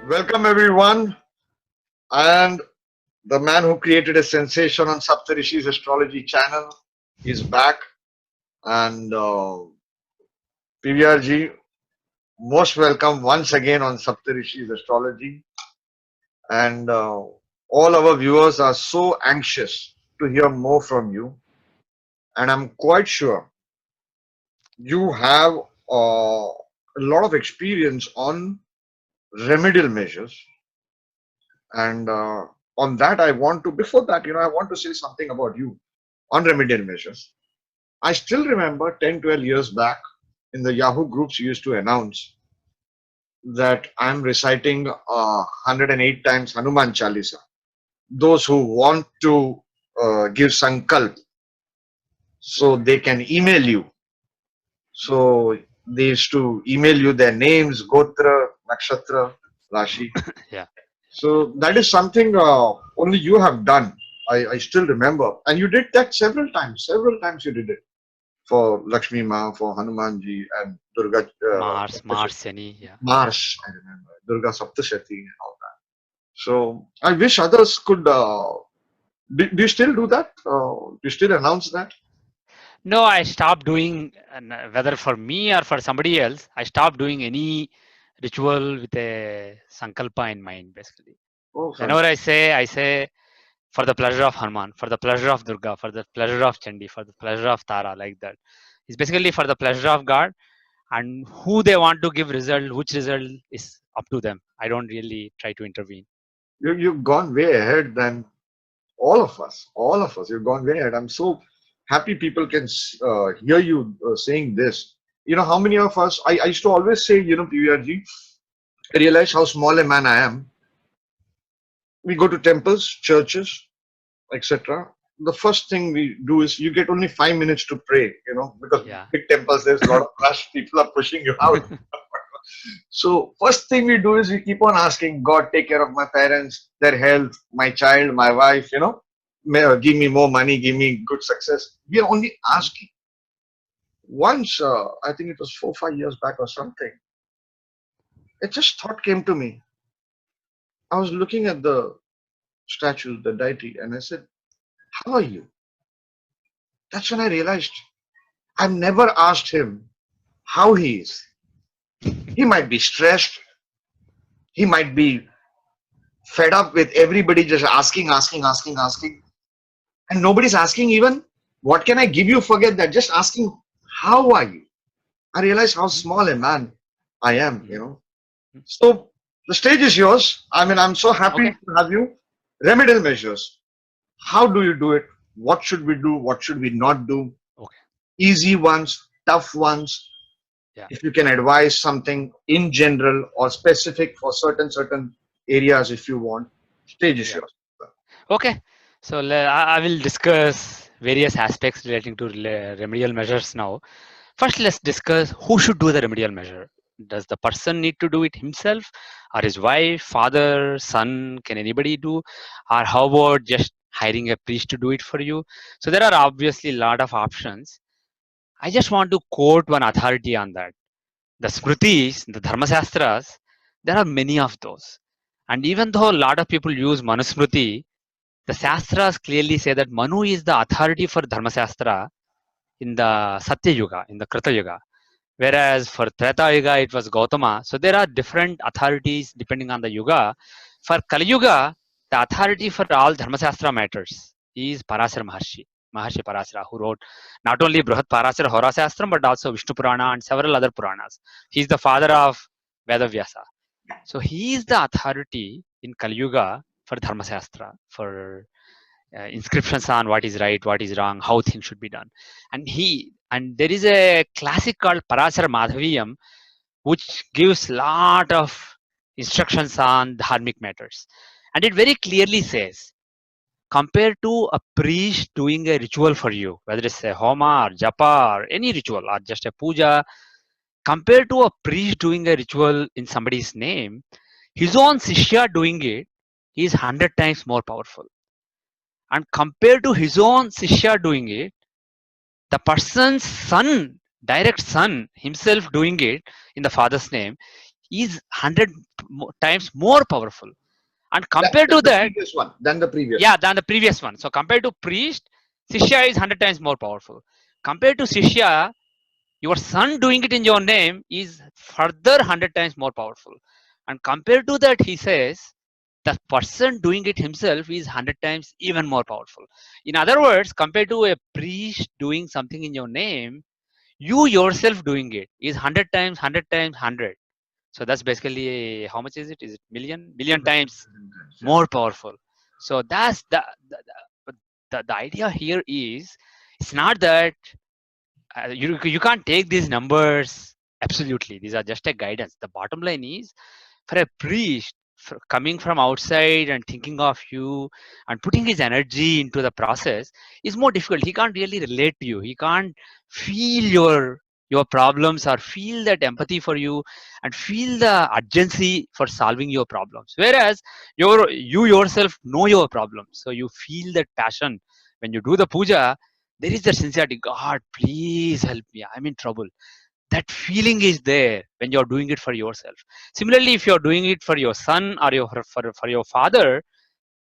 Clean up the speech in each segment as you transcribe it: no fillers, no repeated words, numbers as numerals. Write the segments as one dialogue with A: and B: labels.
A: Welcome everyone, and the man who created a sensation on Saptarishis Astrology channel is back, and PVRG, most welcome once again on Saptarishis Astrology, and all our viewers are so anxious to hear more from you, and I'm quite sure you have a lot of experience on remedial measures, and on that I want to, before that, I want to say something about you on remedial measures. I still remember 10, 12 years back in the Yahoo groups you used to announce that I'm reciting 108 times Hanuman Chalisa. Those who want to give sankalp, so they can email you. So they used to email you their names, Gotra, Nakshatra, Rashi.
B: Yeah.
A: So that is something only you have done. I still remember. And you did that several times. Several times you did it. For Lakshmi Ma, for Hanumanji, and Durga
B: Mars, Shani, yeah.
A: Mars, I remember, Durga Saptashati and all that. So I wish others could. Do you still do that? Do you still announce that?
B: No, I stopped doing, whether for me or for somebody else, I stopped doing any ritual with a sankalpa in mind, basically.
A: Oh,
B: Whenever I say for the pleasure of Hanuman, for the pleasure of Durga, for the pleasure of Chandi, for the pleasure of Tara, like that. It's basically for the pleasure of God, and who they want to give result, which result is up to them. I don't really try to intervene.
A: you've gone way ahead than all of us. All of us, you've gone way ahead. I'm so happy people can hear you saying this. You know how many of us? I used to always say, PVRG, realize how small a man I am. We go to temples, churches, etc. The first thing we do is you get only 5 minutes to pray, because
B: Yeah.
A: big temples, there's a lot of rush, people are pushing you out. So, first thing we do is we keep on asking God, take care of my parents, their health, my child, my wife, give me more money, give me good success. We are only asking. Once, I think it was 4, 5 years back or something, it just thought came to me. I was looking at the statue, the deity, and I said, how are you? That's when I realized I've never asked him how he is. He might be stressed. He might be fed up with everybody just asking. And nobody's asking even, what can I give you? Forget that. Just asking, how are you? I realize how small a man I am. So the stage is yours. I mean, I'm so happy
B: Okay.
A: to have you. Remedial measures. How do you do it? What should we do? What should we not do?
B: Okay.
A: Easy ones, tough ones.
B: Yeah.
A: If you can advise something in general or specific for certain areas, if you want, stage is
B: Yeah.
A: yours.
B: Okay, so I will discuss various aspects relating to remedial measures now. First, let's discuss who should do the remedial measure. Does the person need to do it himself, or his wife, father, son? Can anybody do? Or how about just hiring a priest to do it for you? So there are obviously a lot of options. I just want to quote one authority on that. The Smritis, the Dharmasastras, there are many of those. And even though a lot of people use Manusmriti, the Shastras clearly say that Manu is the authority for Dharmasastra in the Satya Yuga, in the Krita Yuga. Whereas for Treta Yuga, it was Gautama. So there are different authorities depending on the Yuga. For Kali Yuga, the authority for all Dharmasastra matters is Parasara Maharshi. Maharshi Parasara, who wrote not only Brihat Parasara Horasastram, but also Vishnu Purana and several other Puranas. He is the father of Vedavyasa. So he is the authority in Kali Yuga for Dharmasastra, for inscriptions on what is right, what is wrong, how things should be done. And there is a classic called Parasara Madhaviyam, which gives lot of instructions on dharmic matters. And it very clearly says, compared to a priest doing a ritual for you, whether it's a homa or japa or any ritual or just a puja, compared to a priest doing a ritual in somebody's name, his own Sishya doing it is 100 times more powerful. And compared to his own Sishya doing it, the person's son, direct son, himself doing it in the father's name is 100 times more powerful. And compared
A: Than
B: to
A: the
B: that,
A: previous one. Than the previous
B: yeah,
A: one.
B: than the previous one. So compared to priest, Shishya is 100 times more powerful. Compared to Shishya, your son doing it in your name is further 100 times more powerful. And compared to that, he says, the person doing it himself is 100 times even more powerful. In other words, compared to a priest doing something in your name, you yourself doing it is 100 times, 100 times, 100. So that's basically, how much is it? Is it million times
A: Yeah.
B: more powerful? So that's the idea here is, it's not that you can't take these numbers absolutely. These are just a guidance. The bottom line is, for a priest coming from outside and thinking of you and putting his energy into the process is more difficult. He can't really relate to you. He can't feel your problems or feel that empathy for you and feel the urgency for solving your problems. Whereas you yourself know your problems, so you feel that passion when you do the puja. There is the sincerity. God, please help me. I'm in trouble. That feeling is there when you're doing it for yourself. Similarly, if you're doing it for your son or for your father,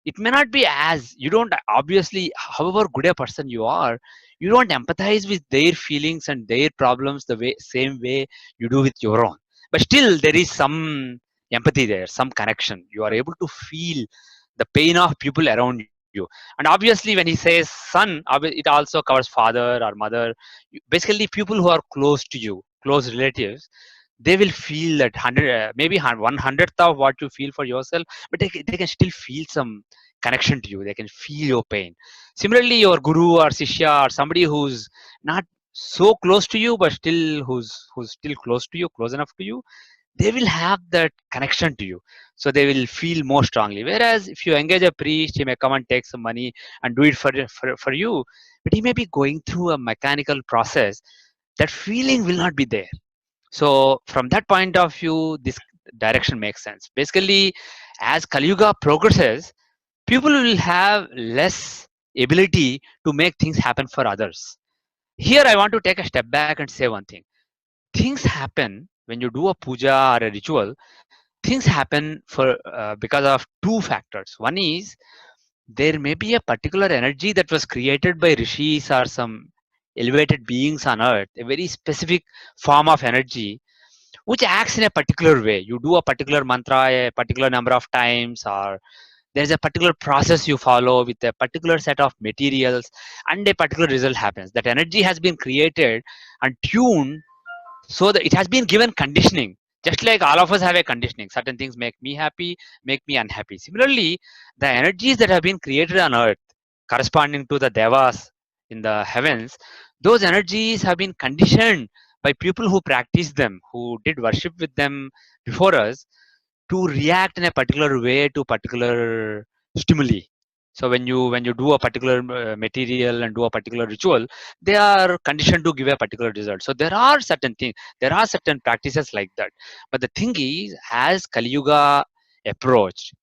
B: it may not be as, you don't obviously, however good a person you are, you don't empathize with their feelings and their problems the way same way you do with your own. But still there is some empathy there, some connection. You are able to feel the pain of people around you. And obviously when he says son, it also covers father or mother. Basically people who are close to you, close relatives, they will feel that 100, maybe 1/100th of what you feel for yourself, but they can still feel some connection to you. They can feel your pain. Similarly, your guru or shishya or somebody who's not so close to you, but still who's still close to you, close enough to you, they will have that connection to you. So they will feel more strongly. Whereas if you engage a priest, he may come and take some money and do it for you, but he may be going through a mechanical process. That feeling will not be there. So from that point of view, this direction makes sense. Basically, as Kali Yuga progresses, people will have less ability to make things happen for others. Here, I want to take a step back and say one thing. Things happen when you do a puja or a ritual. Things happen because of two factors. One is, there may be a particular energy that was created by rishis or some elevated beings on earth, a very specific form of energy which acts in a particular way. You do a particular mantra a particular number of times, or there's a particular process you follow with a particular set of materials, and a particular result happens. That energy has been created and tuned so that it has been given conditioning. Just like all of us have a conditioning, certain things make me happy, make me unhappy. Similarly, the energies that have been created on earth corresponding to the devas in the heavens, those energies have been conditioned by people who practice them, who did worship with them before us, to react in a particular way to particular stimuli. So when you do a particular material and do a particular ritual, they are conditioned to give a particular result. So there are certain things, there are certain practices like that. But the thing is, as Kali Yuga approached,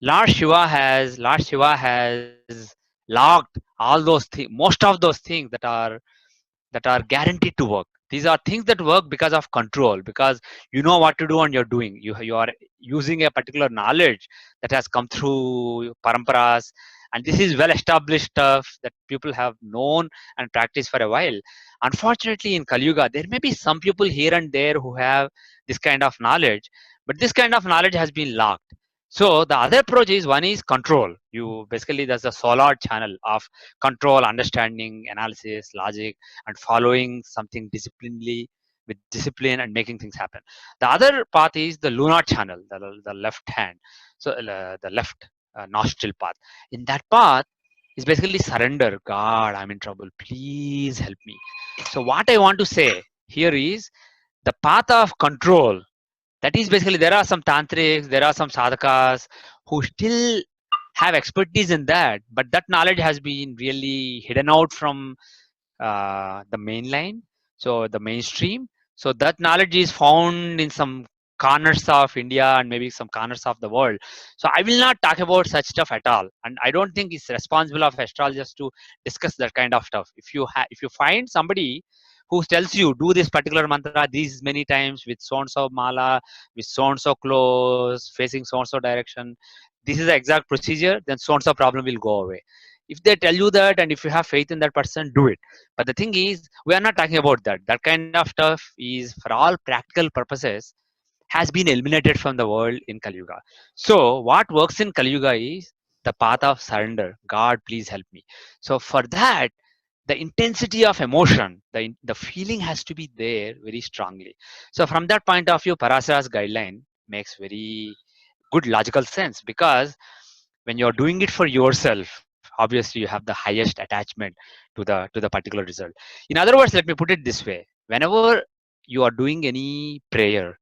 B: Lord Shiva has locked all those things, most of those things that are guaranteed to work. These are things that work because of control, because you know what to do and you're doing. You are using a particular knowledge that has come through paramparas, and this is well established stuff that people have known and practiced for a while. Unfortunately, in Kali Yuga, there may be some people here and there who have this kind of knowledge, but this kind of knowledge has been locked. So the other approach is, one is control. You basically, there's a solar channel of control, understanding, analysis, logic, and following something disciplinedly, with discipline and making things happen. The other path is the lunar channel, the left hand, so the left nostril path. In that path is basically surrender. God, I'm in trouble, please help me. So what I want to say here is, the path of control, that is basically, there are some tantrics, there are some sadhakas who still have expertise in that, but that knowledge has been really hidden out from the main line, so the mainstream. So that knowledge is found in some corners of India and maybe some corners of the world. So I will not talk about such stuff at all, and I don't think it's responsible of astrologers to discuss that kind of stuff. If you find somebody who tells you do this particular mantra these many times with so and so mala, with so and so close, facing so and so direction. This is the exact procedure. Then so and so problem will go away. If they tell you that, and if you have faith in that person, do it. But the thing is, we are not talking about that. That kind of stuff is for all practical purposes has been eliminated from the world in Kali Yuga. So what works in Kali Yuga is the path of surrender. God, please help me. So for that, the intensity of emotion, the feeling has to be there very strongly. So from that point of view, Parasara's guideline makes very good logical sense, because when you're doing it for yourself, obviously you have the highest attachment to the particular result. In other words, let me put it this way: whenever you are doing any prayer,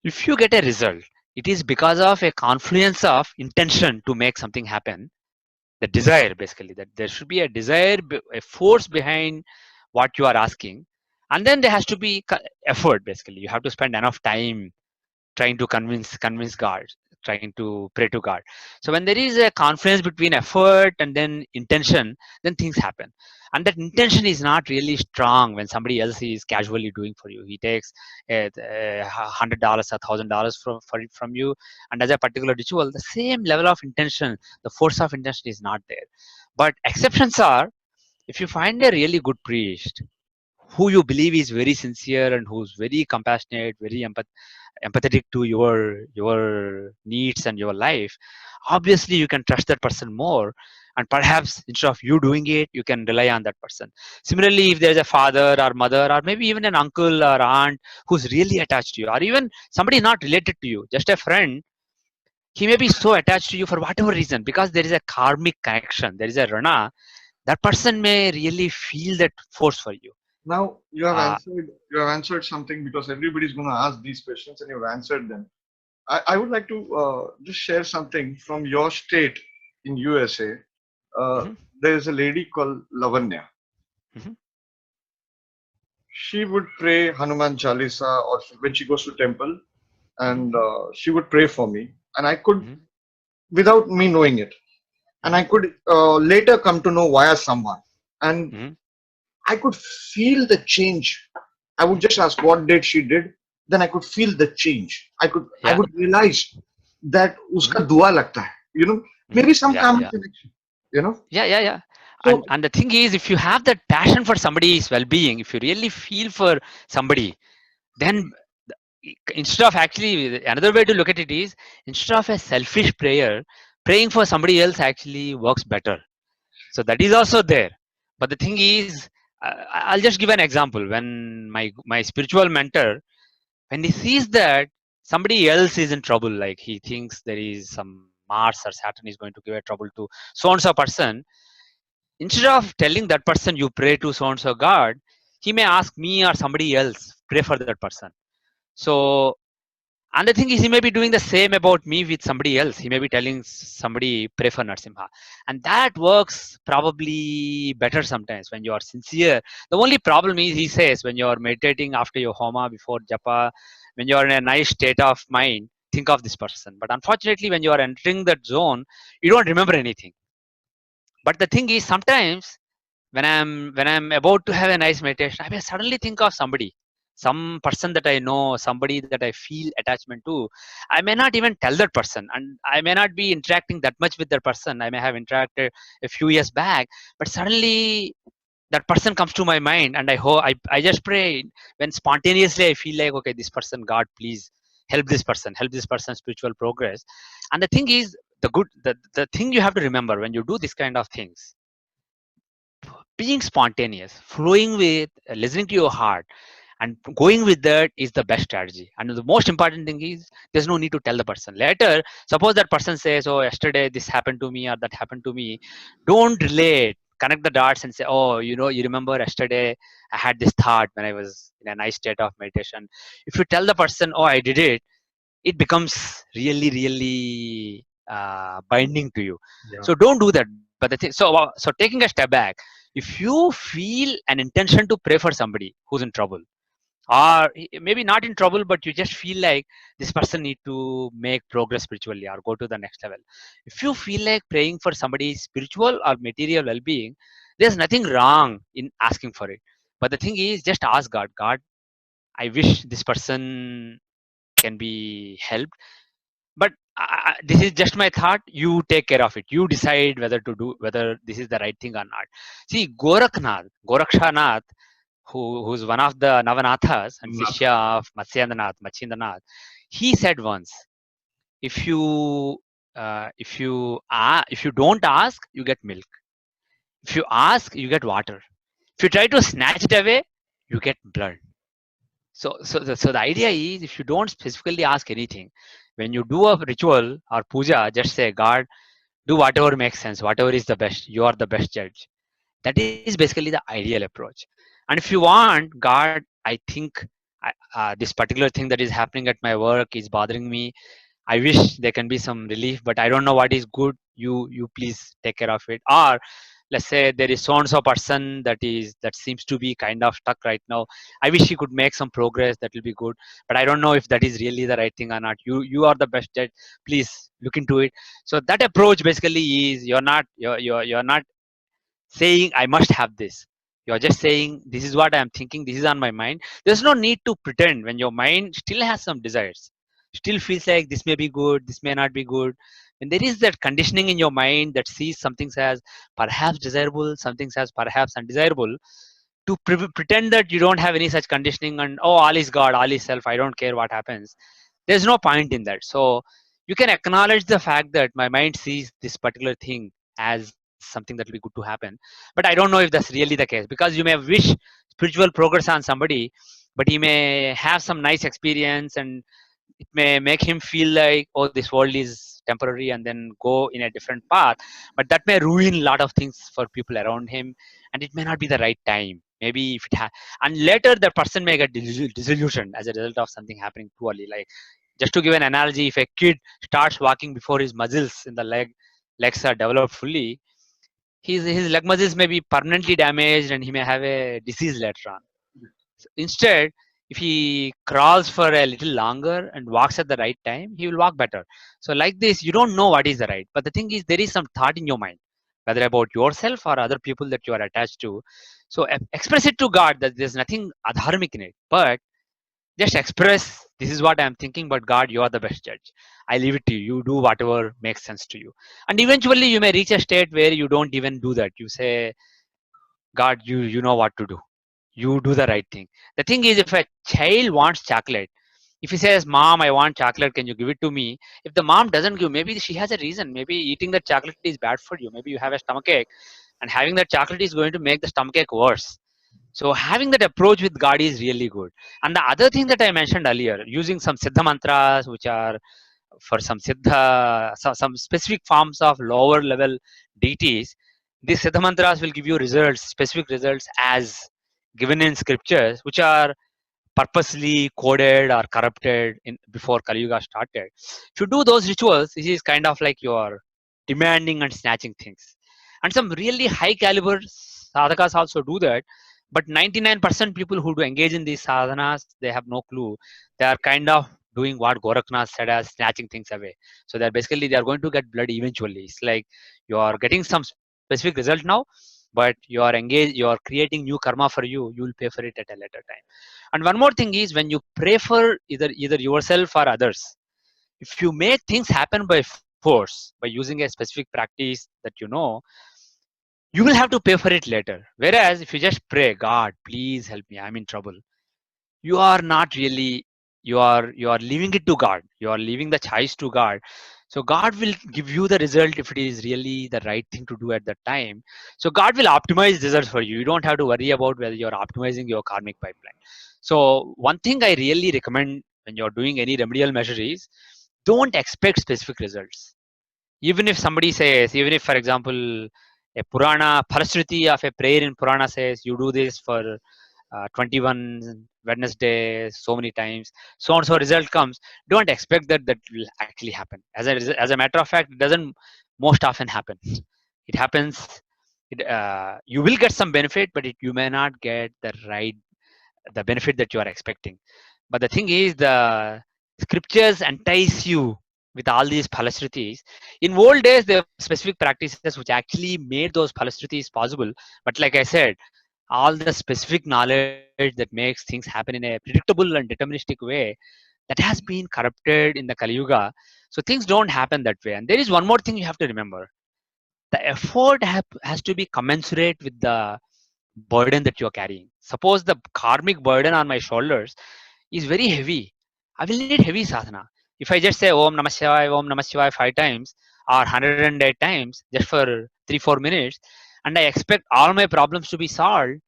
B: if you get a result, it is because of a confluence of intention to make something happen. The desire, basically, that there should be a desire, a force behind what you are asking, and then there has to be effort. Basically, you have to spend enough time trying to convince God, trying to pray to God. So when there is a confluence between effort and then intention, then things happen. And that intention is not really strong when somebody else is casually doing for you. He takes $100, $1,000 from you, and as a particular ritual, the same level of intention, the force of intention is not there. But exceptions are, if you find a really good priest who you believe is very sincere and who's very compassionate, very empathetic to your needs and your life, obviously you can trust that person more, and perhaps instead of you doing it, you can rely on that person. Similarly, if there's a father or mother or maybe even an uncle or aunt who's really attached to you, or even somebody not related to you, just a friend, he may be so attached to you for whatever reason, because there is a karmic connection, there is a rana, that person may really feel that force for you.
A: Now
B: uh,
A: you have answered something, because everybody's going to ask these questions and you've answered them. I would like to just share something from your state in USA. Uh,
B: mhm,
A: there is a lady called Lavanya.
B: mhm,
A: She would pray Hanuman Chalisa, or when she goes to temple,
B: mhm,
A: and she would pray for me, and I could,
B: mhm,
A: without me knowing it, and I
B: mhm,
A: could later come to know via someone, and
B: mhm,
A: I could feel the change. I would just ask what did she did, then I could feel the change. I
B: yeah.
A: would realize that
B: Mhm,
A: uska dua lagta hai,
B: mhm,
A: maybe some
B: yeah,
A: karmic
B: yeah,
A: connection, you know.
B: yeah.
A: So
B: And the thing is, if you have that passion for somebody's well-being, if you really feel for somebody, then instead of, actually, another way to look at it is, instead of a selfish prayer, praying for somebody else actually works better. So that is also there. But the thing is, I'll just give an example. When my spiritual mentor, when he sees that somebody else is in trouble, like he thinks there is some Mars or Saturn is going to give a trouble to so and so person, instead of telling that person you pray to so and so God, he may ask me or somebody else pray for that person. So, and the thing is, he may be doing the same about me with somebody else. He may be telling somebody pray for Narsimha, and that works probably better sometimes when you are sincere. The only problem is, he says, when you are meditating after your homa, before japa, when you are in a nice state of mind, think of this person. But unfortunately, when you are entering that zone, you don't remember anything. But the thing is, sometimes when I'm about to have a nice meditation, I may suddenly think of somebody, some person that I know, somebody that I feel attachment to. I may not even tell that person, and I may not be interacting that much with that person. I may have interacted a few years back, but suddenly that person comes to my mind, and I just pray. When spontaneously I feel like, okay, this person, God, please help this person spiritual progress. And the thing is, the thing you have to remember when you do this kind of things, being spontaneous, flowing with, listening to your heart, and going with that is the best strategy. And the most important thing is, there's no need to tell the person. Later, suppose that person says, oh, yesterday this happened to me or that happened to me, don't relate. Connect the dots and say, oh, you remember yesterday I had this thought when I was in a nice state of meditation. If you tell the person, oh, I did it, it becomes really, really binding to you.
A: yeah,
B: So don't do that. But so taking a step back, if you feel an intention to pray for somebody who's in trouble, or maybe not in trouble, but you just feel like this person need to make progress spiritually or go to the next level, if you feel like praying for somebody's spiritual or material well-being, there's nothing wrong in asking for it. But the thing is, just ask God. God, I wish this person can be helped, but this is just my thought. You take care of it. You decide whether this is the right thing or not. See, Gorakshanath, who's one of the Navanathas and Shishya of Matsyendranath, he said once, if you if you don't ask, you get milk. If you ask, you get water. If you try to snatch it away, you get blood. So the idea is, if you don't specifically ask anything, when you do a ritual or puja, just say, God, do whatever makes sense, whatever is the best. You are the best judge. That is basically the ideal approach. And if you want, God, I think this particular thing that is happening at my work is bothering me. I wish there can be some relief, but I don't know what is good. You please take care of it. Or let's say there is so and so person that seems to be kind of stuck right now. I wish he could make some progress. That will be good, but I don't know if that is really the right thing or not. You are the best judge. Please look into it. So that approach basically is, you're not saying I must have this. You're just saying, this is what I'm thinking, this is on my mind. There's no need to pretend when your mind still has some desires, still feels like this may be good, this may not be good. When there is that conditioning in your mind that sees some things as perhaps desirable, some things as perhaps undesirable, to pretend that you don't have any such conditioning and, oh, all is God, all is self, I don't care what happens, there's no point in that. So you can acknowledge the fact that my mind sees this particular thing as something that will be good to happen, but I don't know if that's really the case, because you may wish spiritual progress on somebody, but he may have some nice experience, and it may make him feel like, oh, this world is temporary, and then go in a different path. But that may ruin a lot of things for people around him, and it may not be the right time. Maybe if and later the person may get disillusioned as a result of something happening too early. Like, just to give an analogy, if a kid starts walking before his muscles in the legs are developed fully, his leg muscles may be permanently damaged, and he may have a disease later on. So instead, if he crawls for a little longer and walks at the right time, he will walk better. So, like this, you don't know what is the right. But the thing is, there is some thought in your mind, whether about yourself or other people that you are attached to. So, express it to God that there's nothing adharmic in it. But just express, this is what I'm thinking, but God, you are the best judge. I leave it to you. You do whatever makes sense to you. And eventually, you may reach a state where you don't even do that. You say, God, you know what to do. You do the right thing. The thing is, if a child wants chocolate, if he says, Mom, I want chocolate, can you give it to me? If the mom doesn't give, maybe she has a reason. Maybe eating that chocolate is bad for you. Maybe you have a stomachache, and having that chocolate is going to make the stomachache worse. So having that approach with God is really good. And the other thing that I mentioned earlier, using some siddha mantras, which are for some siddha, some specific forms of lower level deities, these siddha mantras will give you results, specific results as given in scriptures, which are purposely coded or corrupted in before Kali Yuga started. If you do those rituals, this is kind of like you're demanding and snatching things. And some really high caliber sadhakas also do that. But 99% people who do engage in these sadhanas, they have no clue. They are kind of doing what Gorakhnath said as snatching things away. So they're basically, they are going to get blood eventually. It's like you are getting some specific result now, but you are engaged, you are creating new karma for you. You will pay for it at a later time. And one more thing is, when you pray for either yourself or others, if you make things happen by force, by using a specific practice that you know, you will have to pay for it later. Whereas if you just pray, God, please help me, I'm in trouble, you are not really, you are leaving it to God. You are leaving the choice to God. So God will give you the result if it is really the right thing to do at that time. So God will optimize results for you. You don't have to worry about whether you're optimizing your karmic pipeline. So one thing I really recommend when you're doing any remedial measure is, don't expect specific results. Even if somebody says, even if, for example, a Purana Parashruti of a prayer in Purana says you do this for 21 Wednesday so many times, so and so result comes, don't expect that that will actually happen. As a matter of fact, it doesn't most often happen. It happens, you will get some benefit, but you may not get the benefit that you are expecting. But the thing is, the scriptures entice you with all these phalashrutis. In old days, there were specific practices which actually made those phalashrutis possible. But like I said, all the specific knowledge that makes things happen in a predictable and deterministic way, that has been corrupted in the Kali Yuga. So things don't happen that way. And there is one more thing you have to remember: the effort has to be commensurate with the burden that you're carrying. Suppose the karmic burden on my shoulders is very heavy. I will need heavy sadhana. If I just say Om Namah Shivaya 5 times or 108 times just for 3-4 minutes, and I expect all my problems to be solved,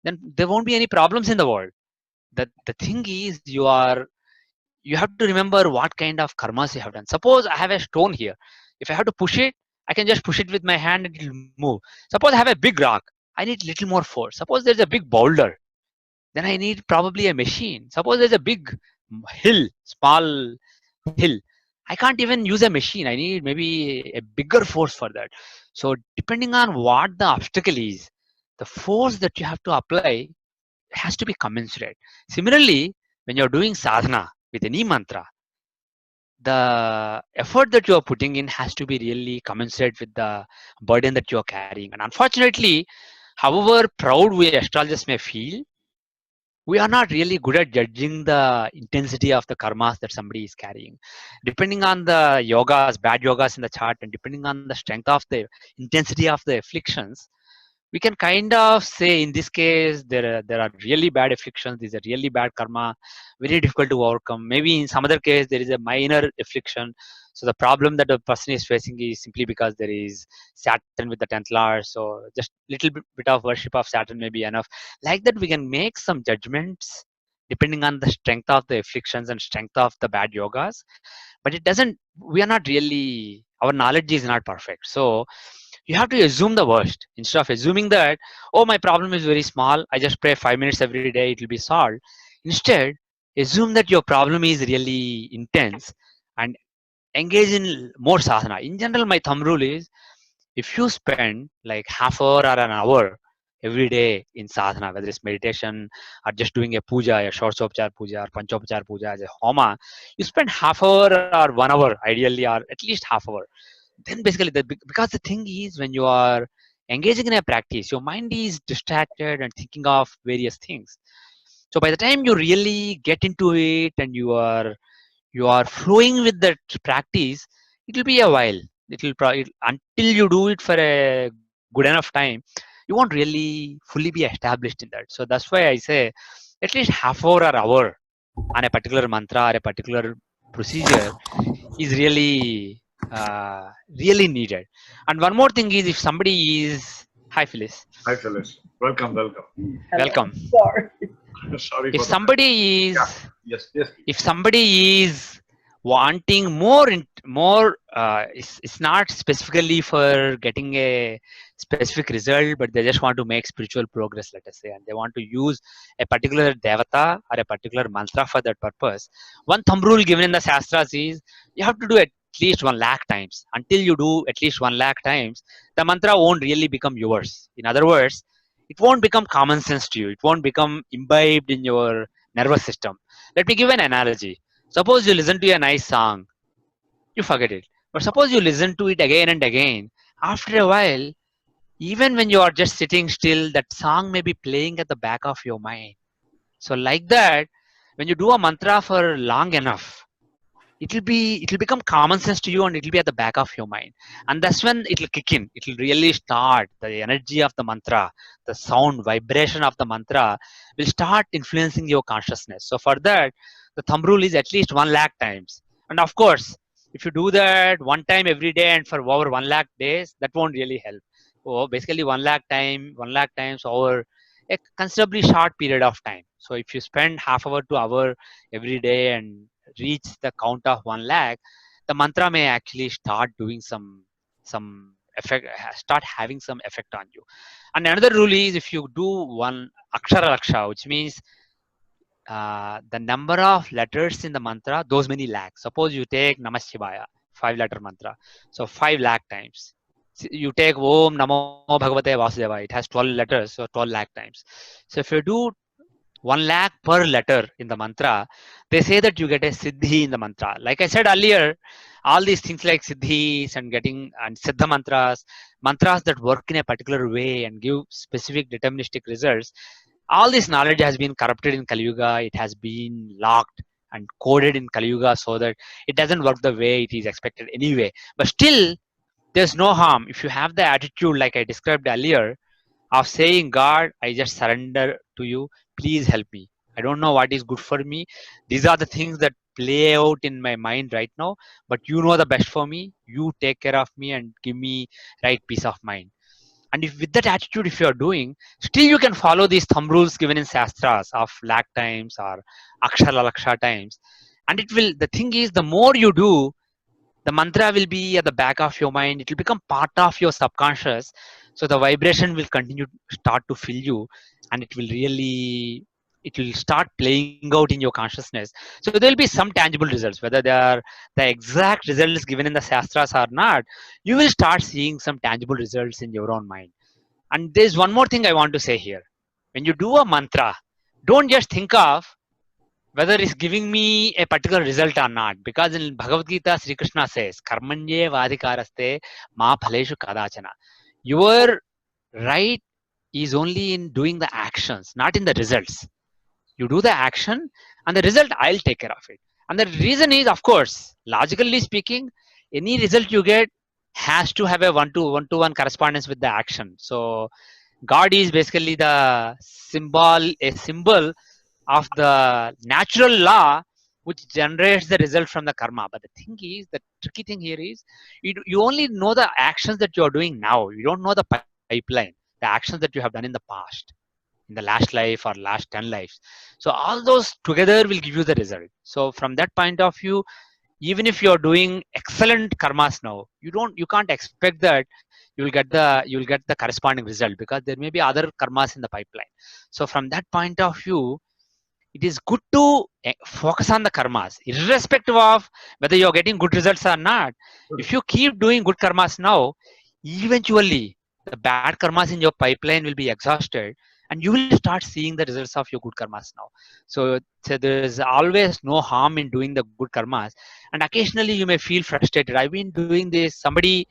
B: then there won't be any problems in the world. The thing is, you have to remember what kind of karmas you have done. Suppose I have a stone here. If I have to push it, I can just push it with my hand and it will move. Suppose I have a big rock. I need little more force. Suppose there's a big boulder, then I need probably a machine. Suppose there's a big hill, small hill. I can't even use a machine. I need maybe a bigger force for that. So depending on what the obstacle is, the force that you have to apply has to be commensurate. Similarly, when you're doing sadhana with any mantra, the effort that you're putting in has to be really commensurate with the burden that you're carrying. And unfortunately, however proud we astrologers may feel, we are not really good at judging the intensity of the karmas that somebody is carrying. Depending on the yogas, bad yogas in the chart, and depending on the strength of the intensity of the afflictions, we can kind of say in this case there are really bad afflictions. These are really bad karma, very difficult to overcome. Maybe in some other case there is a minor affliction. So the problem that the person is facing is simply because there is Saturn with the 10th lord. So just bit of worship of Saturn may be enough. Like that, we can make some judgments depending on the strength of the afflictions and strength of the bad yogas. But it doesn't. We are not really. Our knowledge is not perfect. So you have to assume the worst instead of assuming that, oh, my problem is very small, I just pray 5 minutes every day, it will be solved. Instead, assume that your problem is really intense and engage in more sadhana. In general, my thumb rule is, if you spend like half hour or an hour every day in sadhana, whether it's meditation or just doing a puja, a shortsopchar puja or panchopchar puja as a homa, you spend half hour or 1 hour ideally, or at least half hour. Then basically, because the thing is, when you are engaging in a practice, your mind is distracted and thinking of various things. So by the time you really get into it and you are flowing with that practice, it will be a while. Until you do it for a good enough time, you won't really fully be established in that. So that's why I say at least half hour or hour on a particular mantra or a particular procedure is really needed. And one more thing is, if somebody is, hi Phyllis,
A: Hi, Phyllis. Welcome, welcome.
C: Hello.
B: welcome.
C: Sorry.
A: Sorry
B: If
A: for the.
B: somebody
A: Yeah.
B: is
A: Yes.
B: if somebody is wanting more, it's not specifically for getting a specific result, but they just want to make spiritual progress, let us say, and they want to use a particular devata or a particular mantra for that purpose. One thumb rule given in the shastras is, you have to do at least 1 lakh times. Until you do at least 1 lakh times, the mantra won't really become yours. In other words, it won't become common sense to you, it won't become imbibed in your nervous system. Let me give an analogy. Suppose you listen to a nice song, you forget it. But suppose you listen to it again and again. After a while, even when you are just sitting still, that song may be playing at the back of your mind. So, like that, when you do a mantra for long enough, it'll become common sense to you and it'll be at the back of your mind. And that's when it'll kick in. It'll really start. The energy of the mantra, the sound vibration of the mantra will start influencing your consciousness. So for that, the thumb rule is at least 1 lakh times. And of course, if you do that one time every day and for over 1 lakh days, that won't really help. So basically 1 lakh times over a considerably short period of time. So if you spend half hour to hour every day and reach the count of 1 lakh, the mantra may actually start doing some effect, start having some effect on you. And another rule is, if you do one akshara laksha, which means the number of letters in the mantra, those many lakhs. Suppose you take Namah Shivaya, 5 letter mantra, so 5 lakh times. You take Om Namo Bhagavate Vasudeva, it has 12 letters, so 12 lakh times. So if you do 1 lakh per letter in the mantra, they say that you get a siddhi in the mantra. Like I said earlier, all these things like siddhis and getting and siddha mantras, mantras that work in a particular way and give specific deterministic results, all this knowledge has been corrupted in Kali Yuga. It has been locked and coded in Kali Yuga so that it doesn't work the way it is expected anyway. But still, there's no harm if you have the attitude like I described earlier of saying, God, I just surrender to you. Please help me. I don't know what is good for me. These are the things that play out in my mind right now, but you know the best for me. You take care of me and give me right peace of mind. And if with that attitude, if you are doing, still you can follow these thumb rules given in Shastras of lakh times or Akshara Laksha times. And it will, the thing is, the more you do, the mantra will be at the back of your mind. It will become part of your subconscious. So the vibration will continue to start to fill you, and it will really, it will start playing out in your consciousness. So there will be some tangible results, whether they are the exact results given in the Shastras or not. You will start seeing some tangible results in your own mind. And there's one more thing I want to say here. When you do a mantra, don't just think of whether it's giving me a particular result or not. Because in Bhagavad Gita, Sri Krishna says, Karmanye vadikaraste ma phaleshu kadachana. Your right is only in doing the actions, not in the results. You do the action, and the result, I'll take care of it. And the reason is, of course, logically speaking, any result you get has to have a one-to-one correspondence with the action. So God is basically the symbol, a symbol of the natural law which generates the result from the karma. But the thing is, the tricky thing here is, you only know the actions that you are doing now. You don't know the pipeline, the actions that you have done in the past, in the last life or last 10 lives. So all those together will give you the result. So from that point of view, even if you're doing excellent karmas now, you can't expect that you'll get the corresponding result, because there may be other karmas in the pipeline. So from that point of view, it is good to focus on the karmas irrespective of whether you're getting good results or not. If you keep doing good karmas now, eventually the bad karmas in your pipeline will be exhausted, and you will start seeing the results of your good karmas now. So there is always no harm in doing the good karmas. And occasionally you may feel frustrated. I've been doing this. Somebody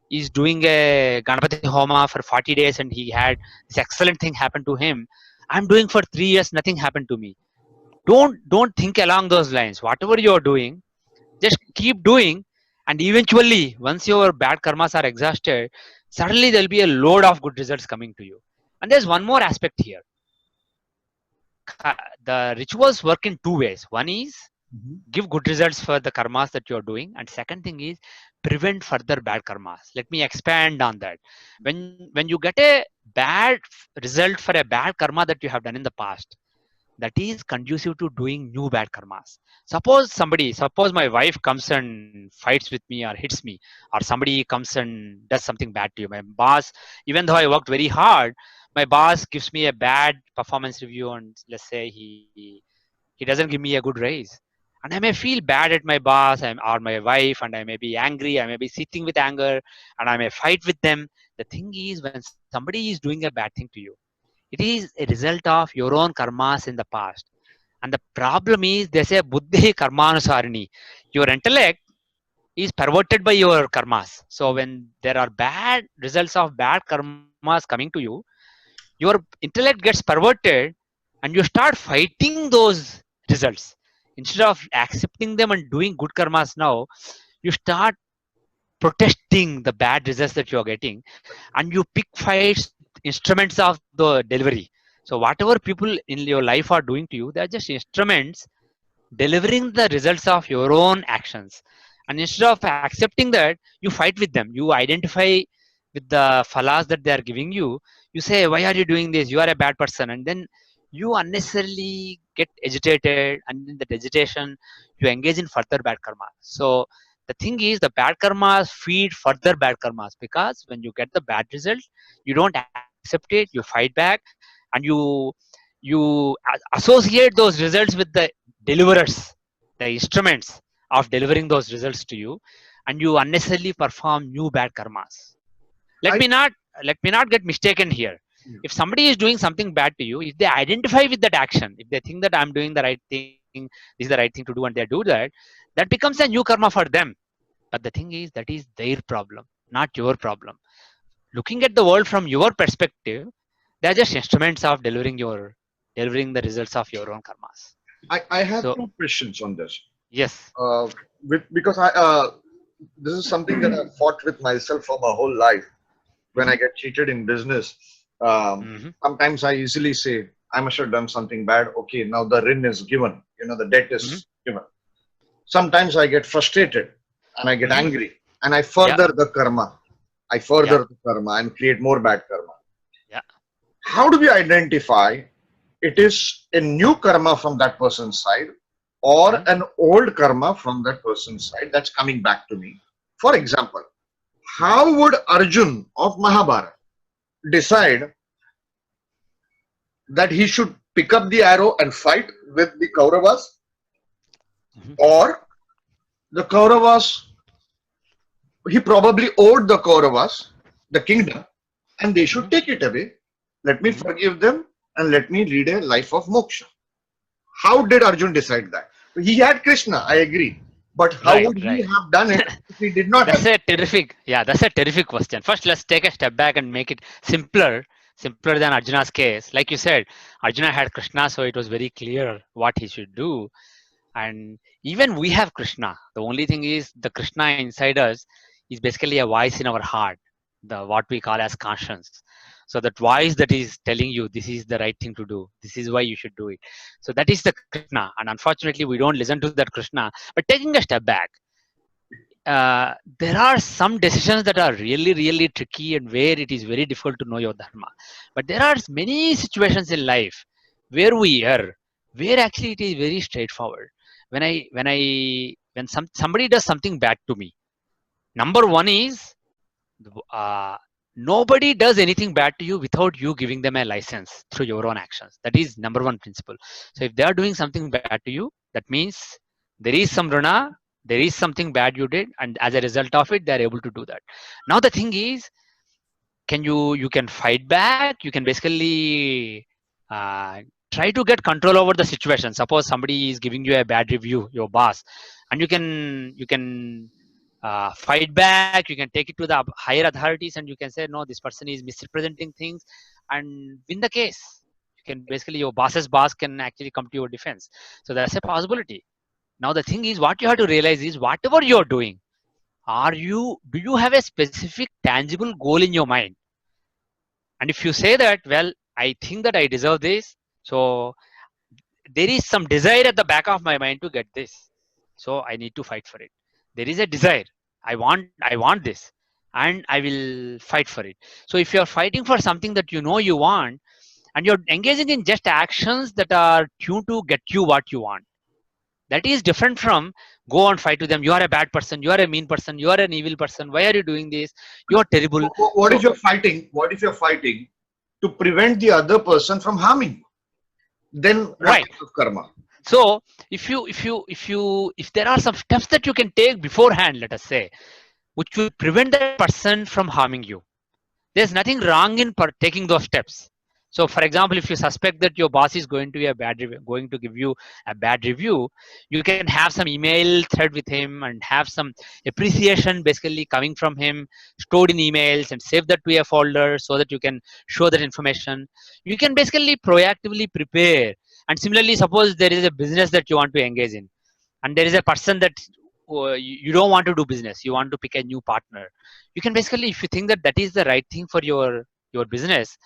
B: is doing a Ganapati Homa for 40 days and he had this excellent thing happen to him. I'm doing for 3 years, nothing happened to me. Don't think along those lines. Whatever you're doing, just keep doing, and eventually once your bad karmas are exhausted, suddenly there'll be a load of good results coming to you. And there's one more aspect here. The rituals work in two ways. One is give good results for the karmas that you're doing, and second thing is prevent further bad karmas. Let me expand on that. When you get a bad result for a bad karma that you have done in the past, that is conducive to doing new bad karmas. Suppose my wife comes and fights with me or hits me, or somebody comes and does something bad to you. My boss, even though I worked very hard, my boss gives me a bad performance review, and let's say he doesn't give me a good raise. And I may feel bad at my boss or my wife, and I may be angry, I may be sitting with anger, and I may fight with them. The thing is, when somebody is doing a bad thing to you, it is a result of your own karmas in the past. And the problem is, they say buddhi karmanusarini. Your intellect is perverted by your karmas. So when there are bad results of bad karmas coming to you, your intellect gets perverted, and you start fighting those results. Instead of accepting them and doing good karmas now, you start protesting the bad results that you are getting, and you pick fights instruments of the delivery. So whatever people in your life are doing to you, they are just instruments delivering the results of your own actions. And instead of accepting that, you fight with them. You identify with the falas that they are giving you. You say, why are you doing this? You are a bad person. And then you unnecessarily get agitated, and in that agitation you engage in further bad karma. So the thing is, the bad karmas feed further bad karmas, because when you get the bad result, you don't accept it, you fight back, and you associate those results with the deliverers, the instruments of delivering those results to you, and you unnecessarily perform new bad karmas. let
A: I
B: me not let me not get mistaken here.
A: Yeah.
B: If somebody is doing something bad to you, if they identify with that action, if they think that I'm doing the right thing, this is the right thing to do, and they do that, that becomes a new karma for them. But the thing is, that is their problem, not your problem. Looking at the world from your perspective, they are just instruments of delivering the results of your own karmas.
A: I have
B: So
A: two questions on this.
B: yes.
A: Because this is something that I've fought with myself for my whole life. When I
B: Hmm.
A: get cheated in business,
B: Hmm.
A: sometimes I easily say, I must have done something bad. Okay, now the rin is given, the debt
B: Hmm.
A: is given. Sometimes I get frustrated and I get
B: Hmm.
A: angry and I
B: Yeah.
A: further the karma. I
B: Yeah.
A: further the karma and create more bad karma.
B: Yeah.
A: How do we identify it is a new karma from that person's side or
B: Hmm.
A: an old karma from that person's side that's coming back to me? For example,
B: Hmm.
A: how would Arjun of Mahabharata
B: Hmm.
A: decide that he should pick up the arrow and fight with the Kauravas,
B: Hmm.
A: or the Kauravas, he probably owed the Kauravas the kingdom and they should
B: Hmm.
A: take it away. Let me
B: Hmm.
A: forgive them and let me lead a life of moksha. How did Arjun decide that? He had Krishna, I agree. But how
B: Right.
A: would he
B: Right.
A: have done it if he did not have?
B: That's a terrific question. First, let's take a step back and make it simpler than Arjuna's case. Like you said, Arjuna had Krishna, so it was very clear what he should do. And even we have Krishna. The only thing is the Krishna inside us is basically a voice in our heart, the what we call as conscience. So that voice that is telling you this is the right thing to do, this is why you should do it. So that is the Krishna, and unfortunately we don't listen to that Krishna. But taking a step back, there are some decisions that are really really tricky and where it is very difficult to know your dharma. But there are many situations in life where we err, where actually it is very straightforward. When somebody does something bad to me, number one is, uh, nobody does anything bad to you without you giving them a license through your own actions. That is number one principle. So if they are doing something bad to you, that means there is some runa, there is something bad you did, and as a result of it they are able to do that. Now the thing is, you can fight back, you can basically try to get control over the situation. Suppose somebody is giving you a bad review, your boss, and you can fight back, you can take it to the higher authorities and you can say no, this person is misrepresenting things, and win the case. You can basically, your boss's boss can actually come to your defense. So that's a possibility. Now the thing is, what you have to realize is, whatever you're doing, do you have a specific tangible goal in your mind? And if you say that, well, I think that I deserve this, so there is some desire at the back of my mind to get this, so I need to fight for it. There is a desire, I want this, and I will fight for it. So if you're fighting for something that you know you want, and you're engaging in just actions that are tuned to get you what you want, that is different from go and fight to them. You are a bad person, you are a mean person, you are an evil person, why are you doing this, you are terrible.
A: What if
B: So
A: you're fighting? What if you're fighting to prevent the other person from harming you? Then what
B: right.
A: kind of karma?
B: So if there are some steps that you can take beforehand, let us say, which will prevent that person from harming you, there's nothing wrong in taking those steps. So for example, if you suspect that your boss is going to give you a bad review, you can have some email thread with him and have some appreciation basically coming from him stored in emails, and save that to a folder so that you can show that information. You can basically proactively prepare. And similarly, suppose there is a business that you want to engage in, and there is a person that you don't want to do business, you want to pick a new partner. You can basically, if you think that that is the right thing for your business,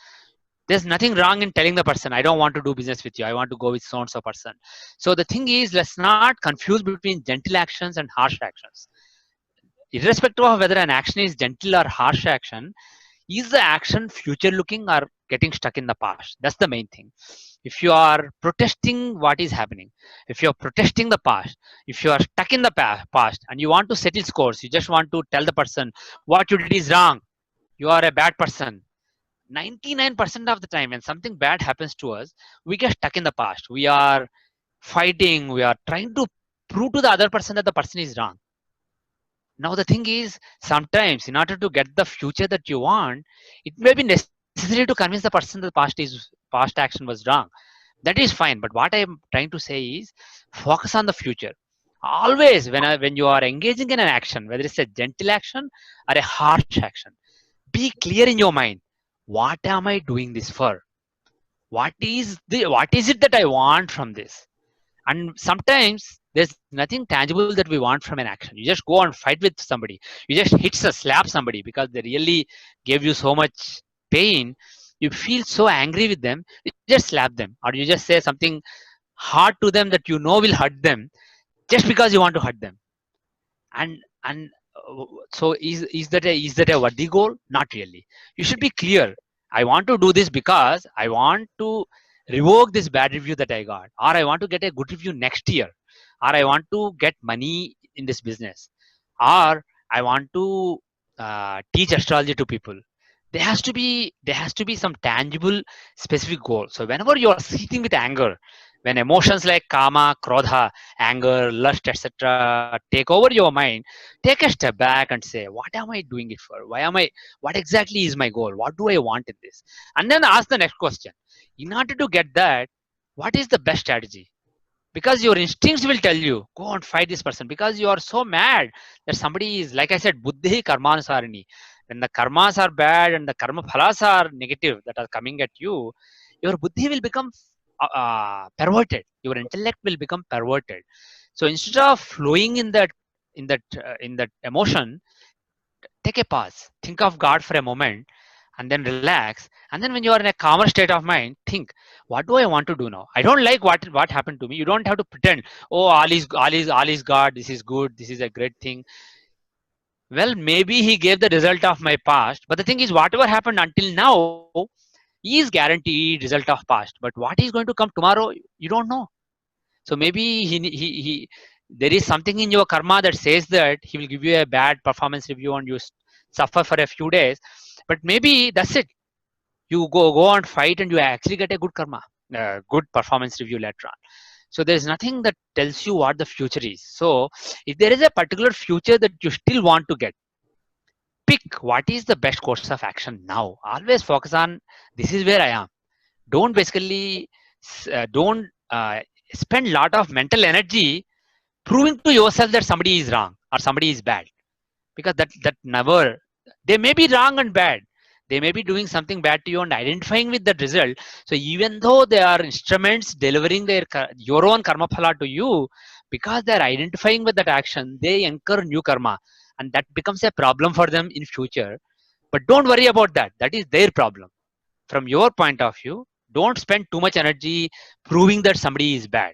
B: there's nothing wrong in telling the person, I don't want to do business with you, I want to go with so and so person. So the thing is, let's not confuse between gentle actions and harsh actions. Irrespective of whether an action is gentle or harsh action, is the action future looking or getting stuck in the past? That's the main thing. If you are protesting what is happening, if you are protesting the past, if you are stuck in the past and you want to settle scores, you just want to tell the person what you did is wrong, you are a bad person. 99% of the time when something bad happens to us, we get stuck in the past. We are fighting, we are trying to prove to the other person that the person is wrong. Now the thing is, sometimes in order to get the future that you want, it may be necessary necessary to convince the person that past action was wrong. That is fine. But what I am trying to say is focus on the future. Always when you are engaging in an action, whether it's a gentle action or a harsh action, be clear in your mind. What am I doing this for? What is it that I want from this? And sometimes there's nothing tangible that we want from an action. You just go and fight with somebody. You just slap somebody because they really gave you so much pain. You feel so angry with them. You just slap them, or you just say something hard to them that you know will hurt them, just because you want to hurt them. And so is that a worthy goal? Not really. You should be clear. I want to do this because I want to revoke this bad review that I got, or I want to get a good review next year, or I want to get money in this business, or I want to teach astrology to people. There has to be some tangible specific goal. So whenever you are sitting with anger, when emotions like kama, krodha, anger, lust, etc. take over your mind, take a step back and say, what am I doing it for? What exactly is my goal? What do I want in this? And then ask the next question. In order to get that, what is the best strategy? Because your instincts will tell you, go and fight this person, because you are so mad that somebody is, like I said, buddhi karmanusarini. When the karmas are bad and the karma phalas are negative that are coming at you, your buddhi will become perverted. Your intellect will become perverted. So instead of flowing in that emotion, take a pause, think of God for a moment, and then relax. And then when you are in a calmer state of mind, think, what do I want to do now? I don't like what happened to me. You don't have to pretend, oh, all is God, this is good, this is a great thing. Well, maybe he gave the result of my past, but the thing is, whatever happened until now is guaranteed result of past. But what is going to come tomorrow, you don't know. So maybe he there is something in your karma that says that he will give you a bad performance review and you suffer for a few days. But maybe that's it. You go and fight and you actually get a good karma, good performance review later on. So there's nothing that tells you what the future is. So if there is a particular future that you still want to get, pick what is the best course of action now. Always focus on, this is where I am. Don't basically don't spend a lot of mental energy proving to yourself that somebody is wrong or somebody is bad, because that never, they may be wrong and bad, they may be doing something bad to you and identifying with that result. So even though they are instruments delivering your own karma phala to you, because they are identifying with that action, they incur new karma, and that becomes a problem for them in future. But don't worry about that, that is their problem. From your point of view, don't spend too much energy proving that somebody is bad.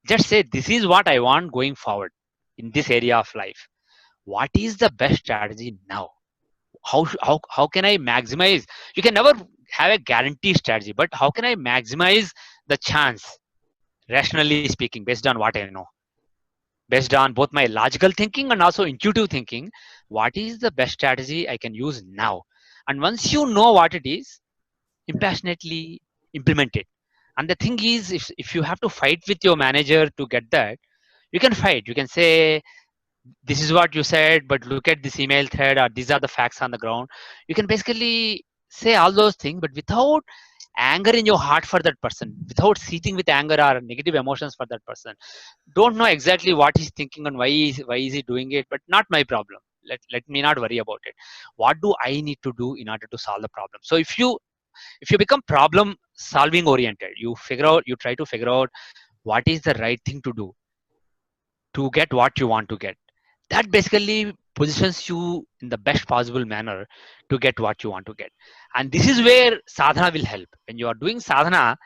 B: Just say, this is what I want going forward in this area of life. What is the best strategy now? How can I maximize? You can never have a guaranteed strategy, but how can I maximize the chance, rationally speaking, based on what I know, based on both my logical thinking and also intuitive thinking? What is the best strategy I can use now? And once you know what it is, impassionately implement it. And the thing is, if you have to fight with your manager to get that, you can fight. You can say, this is what you said, but look at this email thread, or these are the facts on the ground. You can basically say all those things, but without anger in your heart for that person, without seething with anger or negative emotions for that person. Don't know exactly what he's thinking and why is he doing it, but not my problem. Let me not worry about it. What do I need to do in order to solve the problem? So if you become problem solving oriented, you try to figure out what is the right thing to do to get what you want to get. That basically positions you in the best possible manner to get what you want to get. And this is where sadhana will help. When you are doing sadhana,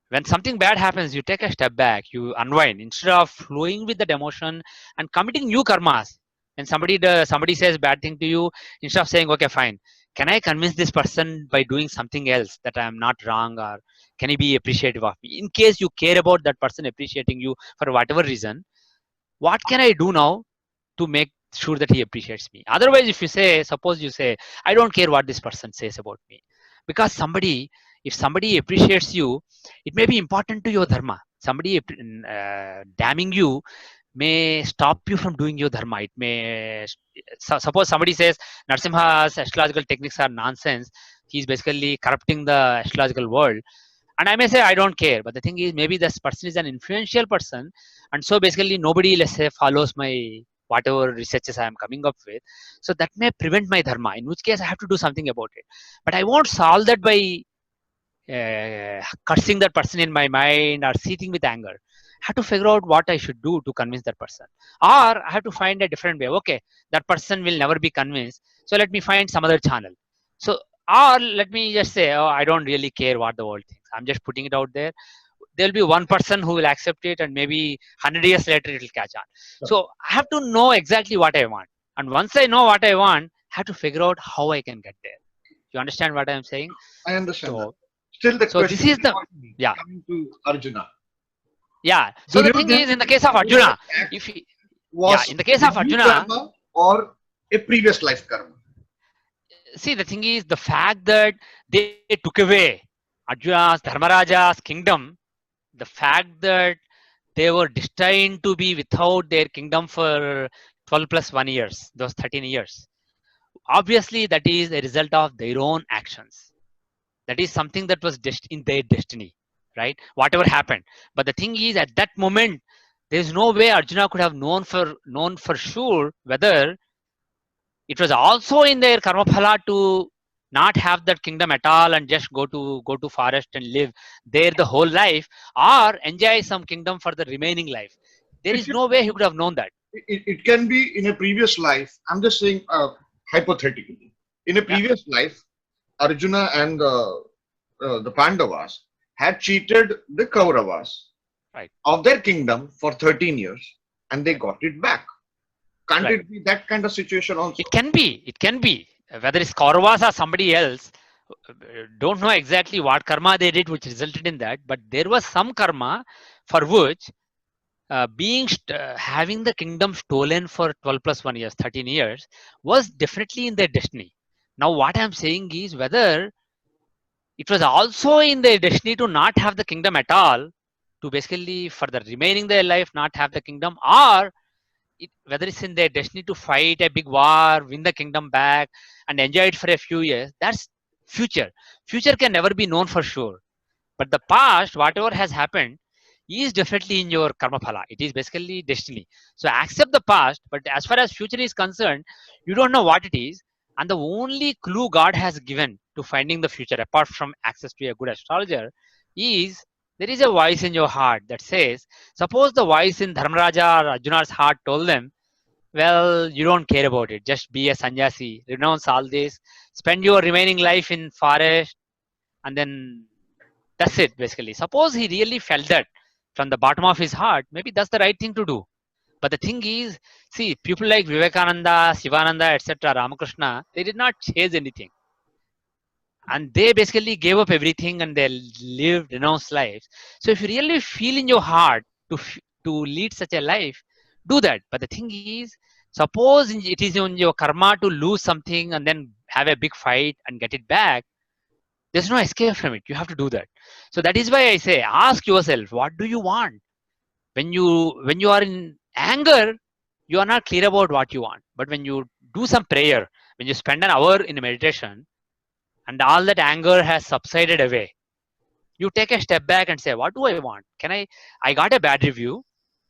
B: when something bad happens, you take a step back, you unwind instead of flowing with that emotion and committing new karmas. When somebody says bad thing to you, instead of saying, okay, fine, can I convince this person by doing something else that I am not wrong, or can he be appreciative of me? In case you care about that person appreciating you for whatever reason, what can I do now to make sure that he appreciates me? Otherwise, if you say, suppose you say, I don't care what this person says about me, because if somebody appreciates you, it may be important to your dharma. Somebody damning you may stop you from doing your dharma. It may, suppose somebody says Narasimha's astrological techniques are nonsense. He's basically corrupting the astrological world. And I may say I don't care, but the thing is maybe this person is an influential person, and so basically nobody, let's say, follows my whatever researches I am coming up with. So that may prevent my dharma, in which case I have to do something about it. But I won't solve that by cursing that person in my mind or seething with anger. I have to figure out what I should do to convince that person, or I have to find a different way. Okay, that person will never be convinced, so let me find some other channel. So, or let me just say, oh, I don't really care what the world thinks. I'm just putting it out there. There'll be one person who will accept it, and maybe 100 years later it will catch on. So I have to know exactly what I want, and once I know what I want, I have to figure out how I can get there. You understand what I'm saying?
A: I understand that.
B: So,
A: Still, the
B: so this
A: question
B: is the, yeah,
A: coming to Arjuna.
B: yeah. So the thing
A: Duryodhana
B: is, in the case of Arjuna, if he, yeah,
A: was
B: in the case
A: a
B: of
A: new
B: Arjuna,
A: karma or a previous life karma.
B: see, the thing is the fact that they took away Arjuna's Dharmaraja's kingdom, the fact that they were destined to be without their kingdom for 12 plus 1 years, those 13 years. Obviously, that is a result of their own actions. That is something that was in their destiny, right? Whatever happened. But the thing is, at that moment, there's no way Arjuna could have known for sure whether it was also in their karma phala to not have that kingdom at all and just go to forest and live there the whole life, or enjoy some kingdom for the remaining life. There
A: It,
B: is no way he could have known that.
A: it can be in a previous life. I'm just saying hypothetically. In a
B: Yeah,
A: previous life, Arjuna and the Pandavas had cheated the Kauravas
B: right,
A: of their kingdom for 13 years and they
B: right,
A: got it back. Can't
B: right.
A: it be that kind of situation also?
B: It can be. It can be. Whether it's Kauravas or somebody else, don't know exactly what karma they did which resulted in that, but there was some karma for which having the kingdom stolen for 12 plus 1 years, 13 years was definitely in their destiny. Now what I'm saying is whether it was also in their destiny to not have the kingdom at all, to basically for the remaining their life not have the kingdom, or whether it's in their destiny to fight a big war, win the kingdom back, and enjoy it for a few years. That's future. Future can never be known for sure. But the past, whatever has happened, is definitely in your karma phala. It is basically destiny. So accept the past, but as far as future is concerned, you don't know what it is. And the only clue God has given to finding the future, apart from access to a good astrologer, is there is a voice in your heart that says, suppose the voice in Dharmaraja or Arjuna's heart told them, well, you don't care about it. Just be a sannyasi, renounce all this, spend your remaining life in forest, and then that's it, basically. Suppose he really felt that from the bottom of his heart, maybe that's the right thing to do. But the thing is, see, people like Vivekananda, Shivananda, etc., Ramakrishna, they did not chase anything. And they basically gave up everything and they lived renounced lives. So if you really feel in your heart to lead such a life, do that. But the thing is, suppose it is in your karma to lose something and then have a big fight and get it back, there's no escape from it. You have to do that. So that is why I say, ask yourself, what do you want? When you are in anger, you are not clear about what you want. But when you do some prayer, when you spend an hour in a meditation, and all that anger has subsided away, you take a step back and say, what do I want? I got a bad review.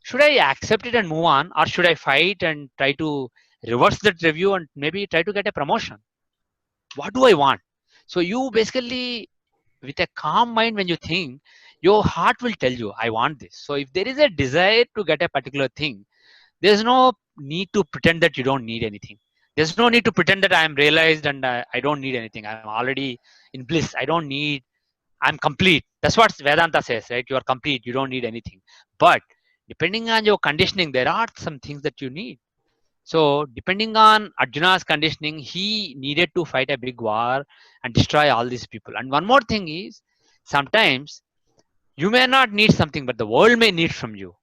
B: Should I accept it and move on, or should I fight and try to reverse that review and maybe try to get a promotion? What do I want? So you basically, with a calm mind, when you think, your heart will tell you, I want this. So if there is a desire to get a particular thing, there's no need to pretend that you don't need anything. There's no need to pretend that I am realized and I don't need anything. I'm already in bliss. I don't need, I'm complete. That's what Vedanta says, right? You are complete. You don't need anything. But depending on your conditioning, there are some things that you need. So depending on Arjuna's conditioning, he needed to fight a big war and destroy all these people. And one more thing is, sometimes you may not need something, but the world may need from you.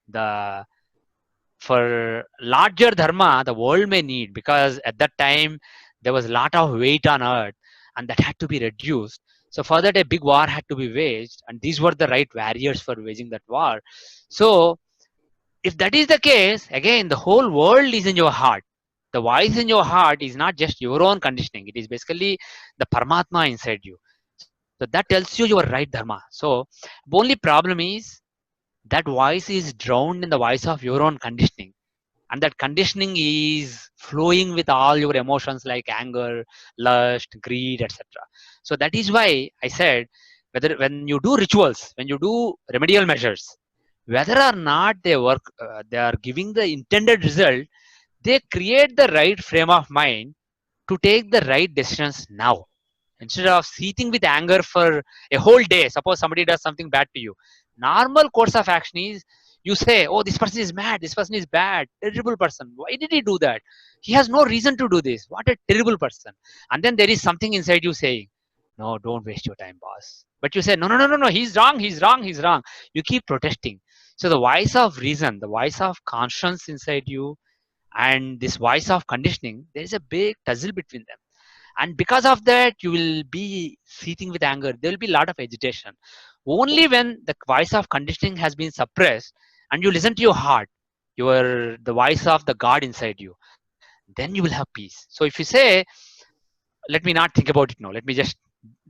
B: For larger dharma, the world may need, because at that time there was a lot of weight on earth and that had to be reduced. So for that, a big war had to be waged, and these were the right warriors for waging that war. So if that is the case, again, the whole world is in your heart. The voice in your heart is not just your own conditioning, it is basically the Paramatma inside you. So that tells you your right dharma. So the only problem is that voice is drowned in the voice of your own conditioning, and that conditioning is flowing with all your emotions like anger, lust, greed, etc. So that is why I said, whether when you do rituals, when you do remedial measures, whether or not they work, they are giving the intended result, they create the right frame of mind to take the right decisions now, instead of sitting with anger for a whole day. Suppose somebody does something bad to you, normal course of action is you say, oh, this person is mad, this person is bad, terrible person, why did he do that, he has no reason to do this, what a terrible person. And then there is something inside you saying, no, don't waste your time, boss. But you say, no, no, no, no, no, he's wrong, he's wrong, he's wrong. You keep protesting. So the voice of reason, the voice of conscience inside you, and this voice of conditioning, there is a big tussle between them. And because of that, you will be seething with anger, there will be a lot of agitation. Only when the voice of conditioning has been suppressed and you listen to your heart, your the voice of the God inside you, then you will have peace. So if you say, let me not think about it now, let me just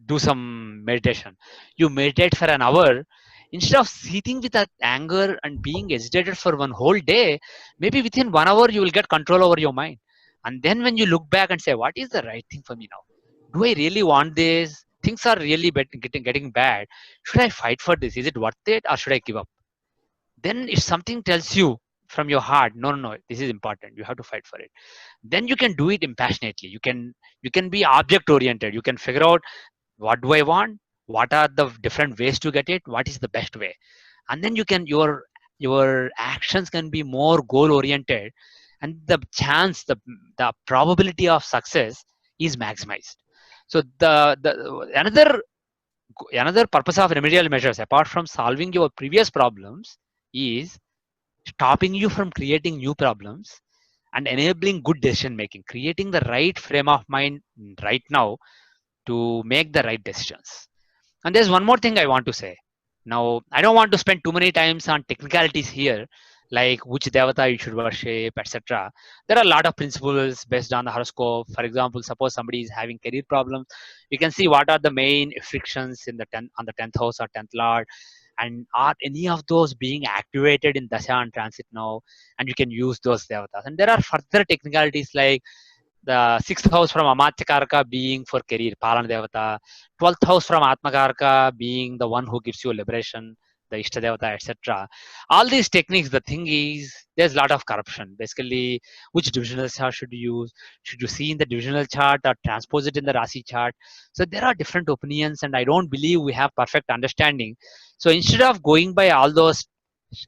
B: do some meditation, you meditate for an hour, instead of sitting with that anger and being agitated for one whole day, maybe within 1 hour you will get control over your mind. And then when you look back and say, what is the right thing for me now, do I really want this, things are really getting bad, should I fight for this, is it worth it, or should I give up? Then if something tells you from your heart, no, no, no, this is important, you have to fight for it, then you can do it impassionately. You can be object oriented, you can figure out, what do I want, what are the different ways to get it, what is the best way. And then you can, your actions can be more goal oriented, and the chance, the probability of success is maximized. So the another purpose of remedial measures, apart from solving your previous problems, is stopping you from creating new problems and enabling good decision making, creating the right frame of mind right now to make the right decisions. And there's one more thing I want to say. Now, I don't want to spend too many times on technicalities here, like which devata you should worship, etc. There are a lot of principles based on the horoscope. For example, suppose somebody is having career problems, you can see what are the main frictions in the on the 10th house or 10th lord, and are any of those being activated in dasha and transit now, and you can use those devatas. And there are further technicalities like the sixth house from Amatyakaraka being for career, Palana Devata, 12th house from Atmakaraka being the one who gives you liberation, the Ishta Devata, etc. All these techniques, the thing is, there's a lot of corruption. Basically, which divisional chart should you use? Should you see in the divisional chart or transpose it in the Rasi chart? So there are different opinions, and I don't believe we have perfect understanding. So instead of going by all those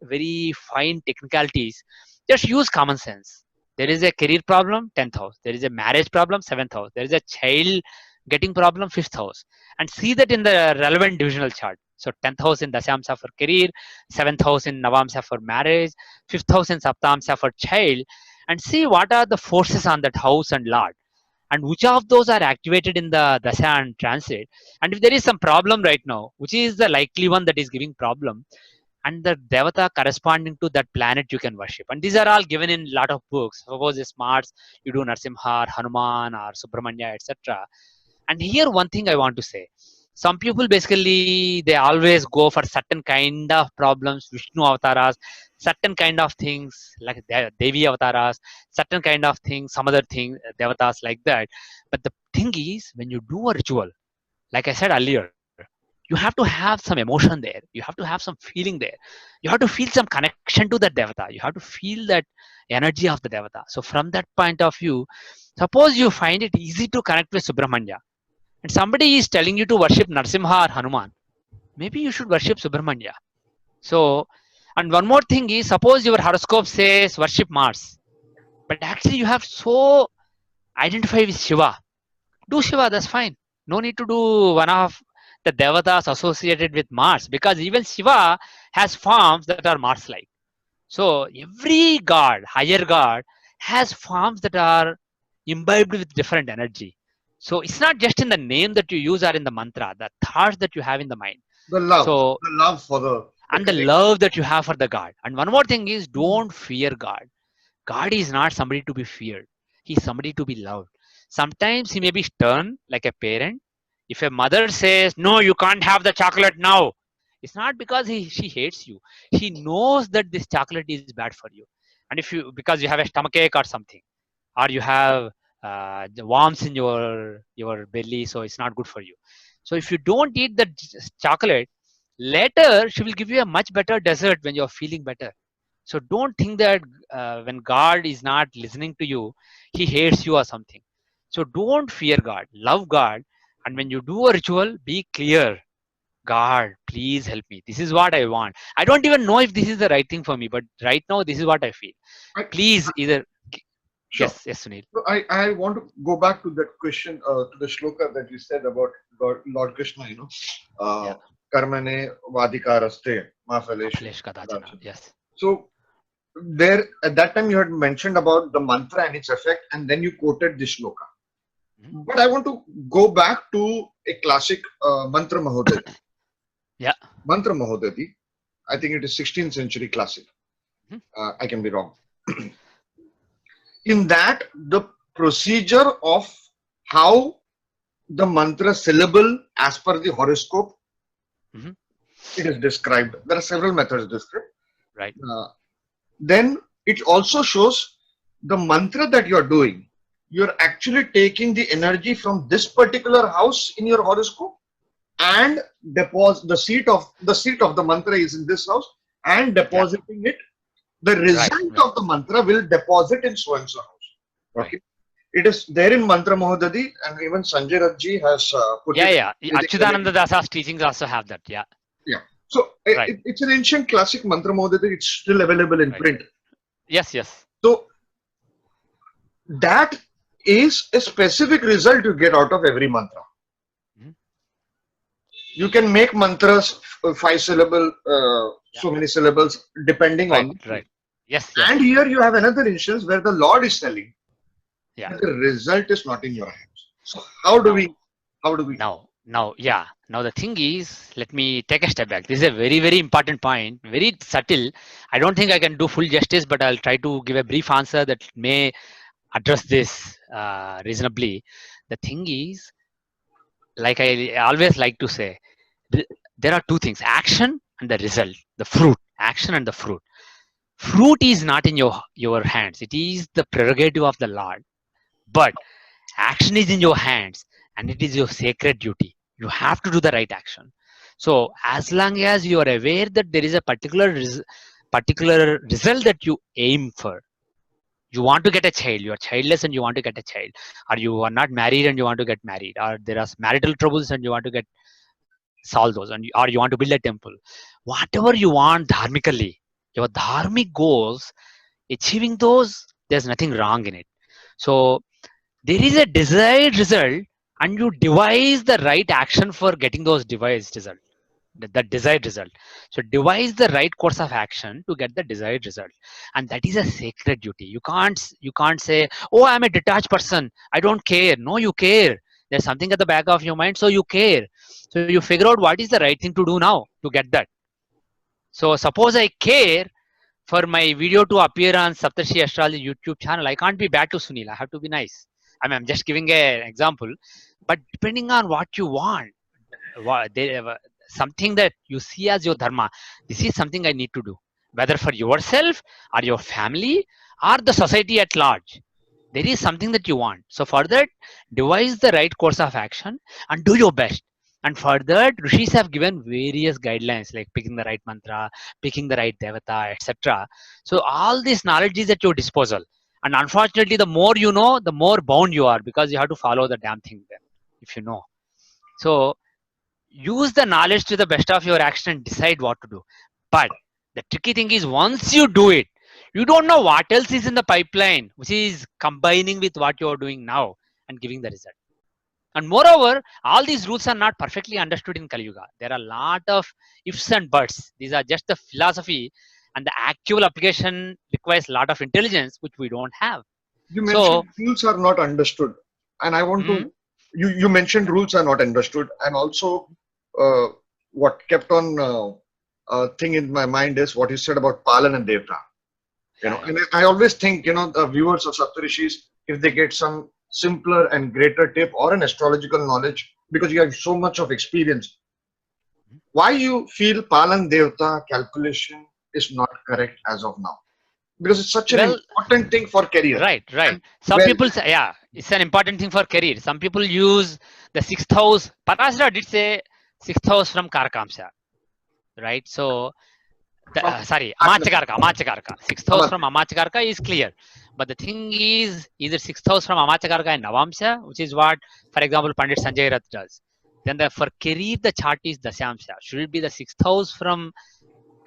B: very fine technicalities, just use common sense. There is a career problem, 10th house. There is a marriage problem, 7th house. There is a child getting problem, 5th house. And see that in the relevant divisional chart. So 10th house in Dashamsa for career, 7th house in Navamsa for marriage, 5th house in Saptamsa for child. And see what are the forces on that house and Lord. And which of those are activated in the Dasha and transit. And if there is some problem right now, which is the likely one that is giving problem, and the devata corresponding to that planet you can worship. And these are all given in a lot of books. Suppose it's Mars, you do Narasimha or Hanuman or Subramanya, etc. And here one thing I want to say, some people basically they always go for certain kind of problems, Vishnu avataras, certain kind of things like Devi avataras, certain kind of things, some other thing, devatas like that. But the thing is, when you do a ritual, like I said earlier, you have to have some emotion there, you have to have some feeling there, you have to feel some connection to that devata, you have to feel that energy of the devata. So from that point of view, suppose you find it easy to connect with Subramanya, and somebody is telling you to worship Narsimha or Hanuman, maybe you should worship Subramanya. So, and one more thing is, suppose your horoscope says worship Mars, but actually you have so identify with Shiva, do Shiva, that's fine. No need to do one of the devatas associated with Mars, because even Shiva has forms that are Mars like. So every god, higher god, has forms that are imbibed with different energy. So it's not just in the name that you use or in the mantra, the thoughts that you have in the mind. So,
A: the love for the
B: and the
A: connection.
B: love that you have for the God. And one more thing is, don't fear God. God is not somebody to be feared. He's somebody to be loved. Sometimes he may be stern like a parent. If a mother says, no, you can't have the chocolate now, it's not because she hates you. She knows that this chocolate is bad for you. And if you, because you have a stomach ache or something, or you have the worms in your belly, so it's not good for you. So if you don't eat the chocolate, later she will give you a much better dessert when you're feeling better. So don't think that when God is not listening to you, he hates you or something. So don't fear God, love God. And when you do a ritual, be clear. God, please help me. This is what I want. I don't even know if this is the right thing for me, but right now, this is what I feel.
A: I,
B: Please either.
A: sure.
B: Yes, Sunil.
A: So I want to go back to that question, to the shloka that you said about Lord Krishna,
B: Yeah.
A: Karmane Vadikaraste Mafalesh.
B: Mafalesh Kadachana. Yes.
A: So there, at that time, you had mentioned about the mantra and its effect, and then you quoted the shloka.
B: Mhm.
A: But I want to go back to a classic mantra Mahodaya.
B: Yeah.
A: Mantra Mahodadi. I think it is 16th century classic.
B: Mhm.
A: I can be wrong. In that, the procedure of how the mantra syllable as per the horoscope,
B: Mhm.
A: it is described. There are several methods described.
B: Right.
A: Then it also shows the mantra that you are doing. You're actually taking the energy from this particular house in your horoscope and deposit the seat of the mantra is in this house and
B: Yeah.
A: depositing it. The
B: Right.
A: result
B: Right.
A: of the mantra will deposit in so and so house.
B: Right.
A: Okay. It is there in Mantra Mahodadi, and even Sanjay Rathji has put
B: Yeah.
A: it
B: Yeah.
A: in Vedic
B: Achyutananda Dasa's teachings also have that. Yeah.
A: Yeah. So
B: Right.
A: it's an ancient classic Mantra Mahodadi. It's still available in
B: Right.
A: print.
B: Yes. Yes.
A: So that is a specific result you get out of every mantra.
B: Mhm.
A: You can make mantras 5 syllable,
B: Yeah.
A: so many syllables, depending
B: Right.
A: on the
B: Right.
A: theme.
B: Yes.
A: And
B: Yes.
A: here you have another instance where the Lord is telling
B: Yeah.
A: that the result is not in your hands. So how do
B: Now.
A: we? How do we?
B: Now, yeah. Now the thing is, let me take a step back. This is a very, very important point, very subtle. I don't think I can do full justice, but I'll try to give a brief answer that may address this reasonably. The thing is, like I always like to say, there are two things: action and the result, the fruit. Action and the fruit. Fruit is not in your hands. It is the prerogative of the Lord. But action is in your hands, and it is your sacred duty. You have to do the right action. So as long as you are aware that there is a particular result that you aim for, you want to get a child, you are childless and you want to get a child, or you are not married and you want to get married, or there are marital troubles and you want to get solve those, or you want to build a temple, whatever you want dharmically, your dharmic goals, achieving those, there's nothing wrong in it. So there is a desired result, and you devise the right action for getting those devised result, the desired result. So devise the right course of action to get the desired result, and that is a sacred duty. You can't say, oh, I'm a detached person, I don't care. No, you care. There's something at the back of your mind, so you care. So you figure out what is the right thing to do now to get that. So suppose I care for my video to appear on Saptarishis Astrology YouTube channel, I can't be bad to Sunil. I have to be nice. I'm just giving an example. But depending on what you want, something that you see as your dharma, this is something I need to do, whether for yourself or your family or the society at large. There is something that you want. So for that, devise the right course of action and do your best. And for that, rishis have given various guidelines like picking the right mantra, picking the right devata, etc. So all this knowledge is at your disposal. And unfortunately, the more you know, the more bound you are, because you have to follow the damn thing then, if you know. So use the knowledge to the best of your action and decide what to do. But the tricky thing is, once you do it, you don't know what else is in the pipeline, which is combining with what you're doing now and giving the result. And moreover, all these rules are not perfectly understood in Kali Yuga. There are a lot of ifs and buts. These are just the philosophy, and the actual application requires a lot of intelligence, which we don't have.
A: You
B: So,
A: mentioned rules are not understood, and I want
B: mm,
A: to. You mentioned rules are not understood, and also uh, what kept on thing in my mind is what you said about Palan and Devta.
B: Yeah.
A: And I always think, the viewers of Saptarishis, if they get some simpler and greater tip or an astrological knowledge, because you have so much of experience, why you feel Palan Devta calculation is not correct as of now? Because it's such an
B: Well,
A: important thing for career.
B: right.
A: And
B: Some
A: well,
B: people say, yeah, it's an important thing for career. Some people use the sixth house. Parashara did say sixth house from Karakamsa, right? So,
A: from
B: sorry,
A: Atma,
B: Amachakarka. Sixth house from Amachakarka is clear. But the thing is, either sixth house from Amachakarka and Navamsa, which is what, for example, Pandit Sanjay Rath does. Then for career, the chart is Dasyamsa. Should it be the sixth house from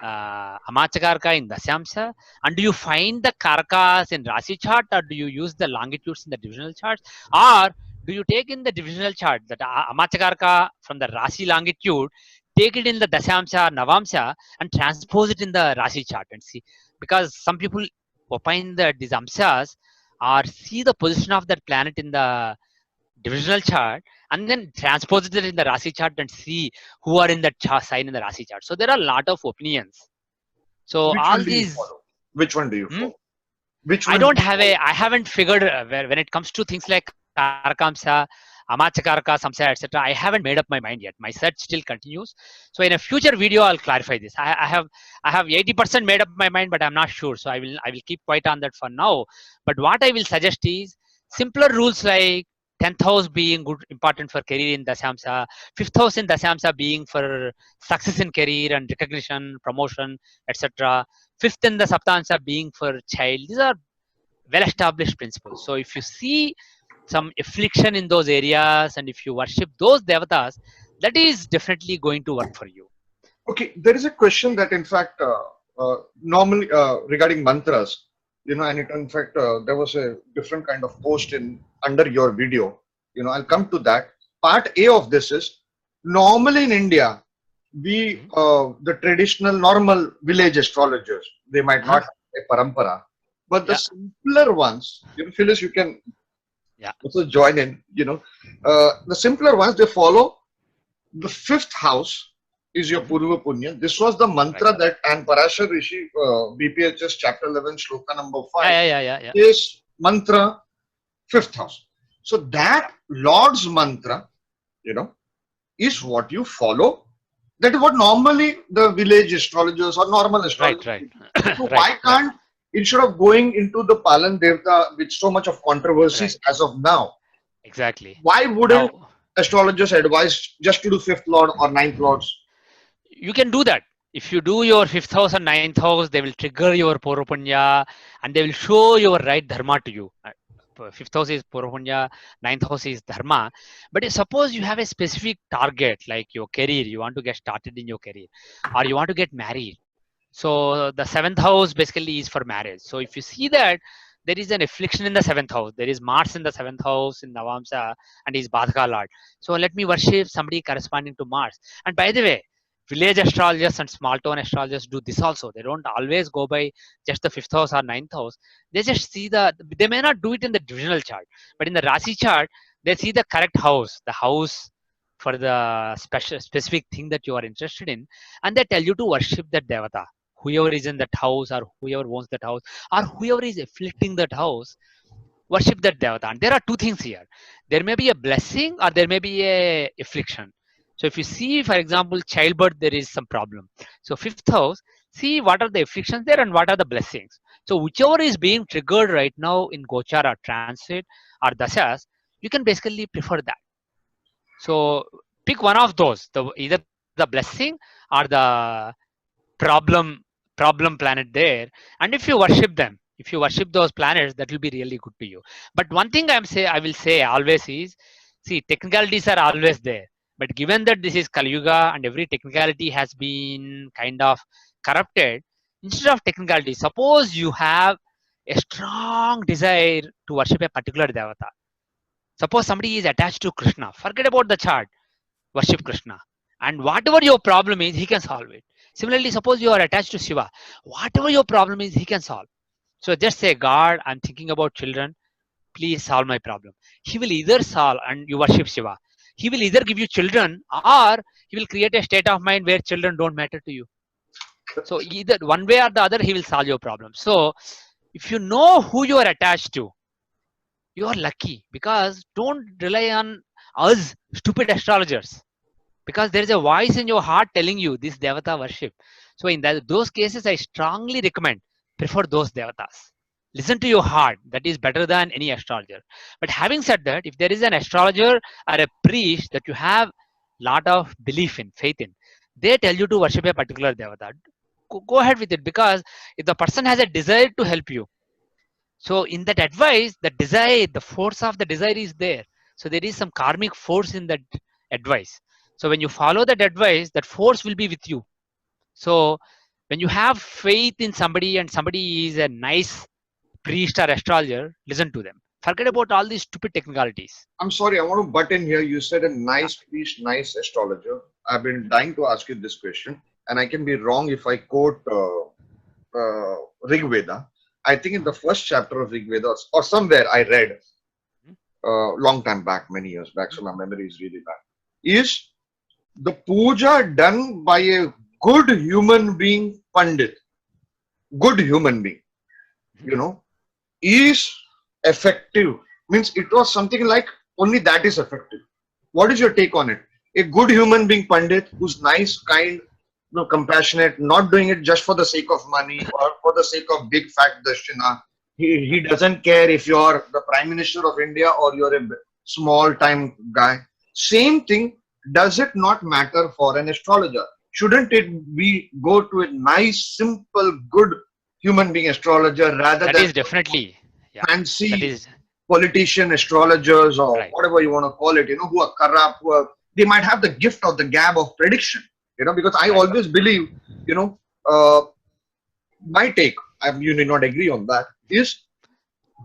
B: Amachakarka in Dasyamsa? And do you find the Karkas in Rasi chart, or do you use the longitudes in the divisional charts? Or do you take in the divisional chart that Amachakarka from the Rasi longitude, take it in the Dasyamsa, Navamsa, and transpose it in the Rasi chart and see? Because some people opine that these Amsas or see the position of that planet in the divisional chart and then transpose it in the Rasi chart and see who are in that sign in the Rasi chart. So there are a lot of opinions. So
A: which
B: all
A: one do you
B: these,
A: follow? Which one do you
B: hmm?
A: follow? Which
B: I
A: one do
B: don't
A: you
B: have
A: follow?
B: a, I haven't figured when it comes to things like Karakamsa, Amachakarka, Samsa, etc. I haven't made up my mind yet. My search still continues. So in a future video, I'll clarify this. I have 80% made up my mind, but I'm not sure. So I will keep quiet on that for now. But what I will suggest is simpler rules like 10th house being good important for career in Dasyamsa, 5th house in Dasyamsa being for success in career and recognition, promotion, etc. Fifth in the Saptamsa being for child. These are well established principles. So if you see some affliction in those areas and if you worship those devatas, that is definitely going to work for you.
A: Okay, there is a question that, in fact, normally regarding mantras, and in fact, there was a different kind of post in under your video. I'll come to that. Part A of this is normally in India, we
B: Mhm.
A: the traditional normal village astrologers, they might
B: Uh-huh.
A: not have a parampara, but the
B: Yeah,
A: simpler ones, Phyllis, you can
B: yeah,
A: also join in. The simpler ones, they follow the fifth house is your
B: mhm.
A: Purva Punya. This was the
B: Right.
A: mantra that, and Parashar Rishi, BPHS chapter 11, shloka number
B: Yeah,
A: 5,
B: yeah.
A: is mantra fifth house. So
B: Yeah.
A: that Lord's mantra, is
B: Mhm.
A: what you follow. That is what normally the village astrologers or normal
B: Right,
A: astrologers
B: right,
A: do. So
B: right,
A: why
B: right,
A: can't, instead of going into the Palan Devta with so much of controversies
B: right.
A: as of now,
B: Exactly.
A: why wouldn't
B: Now,
A: astrologers advise just to do fifth lord or ninth lords?
B: you can do that. If you do your fifth house and ninth house, they will trigger your Poropunya and they will show your right dharma to you. Fifth house is Poropunya, ninth house is dharma. But suppose you have a specific target like your career, you want to get started in your career or you want to get married. So the seventh house basically is for marriage. So if you see that there is an affliction in the seventh house, there is Mars in the seventh house in Navamsa and is Badhaka Lord. So let me worship somebody corresponding to Mars. And by the way, village astrologers and small town astrologers do this also. They don't always go by just the fifth house or ninth house. They just see they may not do it in the divisional chart, but in the Rasi chart, they see the correct house, the house for the specific thing that you are interested in, and they tell you to worship that devata, whoever is in that house or whoever owns that house or whoever is afflicting that house, worship that devata. And there are two things here. There may be a blessing or there may be a affliction. So if you see, for example, childbirth, there is some problem. So fifth house, see what are the afflictions there and what are the blessings. So whichever is being triggered right now in Gochar or transit or dashas, you can basically prefer that. So pick one of those, either the blessing or the problem problem planet there. And if you worship them, if you worship those planets, that will be really good to you. But one thing I will say always is, see, technicalities are always there, but given that this is Kali Yuga and every technicality has been kind of corrupted, instead of technicality, suppose you have a strong desire to worship a particular devata. Suppose somebody is attached to Krishna, forget about the chart, worship Krishna. And whatever your problem is, he can solve it. Similarly, suppose you are attached to Shiva, whatever your problem is, he can solve. So just say, God, I'm thinking about children. Please solve my problem. He will either solve and you worship Shiva. He will either give you children or he will create a state of mind where children don't matter to you. So either one way or the other, he will solve your problem. So if you know who you are attached to, you are lucky, because don't rely on us stupid astrologers, because there is a voice in your heart telling you this devata worship. So in those cases, I strongly recommend prefer those devatas. Listen to your heart. That is better than any astrologer. But having said that, if there is an astrologer or a priest that you have lot of belief in, faith in, they tell you to worship a particular devata, go ahead with it, because if the person has a desire to help you, so in that advice, the desire, the force of the desire is there. So there is some karmic force in that advice. So when you follow that advice, that force will be with you. So when you have faith in somebody and somebody is a nice priest or astrologer, listen to them. Forget about all these stupid technicalities.
A: I'm sorry, I want to butt in here. You said a
B: Yeah.
A: nice priest, nice astrologer. I've been dying to ask you this question, and I can be wrong if I quote Rig Veda. I think in the first chapter of Rig Veda, or somewhere I read long time back, many years back, so my memory is really bad. Is the puja done by a good human being, Pandit, good human being, you know, is effective? Means it was something like only that is effective. What is your take on it? A good human being, Pandit, who's nice, kind, compassionate, not doing it just for the sake of money or for the sake of big fat dashina. He doesn't care if you're the Prime Minister of India or you're a small time guy. Same thing, does it not matter for an astrologer? Shouldn't it be go to a nice, simple, good human being astrologer rather
B: That
A: than
B: is definitely, yeah, that
A: fancy
B: is
A: politician astrologers or
B: right.
A: whatever you want to call it, who are corrupt, they might have the gift of the gab of prediction, because I
B: Right.
A: always believe, you know, uh, my take, you may not agree on that, is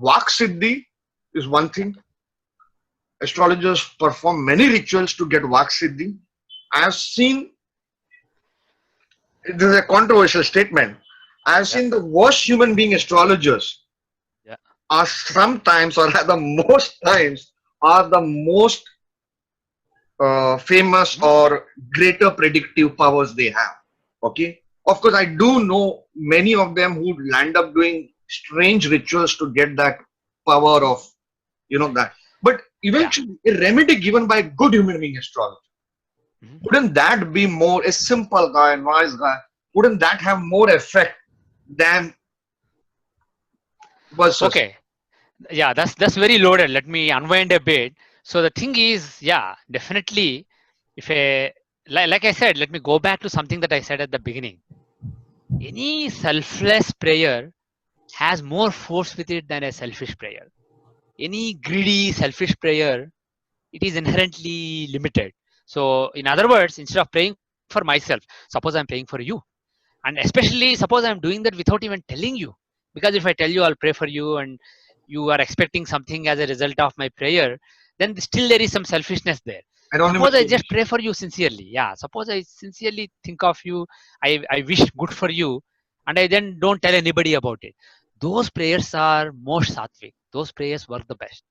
A: Vak Siddhi is one
B: Yeah.
A: thing. Astrologers perform many rituals to get Vak Siddhi. I have seen, this is a controversial statement, I have
B: Yeah.
A: seen the worst human being astrologers
B: Yeah.
A: are sometimes, or rather most times, are the most famous
B: Mhm.
A: or greater predictive powers they have. Okay. Of course, I do know many of them who land up doing strange rituals to get that power
B: Mhm.
A: of,
B: Right.
A: that. But
B: Yeah.
A: eventually, a remedy given by a good human being astrologer,
B: Mhm.
A: wouldn't that be more a simple guy, wise guy? Wouldn't that have more effect than versus?
B: Okay. Yeah, that's very loaded. Let me unwind a bit. So the thing is, yeah, definitely, if a like I said, let me go back to something that I said at the beginning. Any selfless prayer has more force with it than a selfish prayer. Any greedy, selfish prayer, it is inherently limited. So, in other words, instead of praying for myself, suppose I'm praying for you, and especially suppose I'm doing that without even telling you, because if I tell you I'll pray for you and you are expecting something as a result of my prayer, then still there is some selfishness there. Suppose I
A: Anonymous
B: just
A: donation.
B: pray for you sincerely, yeah, suppose I sincerely think of you, I wish good for you, and I then don't tell anybody about it. Those prayers are most sattvic, those prayers work the best.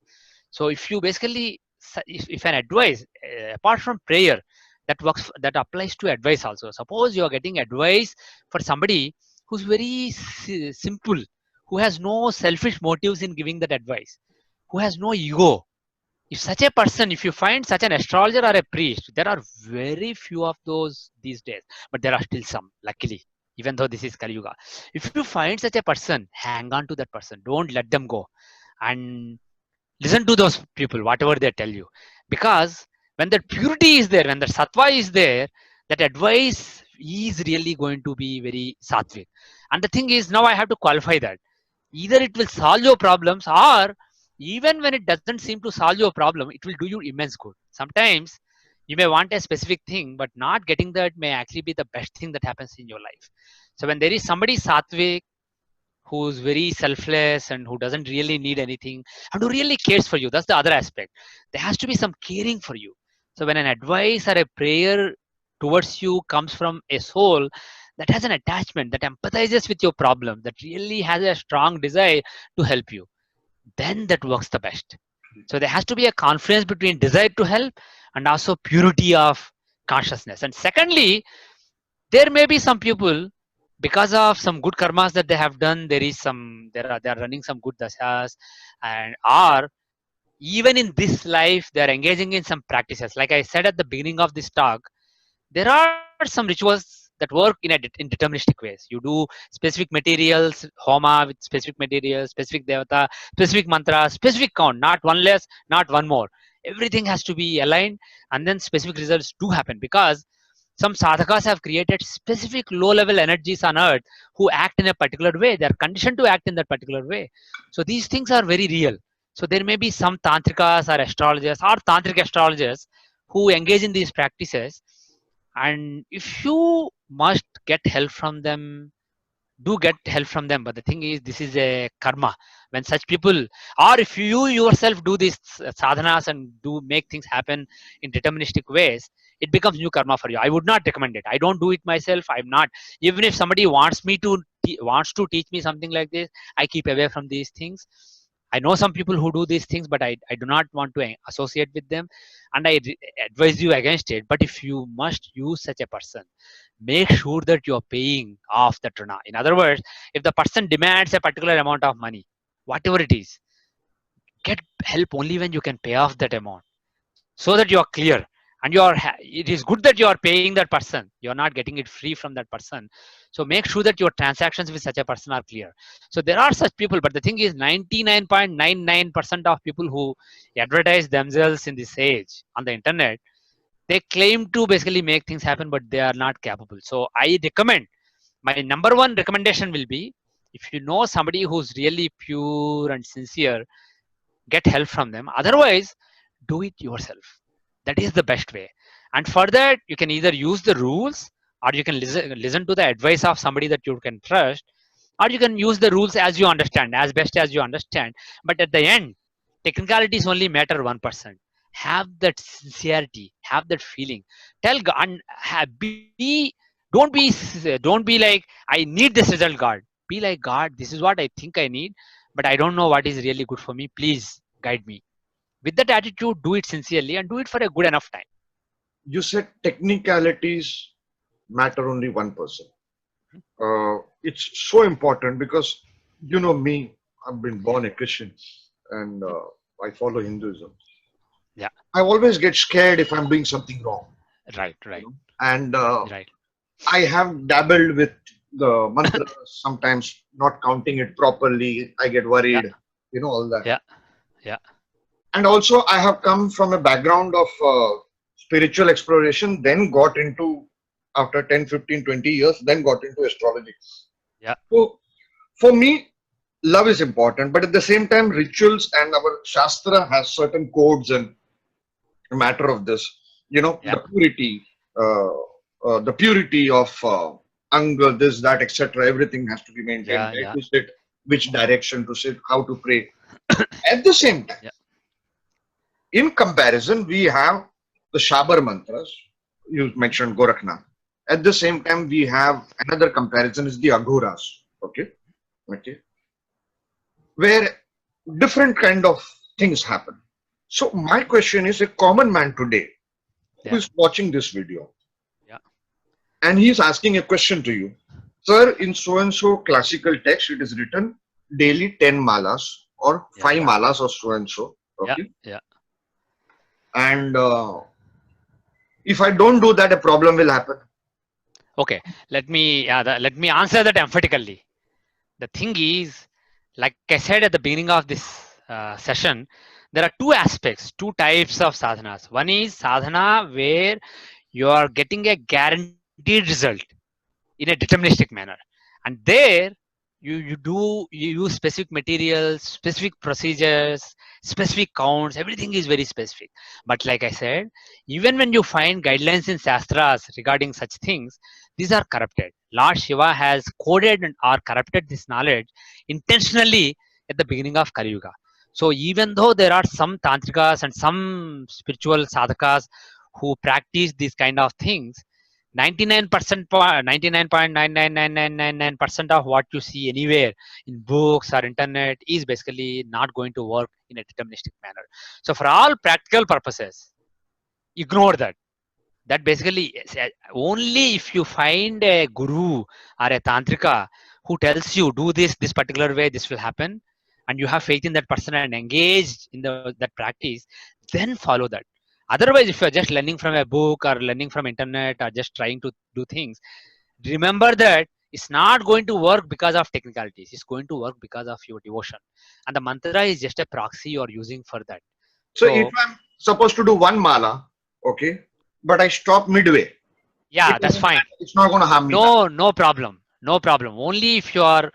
B: So if you basically, if an advice, apart from prayer, that works, that applies to advice also. Suppose you are getting advice for somebody who's very simple, who has no selfish motives in giving that advice, who has no ego. If such a person, if you find such an astrologer or a priest, there are very few of those these days, but there are still some, luckily, even though this is Kali Yuga. If you find such a person, hang on to that person. Don't let them go. And listen to those people, whatever they tell you. Because when that purity is there, when the sattva is there, that advice is really going to be very sattvic. And the thing is, now I have to qualify that. Either it will solve your problems, or even when it doesn't seem to solve your problem, it will do you immense good. Sometimes you may want a specific thing, but not getting that may actually be the best thing that happens in your life. So when there is somebody sattvic, who's very selfless and who doesn't really need anything and who really cares for you, that's the other aspect. There has to be some caring for you. So when an advice or a prayer towards you comes from a soul that has an attachment, that empathizes with your problem, that really has a strong desire to help you, then that works the best. So there has to be a confluence between desire to help and also purity of consciousness. And secondly, there may be some people, because of some good karmas that they have done, there is some they are running some good dashas, and or even in this life they are engaging in some practices. Like I said at the beginning of this talk, there are some rituals that work in deterministic ways. You do specific materials, homa with specific materials, specific devata, specific mantra, specific count, not one less, not one more. Everything has to be aligned, and then specific results do happen because some sadhakas have created specific low level energies on earth who act in a particular way. They are conditioned to act in that particular way. So these things are very real. So there may be some tantrikas or astrologers or tantric astrologers who engage in these practices, and if you must get help from them, do get help from them. But the thing is, this is a karma. When such people, or if you yourself do these sadhanas and do make things happen in deterministic ways, it becomes new karma for you. I would not recommend it. I don't do it myself. I'm not. Even if somebody wants me to wants to teach me something like this, I keep away from these things. I know some people who do these things, but I do not want to associate with them, and advise you against it. But if you must use such a person, make sure that you are paying off the truna. In other words, if the person demands a particular amount of money, whatever it is, get help only when you can pay off that amount, so that you are clear. And it is good that you are paying that person. You are not getting it free from that person. So make sure that your transactions with such a person are clear. So there are such people, but the thing is, 99.99% of people who advertise themselves in this age on the internet, they claim to basically make things happen, but they are not capable. So I recommend, my number one recommendation will be, if you know somebody who's really pure and sincere, get help from them. Otherwise, do it yourself. That is the best way. And for that, you can either use the rules, or you can listen to the advice of somebody that you can trust, or you can use the rules as you understand, as best as you understand. But at the end, technicalities only matter 1%. Have that sincerity, have that feeling. Tell God, and be, don't be like, I need this result, God. Be like, God, this is what I think I need, but I don't know what is really good for me. Please guide me. With that attitude, do it sincerely and do it for a good enough time.
A: You said technicalities matter only 1%. It's so important because you know me, I've been born a Christian and I follow Hinduism.
B: Yeah.
A: I always get scared if I'm doing something wrong,
B: Right,
A: you
B: right,
A: know. And
B: right.
A: I have dabbled with the mantras sometimes, not counting it properly. I get
B: Yeah,
A: worried, you know, all that.
B: yeah, yeah,
A: And also, I have come from a background of spiritual exploration, then got into, after 10, 15, 20 years, then got into astrology.
B: yeah,
A: So, for me, love is important, but at the same time, rituals and our Shastra has certain codes and a matter of this. You know,
B: yeah,
A: uh, the purity of Anga, this, that, etc. Everything has to be maintained.
B: yeah,
A: Where
B: yeah,
A: to sit, which direction to sit, how to pray. At the same time,
B: yeah,
A: in comparison, we have the Shabar mantras. You mentioned Gorakhnath. At the same time, we have another comparison is the Aghoras. Okay, okay, where different kind of things happen. So my question is, a common man today who
B: yeah,
A: is watching this video
B: yeah,
A: and he is asking a question to you, sir, in so and so classical text, it is written daily 10 malas or
B: yeah,
A: 5 malas or so and so.
B: yeah,
A: Okay,
B: yeah.
A: and if I don't do that, a problem will happen.
B: Okay, let me answer that emphatically. The thing is, like I said at the beginning of this session, there are two aspects, two types of sadhanas. One is sadhana where you are getting a guaranteed result in a deterministic manner, and there you use specific materials, specific procedures, specific counts. Everything is very specific. But like I said, even when you find guidelines in shastras regarding such things, these are corrupted. Lord Shiva has coded or corrupted this knowledge intentionally at the beginning of Kali Yuga. So even though there are some tantrikas and some spiritual sadhakas who practice these kind of things, 99%, 99.99999% of what you see anywhere in books or internet is basically not going to work in a deterministic manner. So for all practical purposes, ignore that. that basically only if you find a guru or a tantrika who tells you do this particular way, this will happen, and you have faith in that person and engaged in that practice, then follow that. Otherwise, if you're just learning from a book or learning from internet or just trying to do things, remember that it's not going to work because of technicalities. It's going to work because of your devotion, and the mantra is just a proxy you're using for that.
A: So if
B: So
A: I'm supposed to do one mala, okay, but I stop midway,
B: yeah, that's fine.
A: it's not going to harm me back.
B: No problem, no problem. Only if you are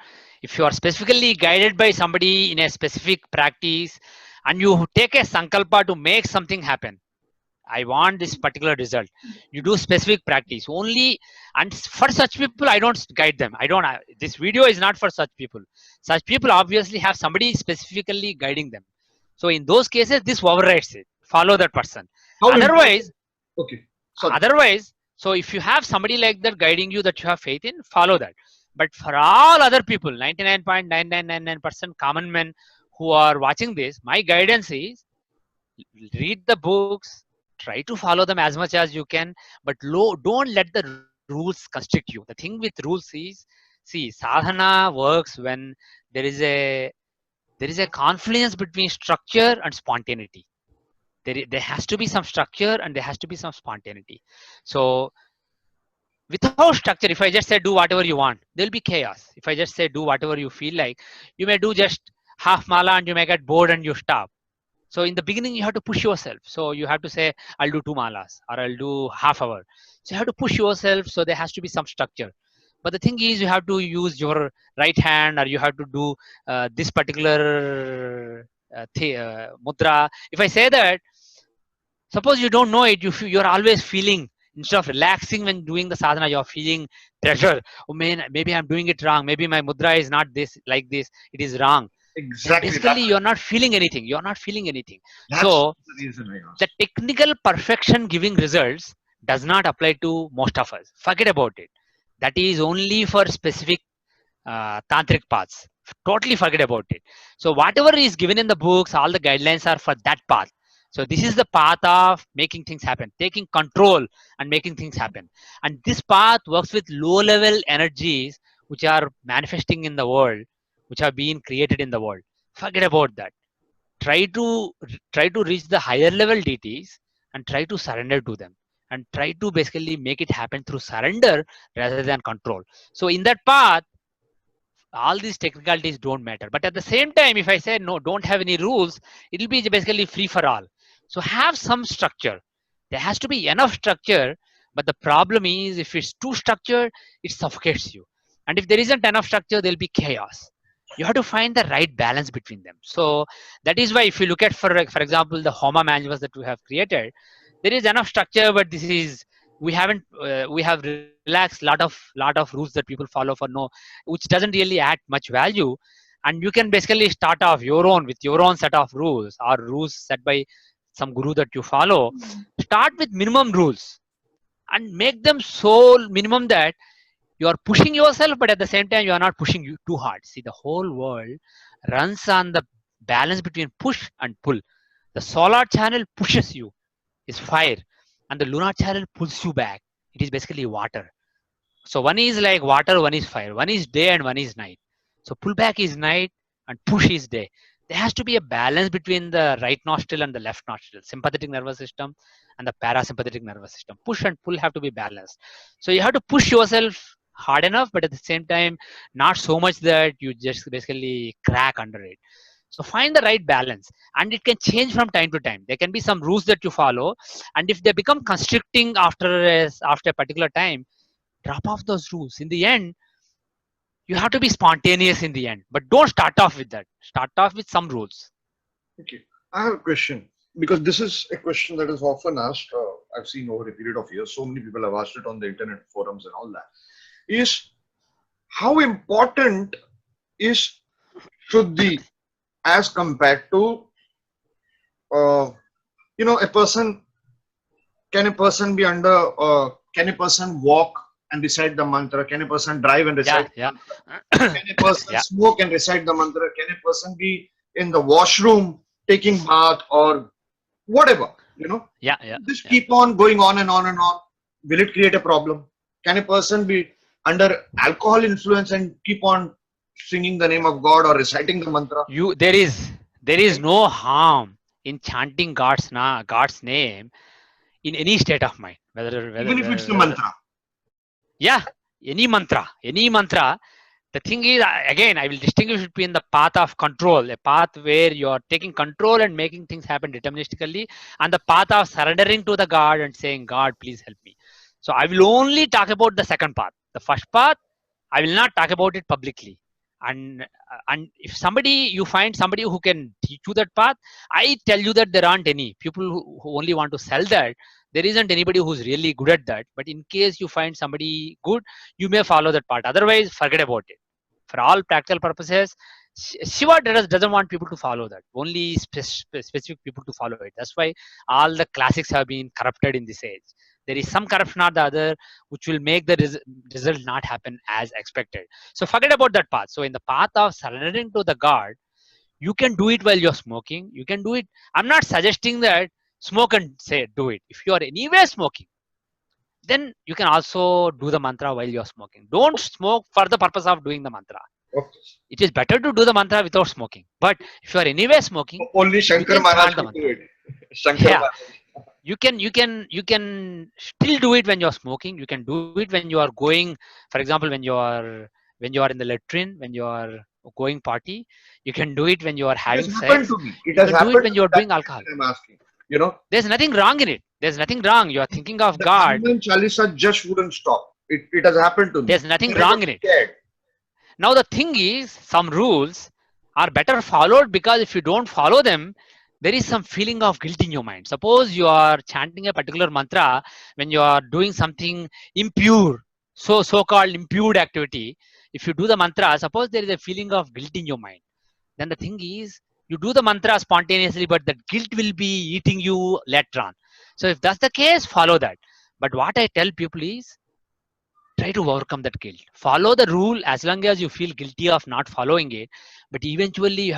B: specifically guided by somebody in a specific practice, and you take a sankalpa to make something happen. I want this particular result. You do specific practice only, and for such people, I don't guide them. I don't. This video is not for such people. Such people obviously have somebody specifically guiding them. So in those cases, this overrides it. Follow that person.
A: How important?
B: Otherwise,
A: Okay, sorry.
B: otherwise, so if you have somebody like that guiding you that you have faith in, follow that. But for all other people, 99.9999% common men who are watching this, my guidance is read the books, try to follow them as much as you can, but don't let the rules constrict you. The thing with rules is, see, sadhana works when there is a confluence between structure and spontaneity. There has to be some structure and there has to be some spontaneity. So without structure, if I just say do whatever you want, there'll be chaos. If I just say do whatever you feel like, you may do just half mala and you may get bored and you stop. So in the beginning, you have to push yourself. So you have to say, I'll do 2 malas or I'll do half hour. So you have to push yourself. So there has to be some structure. But the thing is, you have to use your right hand, or you have to do this particular mudra. If I say that, suppose you don't know it, you're always feeling, instead of relaxing when doing the sadhana, you're feeling pressure. Oh man, maybe I'm doing it wrong. Maybe my mudra is not this like this. It is wrong. Then
A: Exactly.
B: basically you're not feeling anything. You're not feeling anything.
A: That's
B: So
A: the reason I
B: the
A: asked.
B: technical perfection giving results does not apply to most of us. Forget about it. That is only for specific tantric paths. Totally forget about it. So whatever is given in the books, all the guidelines are for that path. So this is the path of making things happen, taking control and making things happen. And this path works with low level energies which are manifesting in the world, which have been created in the world. Forget about that. Try to try to reach the higher level deities and try to surrender to them, and try to basically make it happen through surrender rather than control. So in that path, all these technicalities don't matter. But at the same time, if I say no, don't have any rules, it will be basically free for all. So have some structure. There has to be enough structure. But the problem is, if it's too structured, it suffocates you. And if there isn't enough structure, there'll be chaos. You have to find the right balance between them. So that is why, if you look at, for example, the Homa manuals that we have created, there is enough structure, but this is, we haven't we have relaxed lot of rules that people follow for no, which doesn't really add much value. And you can basically start off your own with your own set of rules, or rules set by some guru that you follow. Start with minimum rules and make them so minimum that you are pushing yourself, but at the same time you are not pushing you too hard. See, the whole world runs on the balance between push and pull. The solar channel pushes you, is fire, and the lunar channel pulls you back. It is basically water. So one is like water, one is fire, one is day and one is night. So pullback is night and push is day. There has to be a balance between the right nostril and the left nostril, sympathetic nervous system and the parasympathetic nervous system. Push and pull have to be balanced. So you have to push yourself hard enough, but at the same time, not so much that you just basically crack under it. So find the right balance, and it can change from time to time. There can be some rules that you follow, and if they become constricting after a particular time, drop off those rules. In the end, you have to be spontaneous in the end, but don't start off with that. Start off with some rules.
A: Okay. I have a question because this is a question that is often asked. I've seen over a period of years, so many people have asked it on the internet forums and all that. Is how important is Shuddhi as compared to, uh, a person? Can a person be under? Can a person walk and recite the mantra? Can a person drive and recite?
B: Yeah.
A: Can a person
B: Yeah.
A: smoke and recite the mantra? Can a person be in the washroom taking bath or whatever?
B: Yeah.
A: Just keep on going on and on and on. Will it create a problem? Can a person be under alcohol influence and keep on singing the name of God or reciting the mantra?
B: You there is no harm in chanting God's name in any state of mind.
A: Even if it's a mantra.
B: Yeah, any mantra. The thing is, again, I will distinguish between the path of control, a path where you are taking control and making things happen deterministically, and the path of surrendering to the God and saying, God, please help me. So I will only talk about the second path. The first path, I will not talk about it publicly. And if you find somebody who can teach you that path, I tell you that there aren't any people who only want to sell that. There isn't anybody who's really good at that. But in case you find somebody good, you may follow that path. Otherwise, forget about it. For all practical purposes, Shiva doesn't want people to follow that. Only specific people to follow it. That's why all the classics have been corrupted in this age. There is some corruption or the other which will make the result not happen as expected. So forget about that path. So in the path of surrendering to the God, you can do it while you're smoking. You can do it. I'm not suggesting that smoke and say do it. If you are anywhere smoking, then you can also do the mantra while you're smoking. Don't smoke for the purpose of doing the mantra.
A: Okay.
B: It is better to do the mantra without smoking. But if you are anywhere smoking,
A: Only
B: you
A: Shankar
B: can
A: Maharaj
B: chant the
A: could do
B: mantra.
A: it. Shankar
B: Yeah,
A: Maharaj.
B: you can still do it when you're smoking. You can do it when you are going, for example, when you are in the latrine, when you are going party. You can do it when you are
A: It has
B: having
A: happened
B: sex.
A: to me. It
B: You
A: has
B: can do it
A: happened
B: when
A: to
B: you
A: me.
B: are
A: That's
B: doing
A: the
B: alcohol.
A: reason I'm asking. You know,
B: There's nothing wrong in it. There's nothing wrong. You are thinking of
A: the
B: God.
A: Hanuman Chalisa just wouldn't stop. It has happened to me.
B: There's nothing
A: I never
B: wrong in it.
A: cared.
B: Now the thing is, some rules are better followed, because if you don't follow them, there is some feeling of guilt in your mind. Suppose you are chanting a particular mantra when you are doing something impure, so-called impure activity. If you do the mantra, suppose there is a feeling of guilt in your mind, then the thing is, you do the mantra spontaneously, but that guilt will be eating you later on. So if that's the case, follow that. But what I tell people is, try to overcome that guilt. Follow the rule as long as you feel guilty of not following it, but eventually you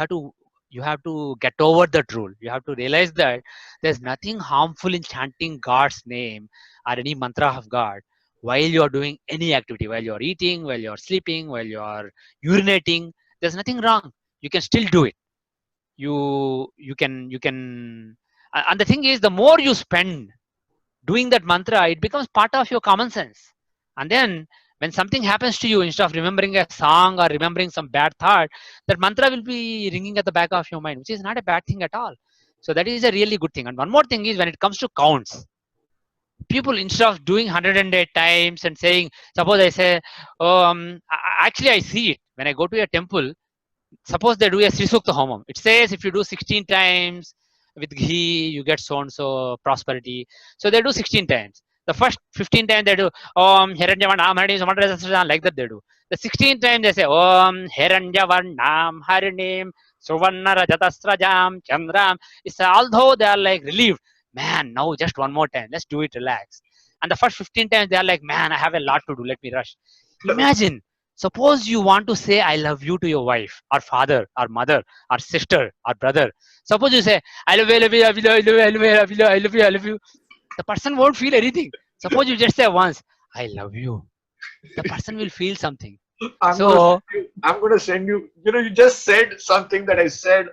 B: have to get over that rule. You have to realize that there's nothing harmful in chanting God's name or any mantra of God while you're doing any activity, while you're eating, while you're sleeping, while you're urinating. There's nothing wrong. You can still do it. You can. And the thing is, the more you spend doing that mantra, it becomes part of your common sense. And then when something happens to you, instead of remembering a song or remembering some bad thought, that mantra will be ringing at the back of your mind, which is not a bad thing at all. So that is a really good thing. And one more thing is, when it comes to counts, people, instead of doing 108 times and saying, suppose I say, actually I see it when I go to a temple. Suppose they do a Sri Sukta Homam. It says if you do 16 times with ghee, you get so and so prosperity. So they do 16 times. The first 15 times they do Om Hiranyavarnam Harinim, like that they do. The 16th time they say Om Hiranyavarnam Harinim Suvarna Rajatasrajam Chandram. It's although they are like relieved, man, now just one more time, let's do it, relax. And the first 15 times they are like, man, I have a lot to do, let me rush. Imagine, suppose you want to say I love you to your wife, or father, or mother, or sister, or brother. Suppose you say I love you, I love you, I love you, I love you, I love you, I love you, I love you, I love you. The person won't feel anything. Suppose you just say once, I love you. The person will feel something.
A: I'm gonna
B: So
A: send you. I'm gonna send you. You know, you just said something that I said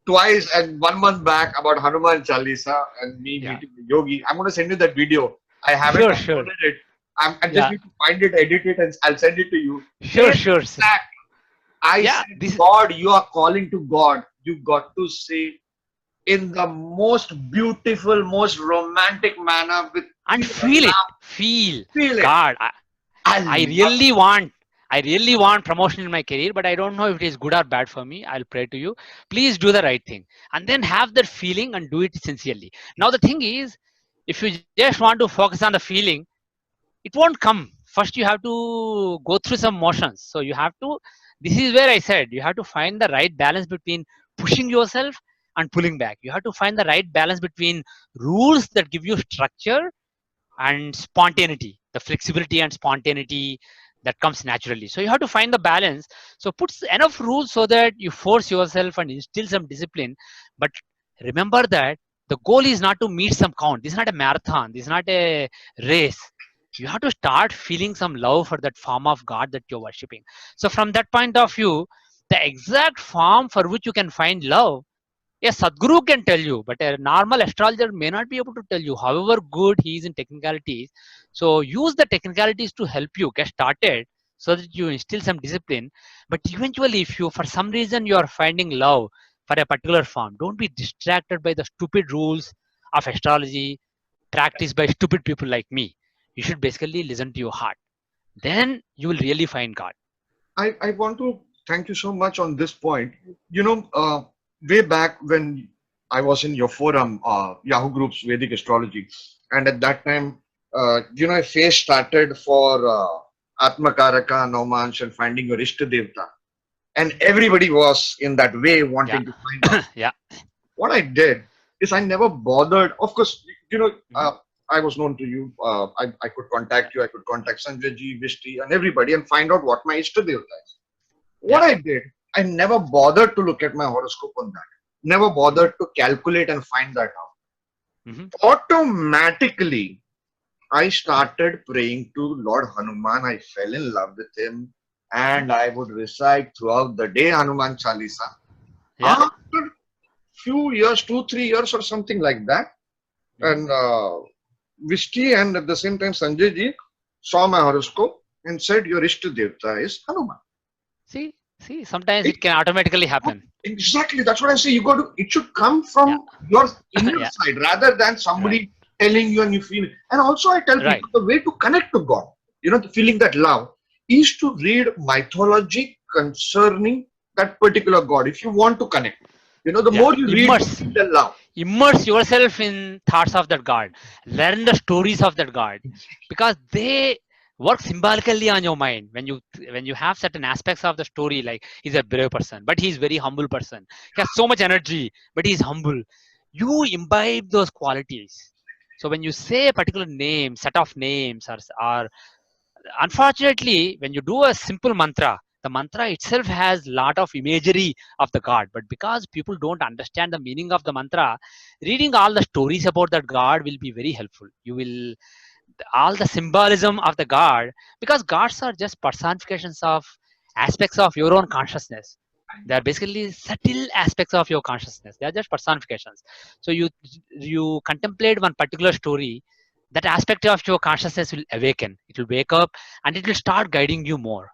A: twice and 1 month back about Hanuman Chalisa and me
B: yeah,
A: meeting the yogi. I'm gonna send you that video. I haven't
B: sure.
A: uploaded it. I just
B: Yeah,
A: need to find it, edit it, and I'll send it to you.
B: sure,
A: Same
B: sure.
A: exact. I
B: Yeah,
A: said,
B: this
A: God, you are calling to God. You got to say in the most beautiful, most romantic manner with
B: and
A: pure
B: feel it.
A: love.
B: Feel
A: Feel it.
B: God.
A: I
B: I
A: love
B: really want I really want promotion in my career, but I don't know if it is good or bad for me. I'll pray to you. Please do the right thing. And then have that feeling and do it sincerely. Now the thing is, if you just want to focus on the feeling, it won't come. First you have to go through some motions. So you have to, this is where I said you have to find the right balance between pushing yourself and pulling back. You have to find the right balance between rules that give you structure and spontaneity, the flexibility and spontaneity that comes naturally. So you have to find the balance. So put enough rules so that you force yourself and instill some discipline. But remember that the goal is not to meet some count. This is not a marathon. This is not a race. You have to start feeling some love for that form of God that you're worshipping. So from that point of view, the exact form for which you can find love, a Sadguru can tell you, but a normal astrologer may not be able to tell you, however good he is in technicalities. So use the technicalities to help you get started so that you instill some discipline. But eventually, if you, for some reason, you are finding love for a particular form, don't be distracted by the stupid rules of astrology practiced by stupid people like me. You should basically listen to your heart. Then you will really find God.
A: I want to thank you so much on this point. You know, way back when I was in your forum, Yahoo Group's Vedic Astrology, and at that time, a phase started for Atmakaraka, Nomansh, and finding your Ishta Devta. And everybody was in that way
B: Yeah.
A: wanting to find out.
B: Yeah.
A: What I did is I never bothered. Of course,
B: Mhm.
A: I was known to you. I could contact you. I could contact Sanjay ji, Vishti, and everybody and find out what my Ishta Devta is. What
B: Yeah.
A: I did, I never bothered to look at my horoscope on that. Never
B: Mhm.
A: bothered to calculate and find that out.
B: Mhm.
A: Automatically, I started praying to Lord Hanuman. I fell in love with him,
B: Mhm.
A: and I would recite throughout the day Hanuman Chalisa.
B: Yeah.
A: After few years, 2, 3 years or something like that,
B: Mhm.
A: and Vishti and at the same time Sanjay ji saw my horoscope and said, "Your Ishta Devta is Hanuman."
B: See, sometimes it can automatically happen.
A: Exactly. That's what I say. You got to, it should come
B: Yeah.
A: from your inner
B: Yeah.
A: side rather than
B: Right.
A: somebody telling you and you feel it. And also, I tell
B: Right.
A: people the way to connect to God, the feeling that love is to read mythology concerning that particular God. If you want to connect, the
B: Yeah.
A: more you read, you
B: Immerse.
A: feel the love.
B: Immerse yourself in thoughts of that God. Learn the stories of that God, because they work symbolically on your mind. When you have certain aspects of the story, like he's a brave person, but he's very humble person. He has so much energy, but he's humble. You imbibe those qualities. So when you say a particular name, set of names, or unfortunately, when you do a simple mantra, the mantra itself has lot of imagery of the god, but because people don't understand the meaning of the mantra, reading all the stories about that god will be very helpful. You will, all the symbolism of the god, because gods are just personifications of aspects of your own consciousness. They are basically subtle aspects of your consciousness. They are just personifications. So you contemplate one particular story, that aspect of your consciousness will awaken. It will wake up and it will start guiding you more.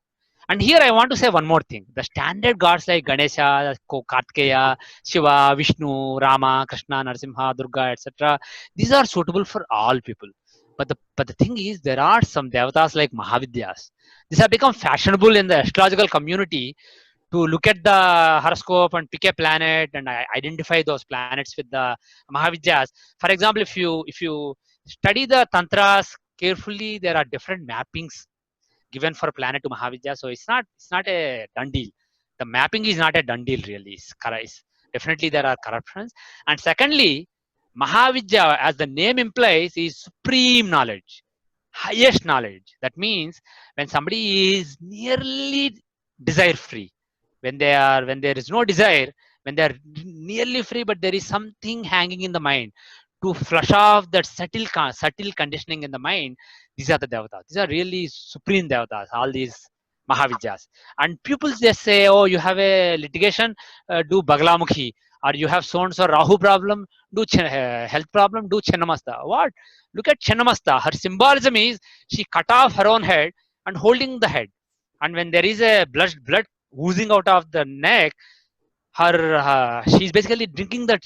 B: And here I want to say one more thing. The standard gods like Ganesha, Kartikeya, Shiva, Vishnu, Rama, Krishna, Narasimha, Durga, etc. These are suitable for all people. But the thing is, there are some devatas like Mahavidyas. These have become fashionable in the astrological community to look at the horoscope and pick a planet and identify those planets with the Mahavidyas. For example, if you study the tantras carefully, there are different mappings given for planet to Mahavidya. So it's not a done deal. The mapping is not a done deal really. Definitely there are corruptions. And secondly, Mahavidya, as the name implies, is supreme knowledge, highest knowledge. That means when somebody is nearly desire free, when there is no desire, when they are nearly free, but there is something hanging in the mind to flush off that subtle conditioning in the mind. These are the devatas. These are really supreme devatas, all these Mahavidyas. And pupils just say, oh, you have a litigation, do Baglamukhi. Or you have so and so Rahu problem, do health problem, do Chennamasta. What? Look at Chennamasta. Her symbolism is she cut off her own head and holding the head. And when there is a blood oozing out of the neck, she's basically drinking that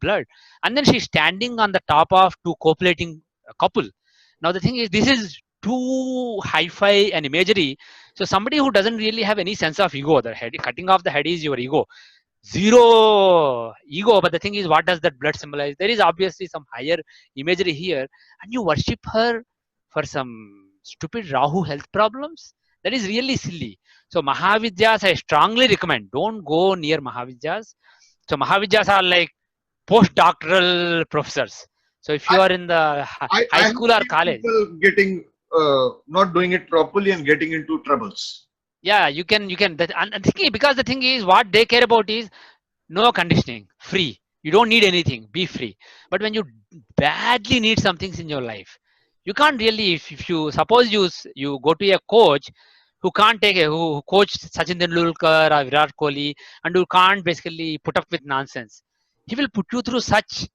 B: blood, and then she's standing on the top of two copulating couple. Now the thing is, this is too hi-fi and imagery. So somebody who doesn't really have any sense of ego, the head cutting off the head is your ego, zero ego. But the thing is, what does that blood symbolize? There is obviously some higher imagery here, and you worship her for some stupid Rahu health problems. That is really silly. So Mahavidyas, I strongly recommend, don't go near Mahavidyas. So Mahavidyas are like postdoctoral professors. So if
A: I,
B: you are in the
A: I
B: high
A: have
B: school or
A: seen
B: college,
A: people getting, not doing it properly and getting into troubles.
B: yeah, you can that, and the thing, because the thing is, what they care about is no conditioning, free. You don't need anything, be free. But when you badly need some things in your life, You can't really, if you suppose you go to a coach who can't take a who coached Sachin Tendulkar or Virat Kohli, and who can't basically put up with nonsense. He will put you through such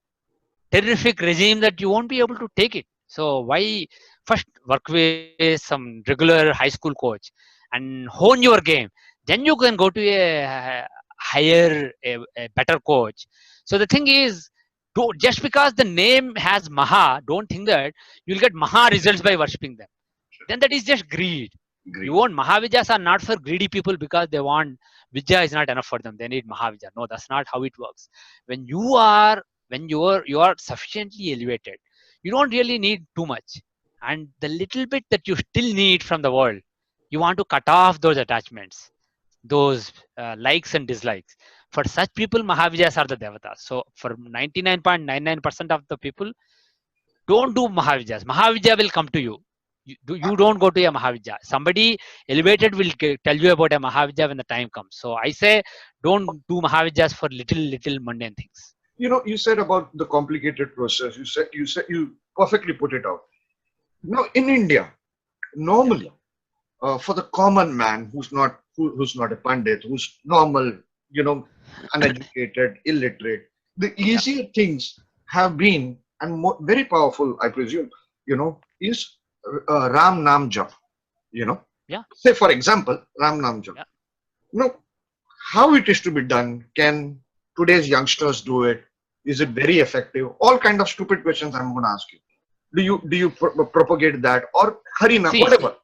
B: terrific regime that you won't be able to take it. So why first work with some regular high school coach and hone your game, then you can go to a higher, a better coach. So the thing is, just because the name has Maha, don't think that you'll get Maha results by worshipping them. Then that is just greed. You
A: Great.
B: want Mahavidyas are not for greedy people because they want Vidya is not enough for them. They need Mahavidya. No, that's not how it works. When you are sufficiently elevated, you don't really need too much. And the little bit that you still need from the world, you want to cut off those attachments, those likes and dislikes. For such people, Mahavidyas are the devatas. So for 99.99% of the people, don't do Mahavidyas. Mahavidya will come to you. You don't go to a Mahavidya. Somebody elevated will tell you about a Mahavidya when the time comes. So I say, don't do Mahavidyas for little mundane things.
A: You said about the complicated process. You perfectly put it out. Now, in India,
B: Yeah,
A: normally, for the common man who's not a pandit, who's normal, you know, uneducated, illiterate, the
B: yeah,
A: easier things have been and very powerful, I presume, is Ram Nam Jap. You know,
B: yeah,
A: say for example, Ram Nam Jap.
B: yeah.
A: Now, how it is to be done? Can today's youngsters do it? Is it very effective? All kind of stupid questions I'm going to ask you. Do you propagate that or Harina,
B: See,
A: whatever?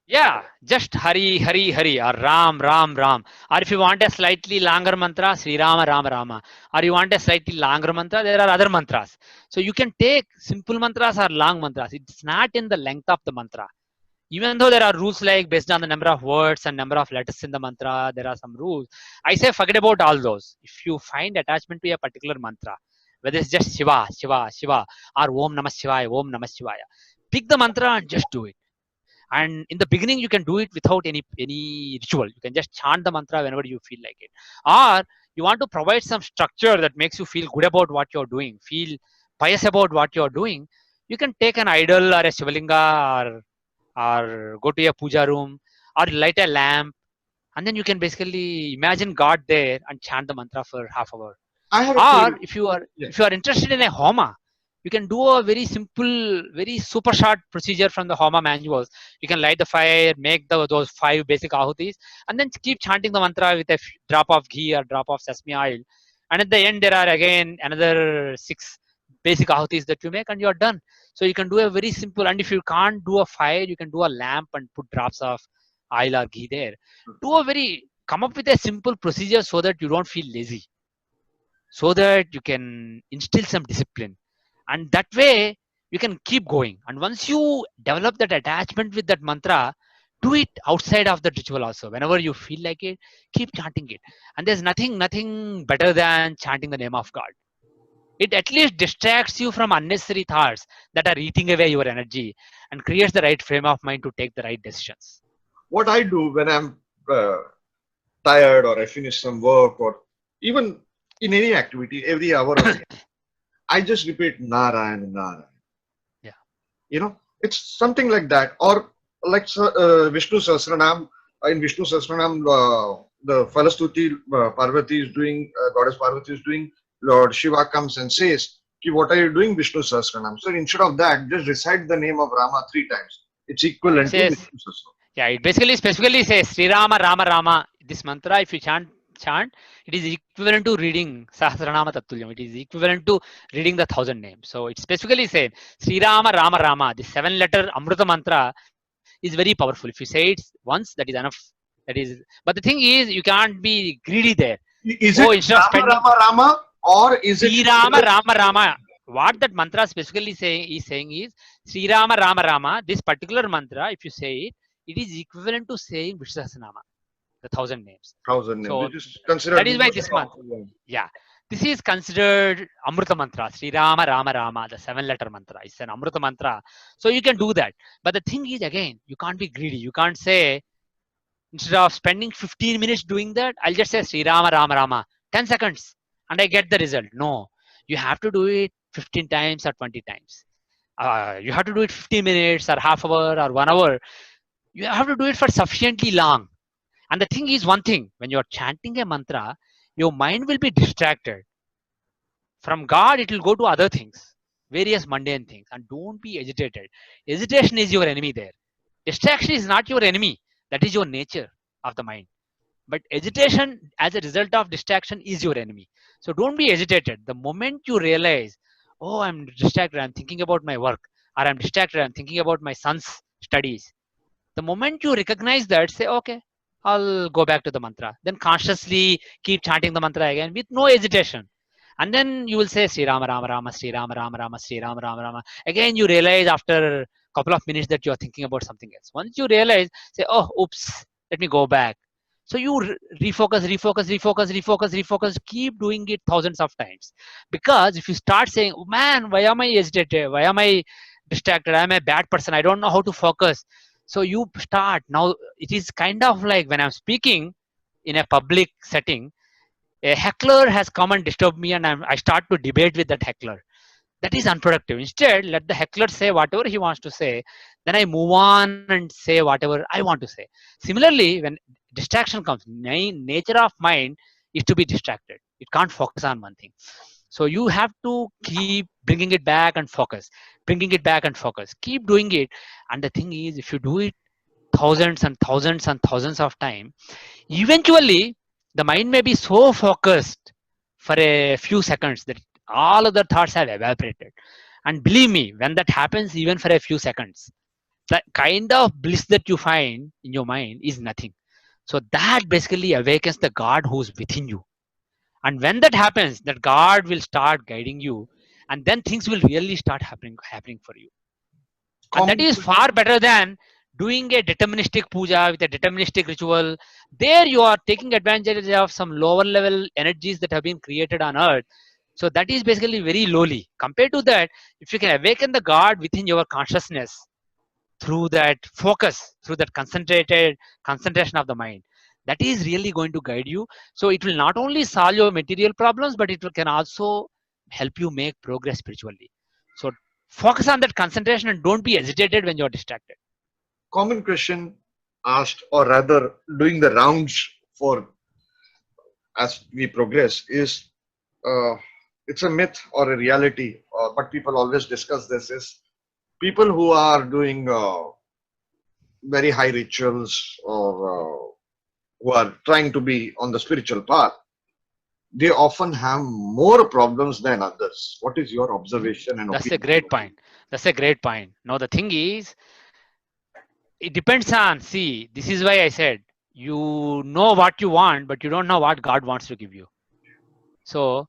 B: yeah, just Hari, Hari, Hari, or Ram, Ram, Ram. Or if you want a slightly longer mantra, Sri Rama, Rama, Rama. Or you want a slightly longer mantra, there are other mantras. So you can take simple mantras or long mantras. It's not in the length of the mantra. Even though there are rules like based on the number of words and number of letters in the mantra, there are some rules. I say forget about all those. If you find attachment to a particular mantra, whether it's just Shiva, Shiva, Shiva, or Om Namah Shivaya, Om Namah Shivaya, pick the mantra and just do it. And in the beginning you can do it without any ritual. You can just chant the mantra whenever you feel like it. Or you want to provide some structure that makes you feel good about what you're doing, feel pious about what you're doing. You can take an idol or a shivalinga, or go to a puja room, or light a lamp, and then you can basically imagine God there and chant the mantra for half hour.
A: I have a
B: Or
A: query.
B: if you are
A: Yeah.
B: if you are interested in a homa, you can do a very simple, very super short procedure from the homa manuals. You can light the fire, make those 5 basic ahutis, and then keep chanting the mantra with a drop of ghee or drop of sesame oil. And at the end there are again another 6 basic ahutis that you make, and you're done. So you can do a very simple, and if you can't do a fire, you can do a lamp and put drops of oil or ghee there. Come up with a simple procedure so that you don't feel lazy, so that you can instill some discipline, and that way you can keep going. And once you develop that attachment with that mantra, do it outside of the ritual also. Whenever you feel like it, keep chanting it. And there's nothing better than chanting the name of God. It at least distracts you from unnecessary thoughts that are eating away your energy, and creates the right frame of mind to take the right decisions.
A: What I do when I'm uh, tired or I finish some work or even in any activity, every hour or I just repeat Narayan, Narayan.
B: Yeah,
A: It's something like that. Or like Vishnu Sahasranam, in Vishnu Sahasranam, the Falastuti Parvati is doing, Goddess Parvati is doing, Lord Shiva comes and says, Ki, what are you doing, Vishnu Sahasranam? So instead of that, just recite the name of Rama 3 times. It's
B: yeah, it
A: equivalent to
B: says,
A: Vishnu Sahasranam.
B: yeah, it basically specifically says Sri Rama, Rama, Rama. This mantra, if you chant, it is equivalent to reading Sahasranama Tattulyam. It is equivalent to reading the 1,000 names. So it specifically said Sri Rama, Rama, Rama. The 7-letter Amrita mantra is very powerful. If you say it once, that is enough. That is, but the thing is, you can't be greedy there.
A: Is
B: Oh,
A: it
B: instead of
A: Rama
B: spending
A: Rama Rama or is it
B: Sri Rama, Rama, Rama. What that mantra specifically saying is Sri Rama, Rama, Rama. This particular mantra, if you say it, it is equivalent to saying Vishnu Sahasranama, the 1,000 names.
A: 1,000 names,
B: So
A: which is considered
B: that
A: the
B: is why
A: most
B: this month,
A: powerful one?
B: yeah, this is considered Amrita mantra, Sri Rama, Rama, Rama, the 7-letter mantra. It's an Amrita mantra. So you can do that. But the thing is, again, you can't be greedy. You can't say, instead of spending 15 minutes doing that, I'll just say Sri Rama, Rama, Rama, 10 seconds, and I get the result. No, you have to do it 15 times or 20 times. You have to do it 15 minutes or half hour or 1 hour. You have to do it for sufficiently long. And the thing is one thing, when you're chanting a mantra, your mind will be distracted. From God, it will go to other things, various mundane things. And don't be agitated. Agitation is your enemy there. Distraction is not your enemy. That is your nature of the mind. But agitation as a result of distraction is your enemy. So don't be agitated. The moment you realize, oh, I'm distracted, I'm thinking about my work, or I'm distracted, I'm thinking about my son's studies. The moment you recognize that, say, okay, I'll go back to the mantra. Then consciously keep chanting the mantra again with no hesitation. And then you will say Sri Rama Rama Rama Sri Rama Rama Rama Sri Rama Rama Rama. Again, you realize after a couple of minutes that you are thinking about something else. Once you realize, say, oh, oops, let me go back. So you refocus, keep doing it thousands of times. Because if you start saying, oh, man, why am I agitated? Why am I distracted? I am a bad person. I don't know how to focus. So you start now. It is kind of like when I'm speaking in a public setting, a heckler has come and disturbed me, and I start to debate with that heckler. That is unproductive. Instead, let the heckler say whatever he wants to say. Then I move on and say whatever I want to say. Similarly, when distraction comes, nature of mind is to be distracted. It can't focus on one thing. So you have to keep bringing it back and focus, bringing it back and focus. Keep doing it. And the thing is, if you do it thousands and thousands and thousands of time, eventually the mind may be so focused for a few seconds that all other thoughts have evaporated. And believe me, when that happens, even for a few seconds, the kind of bliss that you find in your mind is nothing. So that basically awakens the God who's within you. And when that happens, that God will start guiding you, and then things will really start happening for you. And that
A: Common
B: is far
A: question.
B: better than doing a deterministic puja with a deterministic ritual. There you are taking advantage of some lower level energies that have been created on earth. So that is basically very lowly. Compared to that, if you can awaken the God within your consciousness through that focus, through that concentrated concentration of the mind, that is really going to guide you. So it will not only solve your material problems, but it can also help you make progress spiritually. So focus on that concentration and don't be agitated when you're distracted.
A: Common question asked, or rather, doing the rounds for as we progress is uh, it's a myth or a reality, but people always discuss this is people who are doing very high rituals or who are trying to be on the spiritual path, they often have more problems than others. What is your observation and
B: That's a
A: opinion?
B: great point. That's a great point. Now the thing is, it depends on. See, this is why I said you know what you want, but you don't know what God wants to give you. So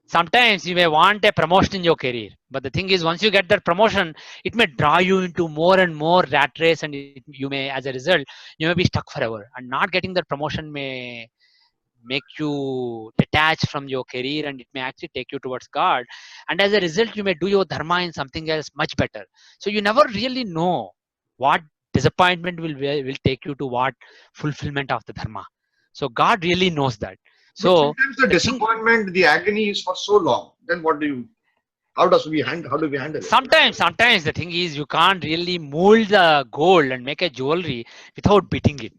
B: sometimes you may want a promotion in your career, but the thing is, once you get that promotion, it may draw you into more and more rat race, and you may, as a result, you may be stuck forever. And not getting that promotion may make you detach from your career, and it may actually take you towards God. And as a result, you may do your dharma in something else much better. So you never really know what disappointment will take you to what fulfillment of the dharma. So God really knows that.
A: But
B: So
A: sometimes the
B: the thing,
A: disappointment, the agony is for so long. Then what do you? How do we handle it?
B: sometimes the thing is, you can't really mold the gold and make a jewelry without beating it.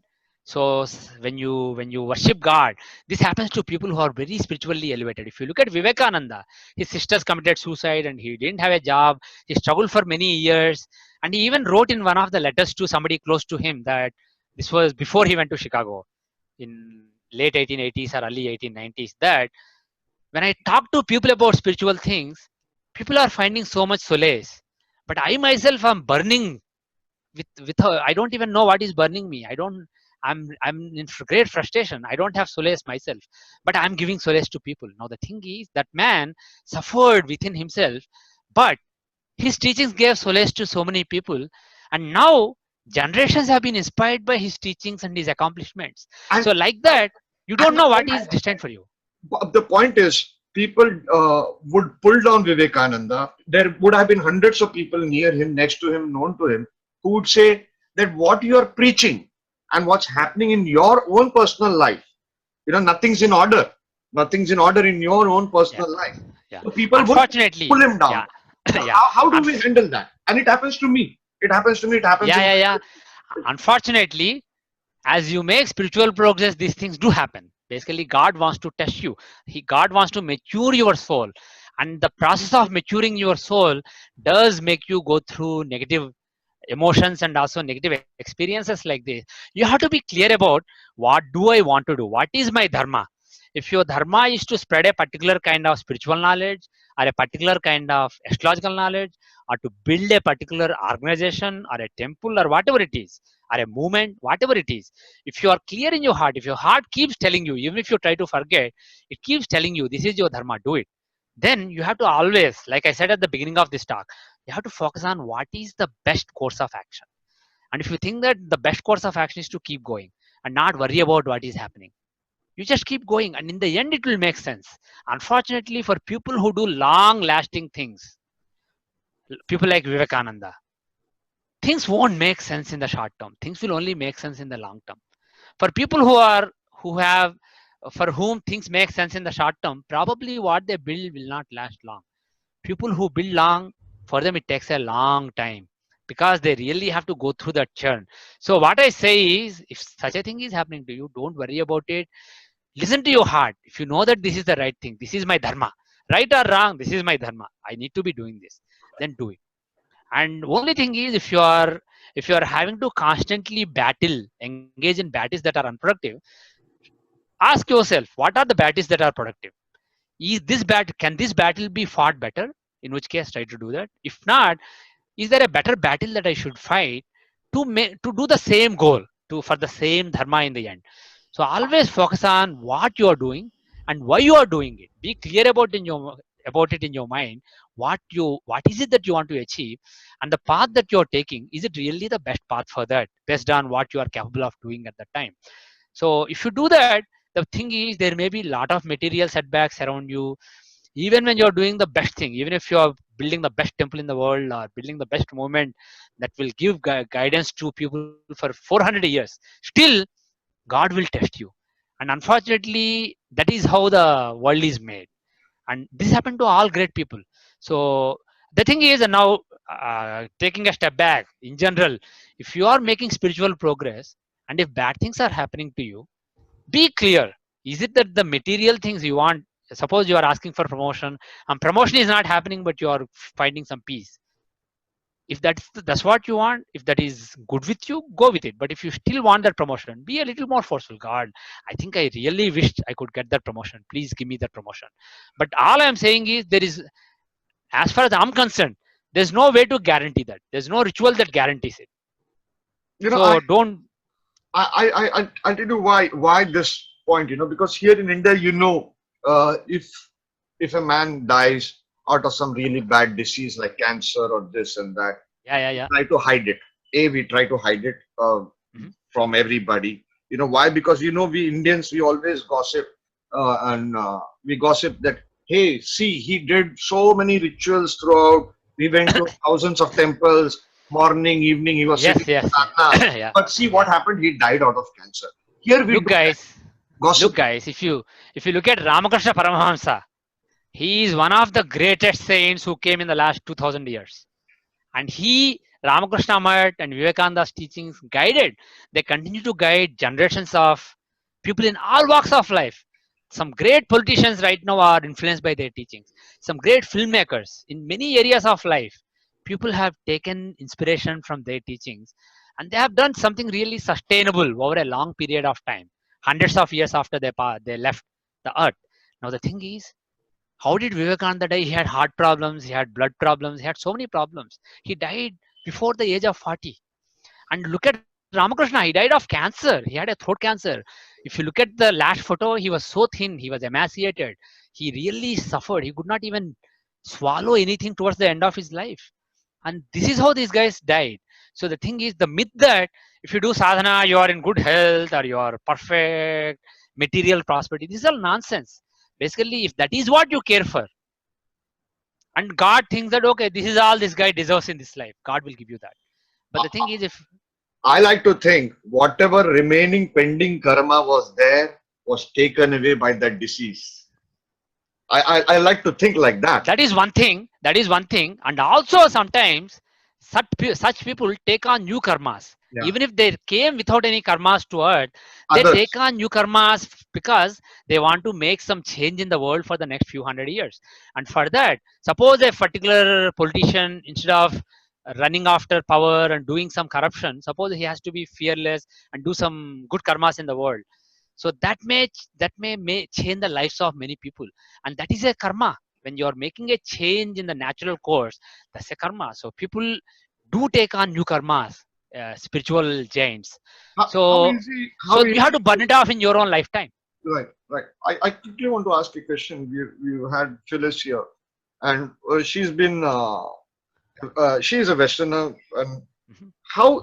B: So when you worship God, this happens to people who are very spiritually elevated. If you look at Vivekananda, his sisters committed suicide and he didn't have a job. He struggled for many years, and he even wrote in one of the letters to somebody close to him that this was before he went to Chicago in late 1880s or early 1890s, that when I talk to people about spiritual things, people are finding so much solace. But I myself am burning with I don't even know what is burning me. I'm in great frustration. I don't have solace myself, but I'm giving solace to people. Now the thing is that man suffered within himself, but his teachings gave solace to so many people, and now generations have been inspired by his teachings and his accomplishments.
A: And
B: So like that, you don't
A: and
B: know what is destined for you.
A: the point is, people would pull down Vivekananda. There would have been hundreds of people near him, next to him, known to him, who would say that what you are preaching and what's happening in your own personal life, nothing's in order. Nothing's in order in your own
B: Yeah,
A: personal life.
B: yeah.
A: So people would pull
B: Unfortunately,
A: him down.
B: yeah,
A: So
B: yeah.
A: how do we
B: Unf-
A: handle that? And it happens to me. It happens to me. It happens
B: Yeah,
A: in
B: yeah,
A: my
B: yeah. Unfortunately, as you make spiritual progress, these things do happen. Basically, God wants to test you. God wants to mature your soul, and the process of maturing your soul does make you go through negative emotions and also negative experiences like this. You have to be clear about what do I want to do, what is my dharma. If your dharma is to spread a particular kind of spiritual knowledge or a particular kind of astrological knowledge, or to build a particular organization or a temple or whatever it is, or a movement, whatever it is, if you are clear in your heart, if your heart keeps telling you, even if you try to forget, it keeps telling you this is your dharma, do it. Then you have to always, like I said at the beginning of this talk, you have to focus on what is the best course of action. And if you think that the best course of action is to keep going and not worry about what is happening, you just keep going, and in the end it will make sense. Unfortunately, for people who do long lasting things, people like Vivekananda, things won't make sense in the short term, things will only make sense in the long term. For people who have for whom things make sense in the short term, probably what they build will not last long. People who build long, for them it takes a long time, because they really have to go through that churn. So what I say is, if such a thing is happening to you, don't worry about it. Listen to your heart. If you know that this is the right thing, this is my dharma, right or wrong, this is my dharma, I need to be doing this, then do it. And only thing is, if you are having to constantly battle, engage in battles that are unproductive, ask yourself, what are the battles that are productive? Is this battle, can this battle be fought better? In which case, try to do that. If not, is there a better battle that I should fight to do the same goal, to for the same dharma in the end? So always focus on what you are doing and why you are doing it. Be clear about it in your mind. What is it that you want to achieve, and the path that you are taking, is it really the best path for that, based on what you are capable of doing at that time? So if you do that, the thing is, there may be a lot of material setbacks around you. Even when you're doing the best thing, even if you're building the best temple in the world or building the best movement that will give guidance to people for 400 years, still God will test you. And unfortunately, that is how the world is made, and this happened to all great people. So the thing is, and now taking a step back in general, if you are making spiritual progress and if bad things are happening to you, be clear. Is it that the material things you want, suppose you are asking for promotion and promotion is not happening, but you are finding some peace. If that's what you want, if that is good with you, go with it. But if you still want that promotion, be a little more forceful. God, I think I really wished I could get that promotion, please give me that promotion. But all I'm saying is, there is, as far as I'm concerned, there's no way to guarantee that, there's no ritual that guarantees it.
A: you know, I,
B: So don't.
A: I'll tell you why this point. Because here in India, if a man dies out of some really bad disease like cancer or this and that,
B: Yeah, yeah,
A: we
B: yeah.
A: try to hide it. We try to hide it
B: Mhm.
A: from everybody. Why? Because we Indians, we always gossip, and we gossip that, hey, see, he did so many rituals throughout. We went to thousands of temples, morning, evening. He was sitting
B: Yes,
A: in
B: yes, yeah.
A: sadhana,
B: Yeah,
A: but see what
B: yeah.
A: happened. He died out of cancer. Here we
B: Look,
A: do that
B: guys,
A: gossip.
B: if you look at Ramakrishna Paramahamsa, he is one of the greatest saints who came in the last 2000 years. And Ramakrishna Math and Vivekananda's teachings guided, they continue to guide generations of people in all walks of life. Some great politicians right now are influenced by their teachings. Some great filmmakers in many areas of life, people have taken inspiration from their teachings, and they have done something really sustainable over a long period of time, hundreds of years after they left the earth. Now, the thing is, how did Vivekananda die? He had heart problems, he had blood problems, he had so many problems. He died before the age of 40. And look at Ramakrishna, he died of cancer. He had a throat cancer. If you look at the last photo, he was so thin, he was emaciated. He really suffered. He could not even swallow anything towards the end of his life. And this is how these guys died. So the thing is, the myth that if you do sadhana, you are in good health or you are perfect, material prosperity, this is all nonsense. Basically, if that is what you care for, and God thinks that, okay, this is all this guy deserves in this life, God will give you that. But the thing is, if
A: I like to think whatever remaining pending karma was there was taken away by that disease. I like to think like that.
B: that is one thing, and also sometimes such people take on new karmas.
A: Yeah.
B: Even if they came without any karmas to earth, they take
A: Others.
B: on new karmas because they want to make some change in the world for the next few hundred years. And for that, suppose a particular politician, instead of running after power and doing some corruption, suppose he has to be fearless and do some good karmas in the world. So that may change the lives of many people, and that is a karma. When you are making a change in the natural course, that's a karma. So people do take on new karmas, spiritual giants.
A: How
B: So
A: easy?
B: so
A: How
B: you have
A: easy?
B: to burn it off in your own lifetime.
A: Right, right. I quickly want to ask a question. We had Phyllis here, and she's been she is a Westerner. And
B: Mhm.
A: how,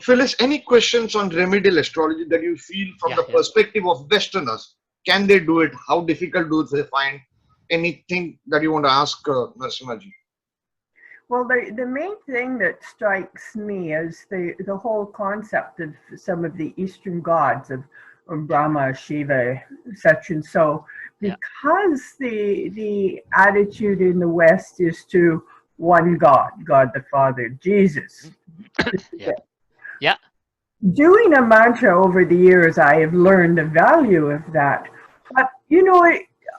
A: Phyllis? Any questions on remedial astrology that you feel from
B: Yeah,
A: the
B: yeah.
A: perspective of Westerners? Can they do it? How difficult do they find? Anything that you want to ask Narasimhaji?
C: Well, the main thing that strikes me is the whole concept of some of the Eastern gods of Brahma, Shiva, such and so,
B: Yeah.
C: because the attitude in the West is to one God, God the Father, Jesus.
B: Yeah. Yeah.
C: Doing a mantra over the years, I have learned the value of that. But,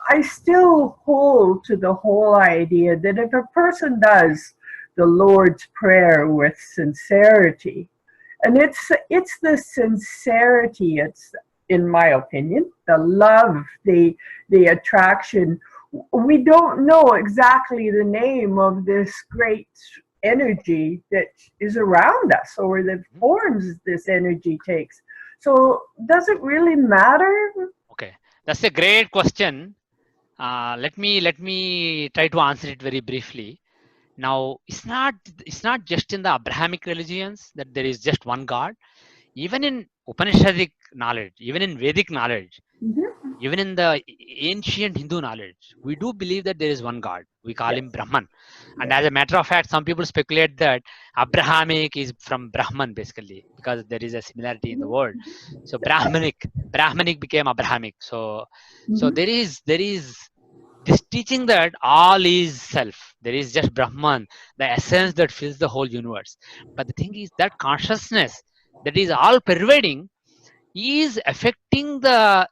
C: I still hold to the whole idea that if a person does the Lord's Prayer with sincerity, and it's the sincerity, it's, in my opinion, the love, the attraction. We don't know exactly the name of this great energy that is around us or the forms this energy takes. So does it really matter?
B: Okay, that's a great question. Let me try to answer it very briefly. Now, it's not just in the Abrahamic religions that there is just one God. Even in Upanishadic knowledge, even in Vedic knowledge,
C: Mm-hmm.
B: even in the ancient Hindu knowledge, we do believe that there is one God. We call
C: Yes.
B: him Brahman. And
C: Yes.
B: as a matter of fact, some people speculate that Abrahamic is from Brahman basically because there is a similarity in the word. So Brahmanic became Abrahamic. So
C: Mm-hmm.
B: there is this teaching that all is self. There is just Brahman, the essence that fills the whole universe. But the thing is that consciousness that is all pervading is affecting the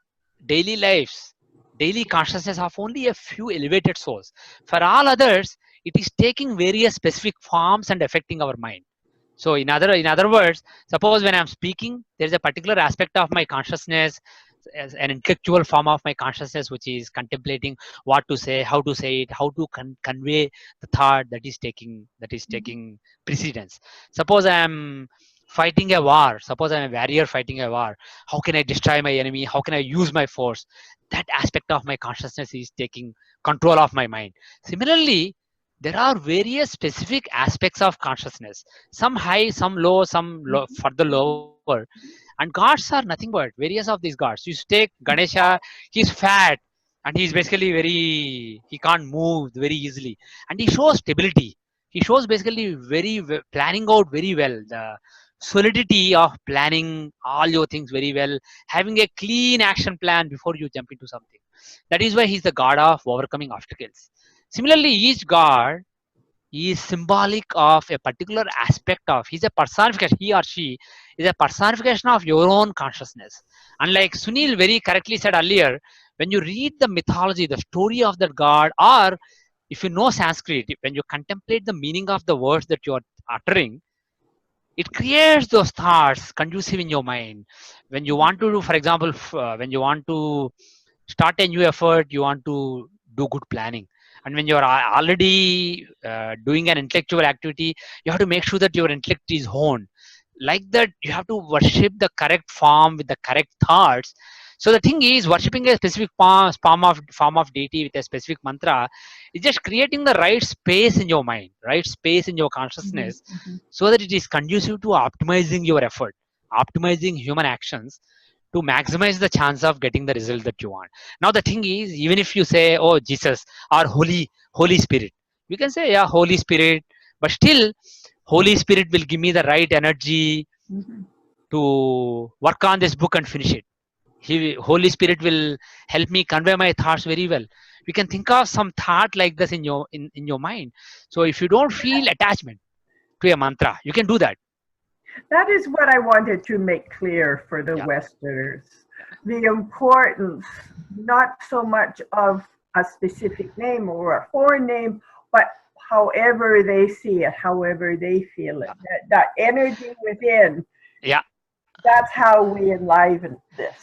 B: daily lives, daily consciousness of only a few elevated souls. For all others, it is taking various specific forms and affecting our mind. So in other words, suppose when I'm speaking, there's a particular aspect of my consciousness, as an intellectual form of my consciousness, which is contemplating what to say, how to say it, how to convey the thought that is taking precedence. Suppose I'm fighting a war. Suppose I'm a warrior fighting a war. How can I destroy my enemy? How can I use my force? That aspect of my consciousness is taking control of my mind. Similarly, there are various specific aspects of consciousness, some high, some low, some further lower. And gods are nothing but various of these gods. You take Ganesha, he's fat and he's basically he can't move very easily, and he shows stability. He shows basically planning out very well, the solidity of planning all your things very well, having a clean action plan before you jump into something. That is why he's the god of overcoming obstacles. Similarly, each god is symbolic of a particular aspect of, he's a personification, he or she is a personification of your own consciousness. And like Sunil very correctly said earlier, when you read the mythology, the story of that god, or if you know Sanskrit, when you contemplate the meaning of the words that you are uttering, it creates those thoughts conducive in your mind. When you want to do, for example, when you want to start a new effort, you want to do good planning. And when you're already doing an intellectual activity, you have to make sure that your intellect is honed. Like that, you have to worship the correct form with the correct thoughts. So the thing is, worshiping a specific form of deity with a specific mantra is just creating the right space in your mind, right space in your consciousness,
C: Mm-hmm.
B: so that it is conducive to optimizing your effort, optimizing human actions to maximize the chance of getting the result that you want. Now the thing is, even if you say, "Oh, Jesus," or Holy Spirit, you can say, "Yeah, Holy Spirit," but still, Holy Spirit will give me the right energy
C: Mm-hmm.
B: to work on this book and finish it. Holy Spirit will help me convey my thoughts very well. We can think of some thought like this in your mind. So if you don't feel attachment to a mantra. You can do that.
C: That is what I wanted to make clear for the
B: Yeah.
C: Westerners. The importance, not so much of a specific name or a foreign name, but however they see it, however they feel it. That energy within,
B: Yeah.
C: that's how we enliven this.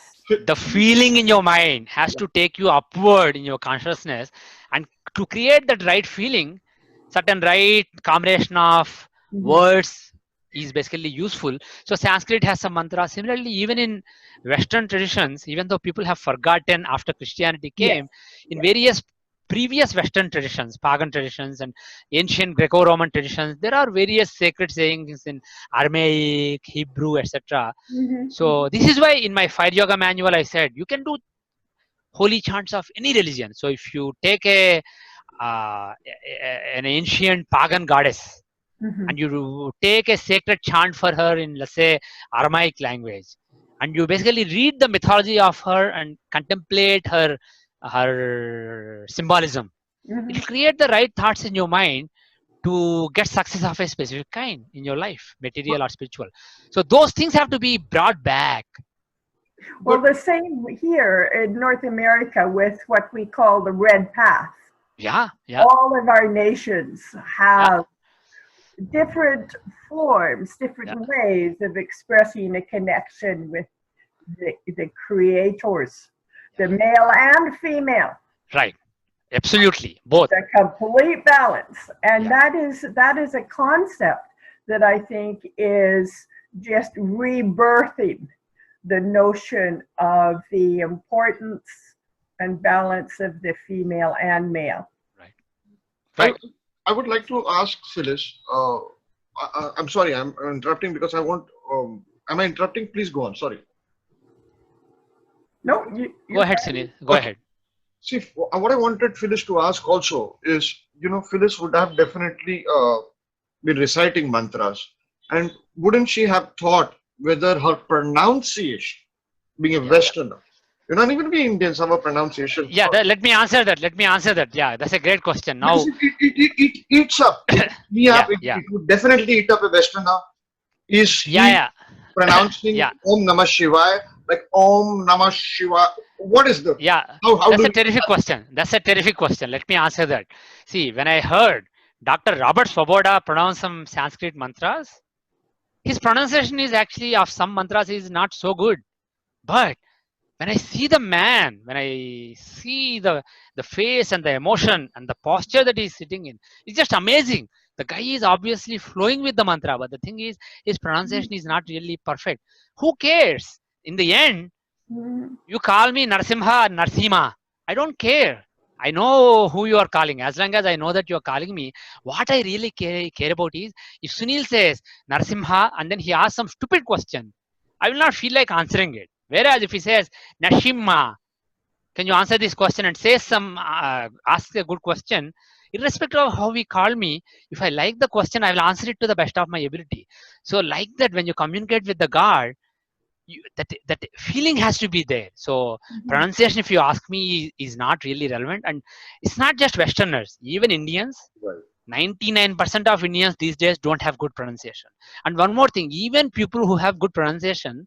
B: The feeling in your mind has to take you upward in your consciousness, and to create that right feeling, certain right combination of words is basically useful. So Sanskrit has some mantra. Similarly, even in Western traditions, even though people have forgotten after Christianity came, in various previous Western traditions, pagan traditions and ancient Greco-Roman traditions, there are various sacred sayings in Aramaic, Hebrew, etc. So this is why in my Fire Yoga manual I said you can do holy chants of any religion. So if you take an ancient pagan goddess and you take a sacred chant for her in, let's say, Aramaic language, and you basically read the mythology of her and contemplate her symbolism, it will create the right thoughts in your mind to get success of a specific kind in your life, material or spiritual. So those things have to be brought back.
C: Well, the same here in North America with what we call the red path.
B: Yeah.
C: All of our nations have different forms, different ways of expressing a connection with the creators, the male and female.
B: Right. Absolutely. Both.
C: The complete balance. And that is a concept that I think is just rebirthing the notion of the importance and balance of the female and male.
B: Right.
A: I would like to ask Phyllis. I'm sorry, I'm interrupting because I want. Am I interrupting? Please go on. Sorry.
C: No,
B: go ahead, Sunil. Go ahead.
A: See, what I wanted Phyllis to ask also is, Phyllis would have definitely been reciting mantras, and wouldn't she have thought whether her pronunciation, being a Westerner, you're not even being Indians, our pronunciation.
B: Yeah, let me answer that. Yeah, that's a great question. Now,
A: it eats up. It would definitely eat up a Westerner. Is he pronouncing Om Namah Shivaya like Om Namah Shivaya? What is the?
B: That's a terrific question. That's a terrific question. Let me answer that. See, when I heard Dr. Robert Svoboda pronounce some Sanskrit mantras, his pronunciation is actually of some mantras is not so good. But when I see the man, when I see the face and the emotion and the posture that he's sitting in, it's just amazing. The guy is obviously flowing with the mantra, but the thing is, his pronunciation is not really perfect. Who cares? In the end, you call me Narasimha or Narasimha. I don't care. I know who you are calling. As long as I know that you are calling me, what I really care about is, if Sunil says Narasimha and then he asks some stupid question, I will not feel like answering it. Whereas if he says Nashimma, can you answer this question, and say ask a good question, irrespective of how he call me, if I like the question, I will answer it to the best of my ability. So like that, when you communicate with the God, that feeling has to be there. So pronunciation, if you ask me, is not really relevant. And it's not just Westerners, even Indians. 99% of Indians these days don't have good pronunciation. And one more thing, even people who have good pronunciation,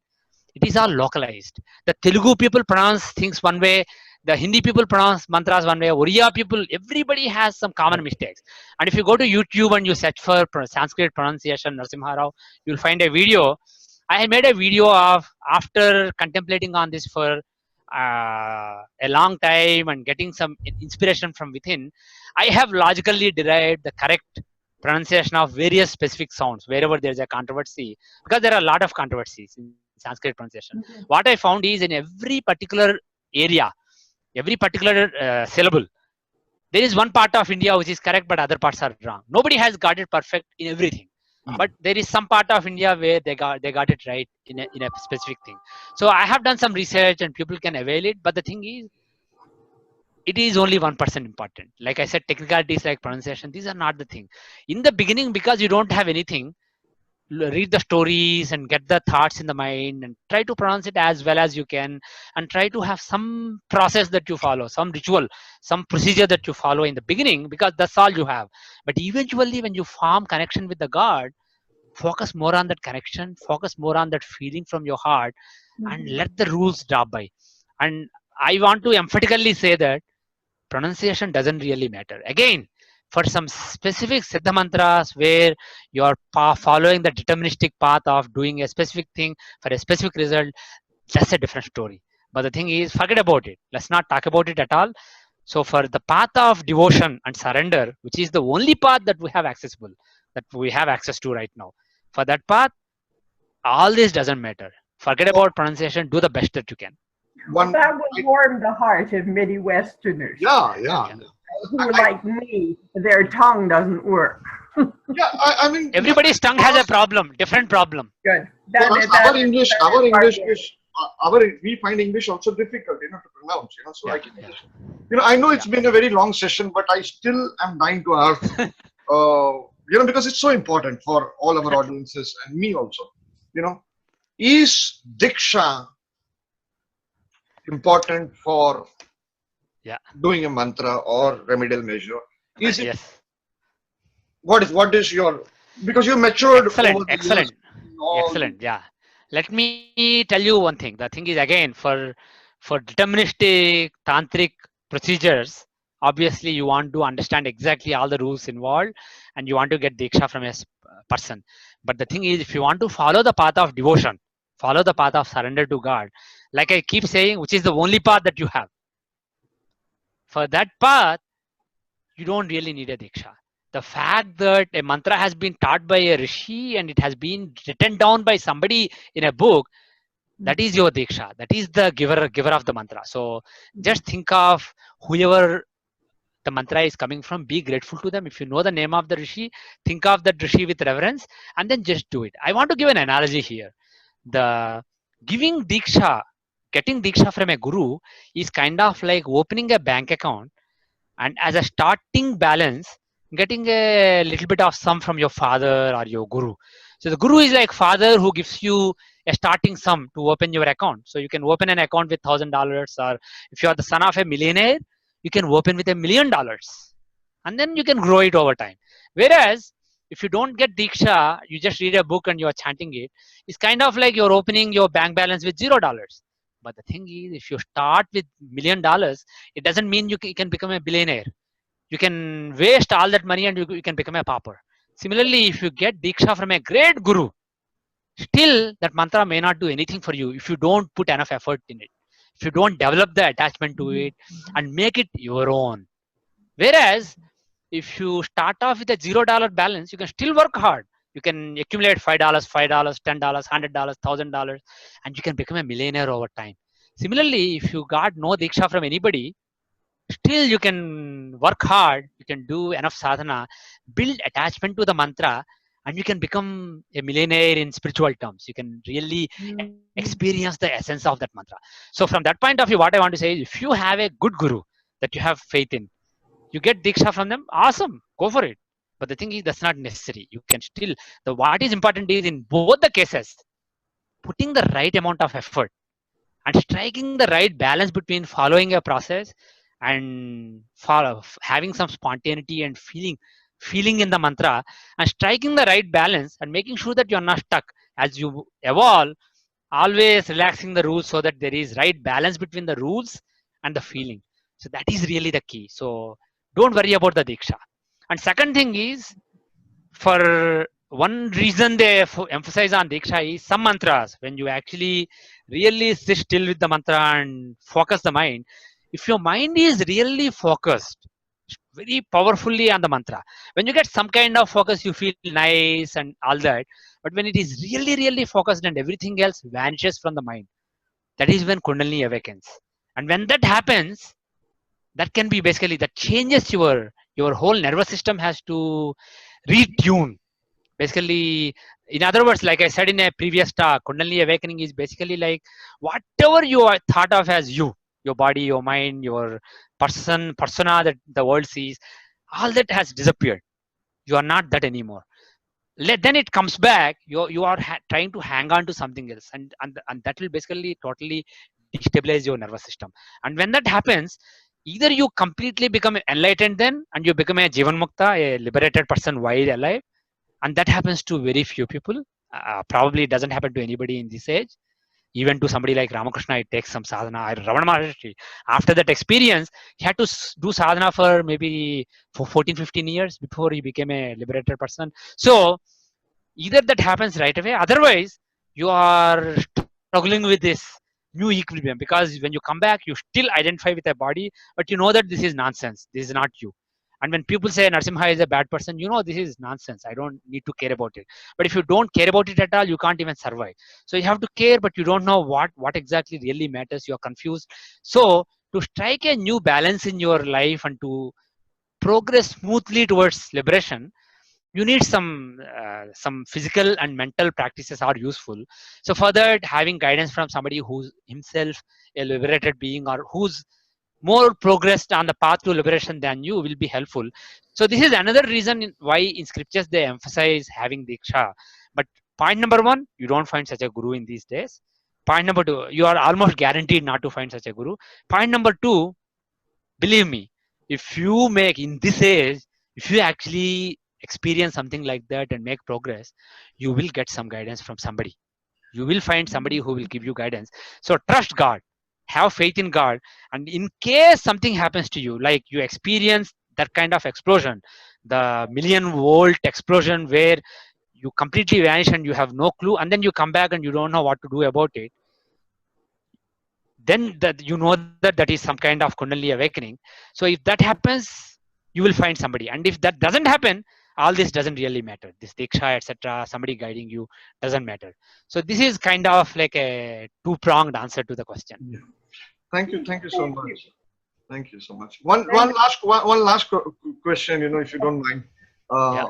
B: it is all localized. The Telugu people pronounce things one way, the Hindi people pronounce mantras one way, Oriya people, everybody has some common mistakes. And if you go to YouTube and you search for Sanskrit pronunciation, Narasimha Rao, you'll find a video. I made a video of, after contemplating on this for a long time and getting some inspiration from within, I have logically derived the correct pronunciation of various specific sounds wherever there's a controversy, because there are a lot of controversies in Sanskrit pronunciation. What I found is, in every particular area, every particular syllable, there is one part of India which is correct, but other parts are wrong. Nobody has got it perfect in everything. But there is some part of India where they got it right in a specific thing. So I have done some research and people can avail it. But the thing is, it is only 1% important. Like I said, technicalities like pronunciation, these are not the thing. In the beginning, because you don't have anything, read the stories and get the thoughts in the mind and try to pronounce it as well as you can, and try to have some process that you follow, some ritual, some procedure that you follow in the beginning, because that's all you have. But eventually, when you form connection with the God, focus more on that connection, focus more on that feeling from your heart, and let the rules drop by. And I want to emphatically say that pronunciation doesn't really matter. Again, for some specific Siddha mantras where you're following the deterministic path of doing a specific thing for a specific result, that's a different story. But the thing is, forget about it. Let's not talk about it at all. So, for the path of devotion and surrender, which is the only path that we have accessible, that we have access to right now, for that path, all this doesn't matter. Forget about pronunciation. Do the best that you can.
A: One,
C: That would warm the heart of many Westerners
A: yeah.
C: who, like me, their tongue doesn't work.
A: Yeah, I mean,
B: Everybody's tongue has a problem, different problem.
C: Good.
A: for us, our English is we find English also difficult, to pronounce, so
B: Yeah,
A: I can, I know it's been a very long session, but I still am dying to ask, because it's so important for all our audiences and me also, is Diksha important for doing a mantra or remedial measure? Is it?
B: Yes.
A: What is your, because you matured over the years,
B: Excellent. Yeah. Let me tell you one thing. The thing is, again, for deterministic tantric procedures, obviously you want to understand exactly all the rules involved, and you want to get diksha from a person. But the thing is, if you want to follow the path of devotion, follow the path of surrender to God, like I keep saying, which is the only path that you have. For that path, you don't really need a diksha. The fact that a mantra has been taught by a rishi and it has been written down by somebody in a book, that is your diksha. That is the giver of the mantra. So just think of whoever the mantra is coming from, be grateful to them. If you know the name of the rishi, think of that rishi with reverence, and then just do it. I want to give an analogy here. The giving diksha, getting diksha from a guru is kind of like opening a bank account, and as a starting balance, getting a little bit of sum from your father or your guru. So the guru is like father who gives you a starting sum to open your account. So you can open an account with $1,000, or if you are the son of a millionaire, you can open with $1 million, and then you can grow it over time. Whereas if you don't get diksha, you just read a book and you are chanting it, it's kind of like you're opening your bank balance with $0. But the thing is, if you start with $1 million, it doesn't mean you can become a billionaire. You can waste all that money and you can become a pauper. Similarly, if you get diksha from a great guru, still that mantra may not do anything for you if you don't put enough effort in it, if you don't develop the attachment to it and make it your own. Whereas if you start off with a $0 balance, you can still work hard. You can accumulate $5, $10, $100, $1,000, and you can become a millionaire over time. Similarly, if you got no diksha from anybody, still you can work hard, you can do enough sadhana, build attachment to the mantra, and you can become a millionaire in spiritual terms. You can really experience the essence of that mantra. So from that point of view, what I want to say is, if you have a good guru that you have faith in, you get diksha from them, awesome, go for it. But the thing is, that's not necessary. You can still, what is important is, in both the cases, putting the right amount of effort and striking the right balance between following a process and having some spontaneity and feeling in the mantra, and striking the right balance and making sure that you're not stuck as you evolve, always relaxing the rules so that there is right balance between the rules and the feeling. So that is really the key. So don't worry about the diksha. And second thing is, for one reason they emphasize on diksha is, some mantras, when you actually really sit still with the mantra and focus the mind, if your mind is really focused very powerfully on the mantra, when you get some kind of focus, you feel nice and all that. But when it is really focused and everything else vanishes from the mind, that is when kundalini awakens. And when that happens, that can be basically, that changes your whole nervous system has to retune. Basically, in other words, like I said in a previous talk, kundalini awakening is basically like, whatever you are thought of as you, your body, your mind, your persona that the world sees, all that has disappeared. You are not that anymore. Then it comes back, you are trying to hang on to something else, and that will basically totally destabilize your nervous system. And when that happens, either you completely become enlightened then, and you become a jivan mukta, a liberated person while alive, and that happens to very few people. Probably it doesn't happen to anybody in this age. Even to somebody like Ramakrishna, it takes some sadhana. Ravana Maharshi, after that experience, he had to do sadhana for maybe for 14, 15 years before he became a liberated person. So either that happens right away, otherwise you are struggling with this new equilibrium, because when you come back, you still identify with a body, but you know that this is nonsense. This is not you. And when people say Narsimha is a bad person, you know this is nonsense. I don't need to care about it. But if you don't care about it at all, you can't even survive. So you have to care, but you don't know what exactly really matters. You're confused. So to strike a new balance in your life and to progress smoothly towards liberation, you need some physical and mental practices are useful. So for that, having guidance from somebody who's himself a liberated being, or who's more progressed on the path to liberation than you, will be helpful. So this is another reason why in scriptures they emphasize having diksha. But point number one, you don't find such a guru in these days. Point number two, you are almost guaranteed not to find such a guru. Point number two, believe me, if you make in this age, if you actually experience something like that and make progress, you will get some guidance from somebody. You will find somebody who will give you guidance. So trust God, have faith in God, and in case something happens to you, like you experience that kind of explosion, the million volt explosion where you completely vanish and you have no clue, and then you come back and you don't know what to do about it, then that you know that that is some kind of kundalini awakening. So if that happens, you will find somebody. And if that doesn't happen, all this doesn't really matter. This diksha, etc., somebody guiding you, doesn't matter. So this is kind of like a two-pronged answer to the question.
A: Yeah. Thank you so
C: Thank you.
A: much. Thank you so much. One last question, if you don't mind.
B: Yeah.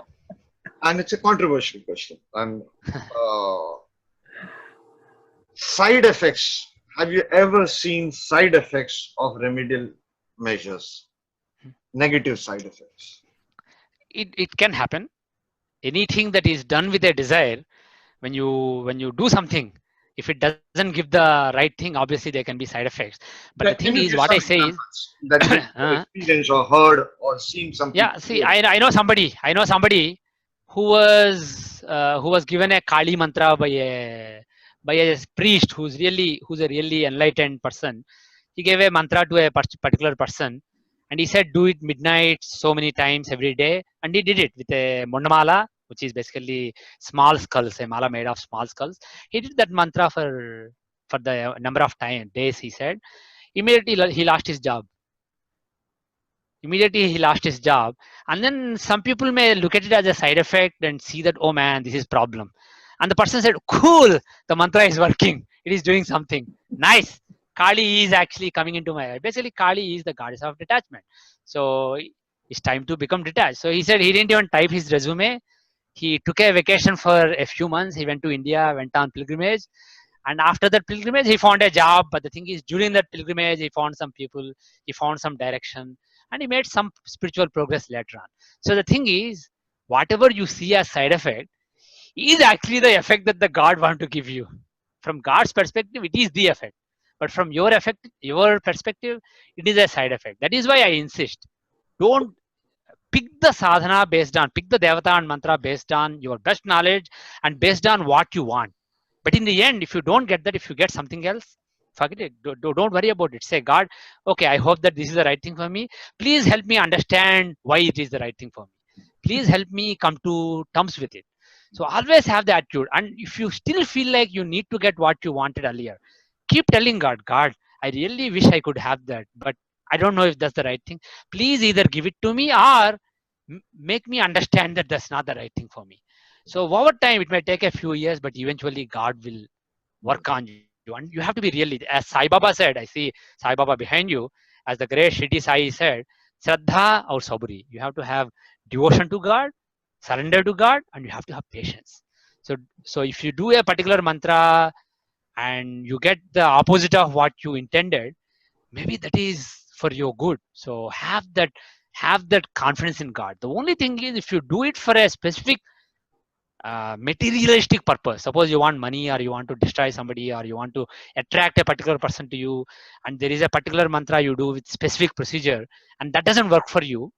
A: And it's a controversial question. And side effects. Have you ever seen side effects of remedial measures? Negative side effects.
B: It can happen. Anything that is done with a desire, when you do something, if it doesn't give the right thing, obviously there can be side effects. But the thing
A: Can you
B: is,
A: give
B: what I
A: some
B: say is,
A: examples that you have experienced or heard or seen some
B: yeah,
A: people
B: see,
A: do?
B: I know somebody who was given a Kali mantra by a priest who's a really enlightened person. He gave a mantra to a particular person, and he said, do it midnight so many times every day. And he did it with a mondamala, which is basically small skulls, a mala made of small skulls. He did that mantra for the number of days, he said. Immediately he lost his job. Immediately he lost his job. And then some people may look at it as a side effect and see that, oh man, this is problem. And the person said, cool, the mantra is working, it is doing something nice. Kali is actually coming into my head. Basically, Kali is the goddess of detachment. So it's time to become detached. So he said he didn't even type his resume. He took a vacation for a few months. He went to India, went on pilgrimage. And after that pilgrimage, he found a job. But the thing is, during that pilgrimage, he found some people, he found some direction, and he made some spiritual progress later on. So the thing is, whatever you see as side effect is actually the effect that the God want to give you. From God's perspective, it is the effect. But from your perspective, it is a side effect. That is why I insist. Don't pick the sadhana based on, pick the devata and mantra based on your best knowledge and based on what you want. But in the end, if you don't get that, if you get something else, forget it. Don't worry about it. Say, God, okay, I hope that this is the right thing for me. Please help me understand why it is the right thing for me. Please help me come to terms with it. So always have the attitude. And if you still feel like you need to get what you wanted earlier, keep telling God, God, I really wish I could have that, but I don't know if that's the right thing. Please either give it to me or make me understand that that's not the right thing for me. So over time, it may take a few years, but eventually God will work on you. And you have to be really, as Sai Baba said, I see Sai Baba behind you, as the great Shri Sai said, Shraddha or Saburi. You have to have devotion to God, surrender to God, and you have to have patience. So if you do a particular mantra and you get the opposite of what you intended, maybe that is for your good. So have that confidence in God. The only thing is, if you do it for a specific materialistic purpose, suppose you want money or you want to destroy somebody or you want to attract a particular person to you, and there is a particular mantra you do with specific procedure and that doesn't work for you,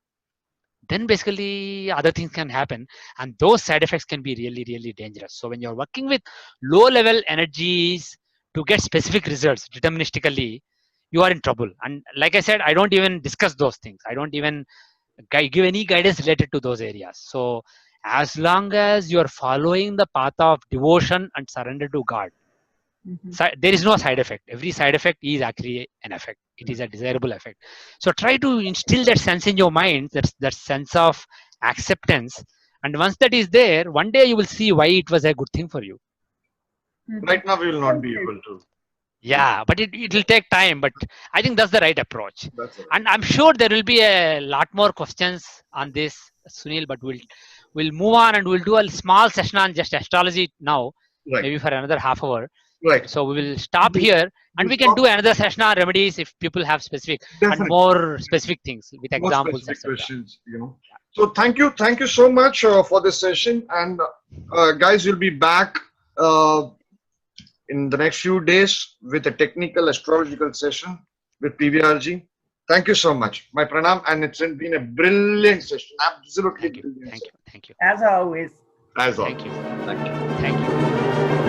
B: then basically other things can happen, and those side effects can be really, really dangerous. So when you're working with low level energies to get specific results deterministically, you are in trouble. And like I said, I don't even discuss those things. I don't even give any guidance related to those areas. So as long as you are following the path of devotion and surrender to God, there is no side effect. Every side effect is actually an effect. It is a desirable effect. So try to instill that sense in your mind, that sense of acceptance. And once that is there, one day you will see why it was a good thing for you.
A: Right now, we will not be able to.
B: Yeah, but it will take time. But I think that's the right approach.
A: That's it.
B: And I'm sure there will be a lot more questions on this, Sunil. But we'll move on, and we'll do a small session on just astrology now,
A: Right.
B: maybe for another half hour.
A: Right.
B: So we will stop here, and we can do another session on remedies if people have specific and more specific things with
A: More
B: examples,
A: specific
B: etc.
A: questions, So thank you so much for this session, and guys, we'll be back in the next few days with a technical astrological session with PVRG. Thank you so much. My pranam, and it's been a brilliant session. Absolutely brilliant.
B: Thank you.
C: As always.
A: As
B: Thank
A: always.
B: you.
A: Thank you.
B: Thank you.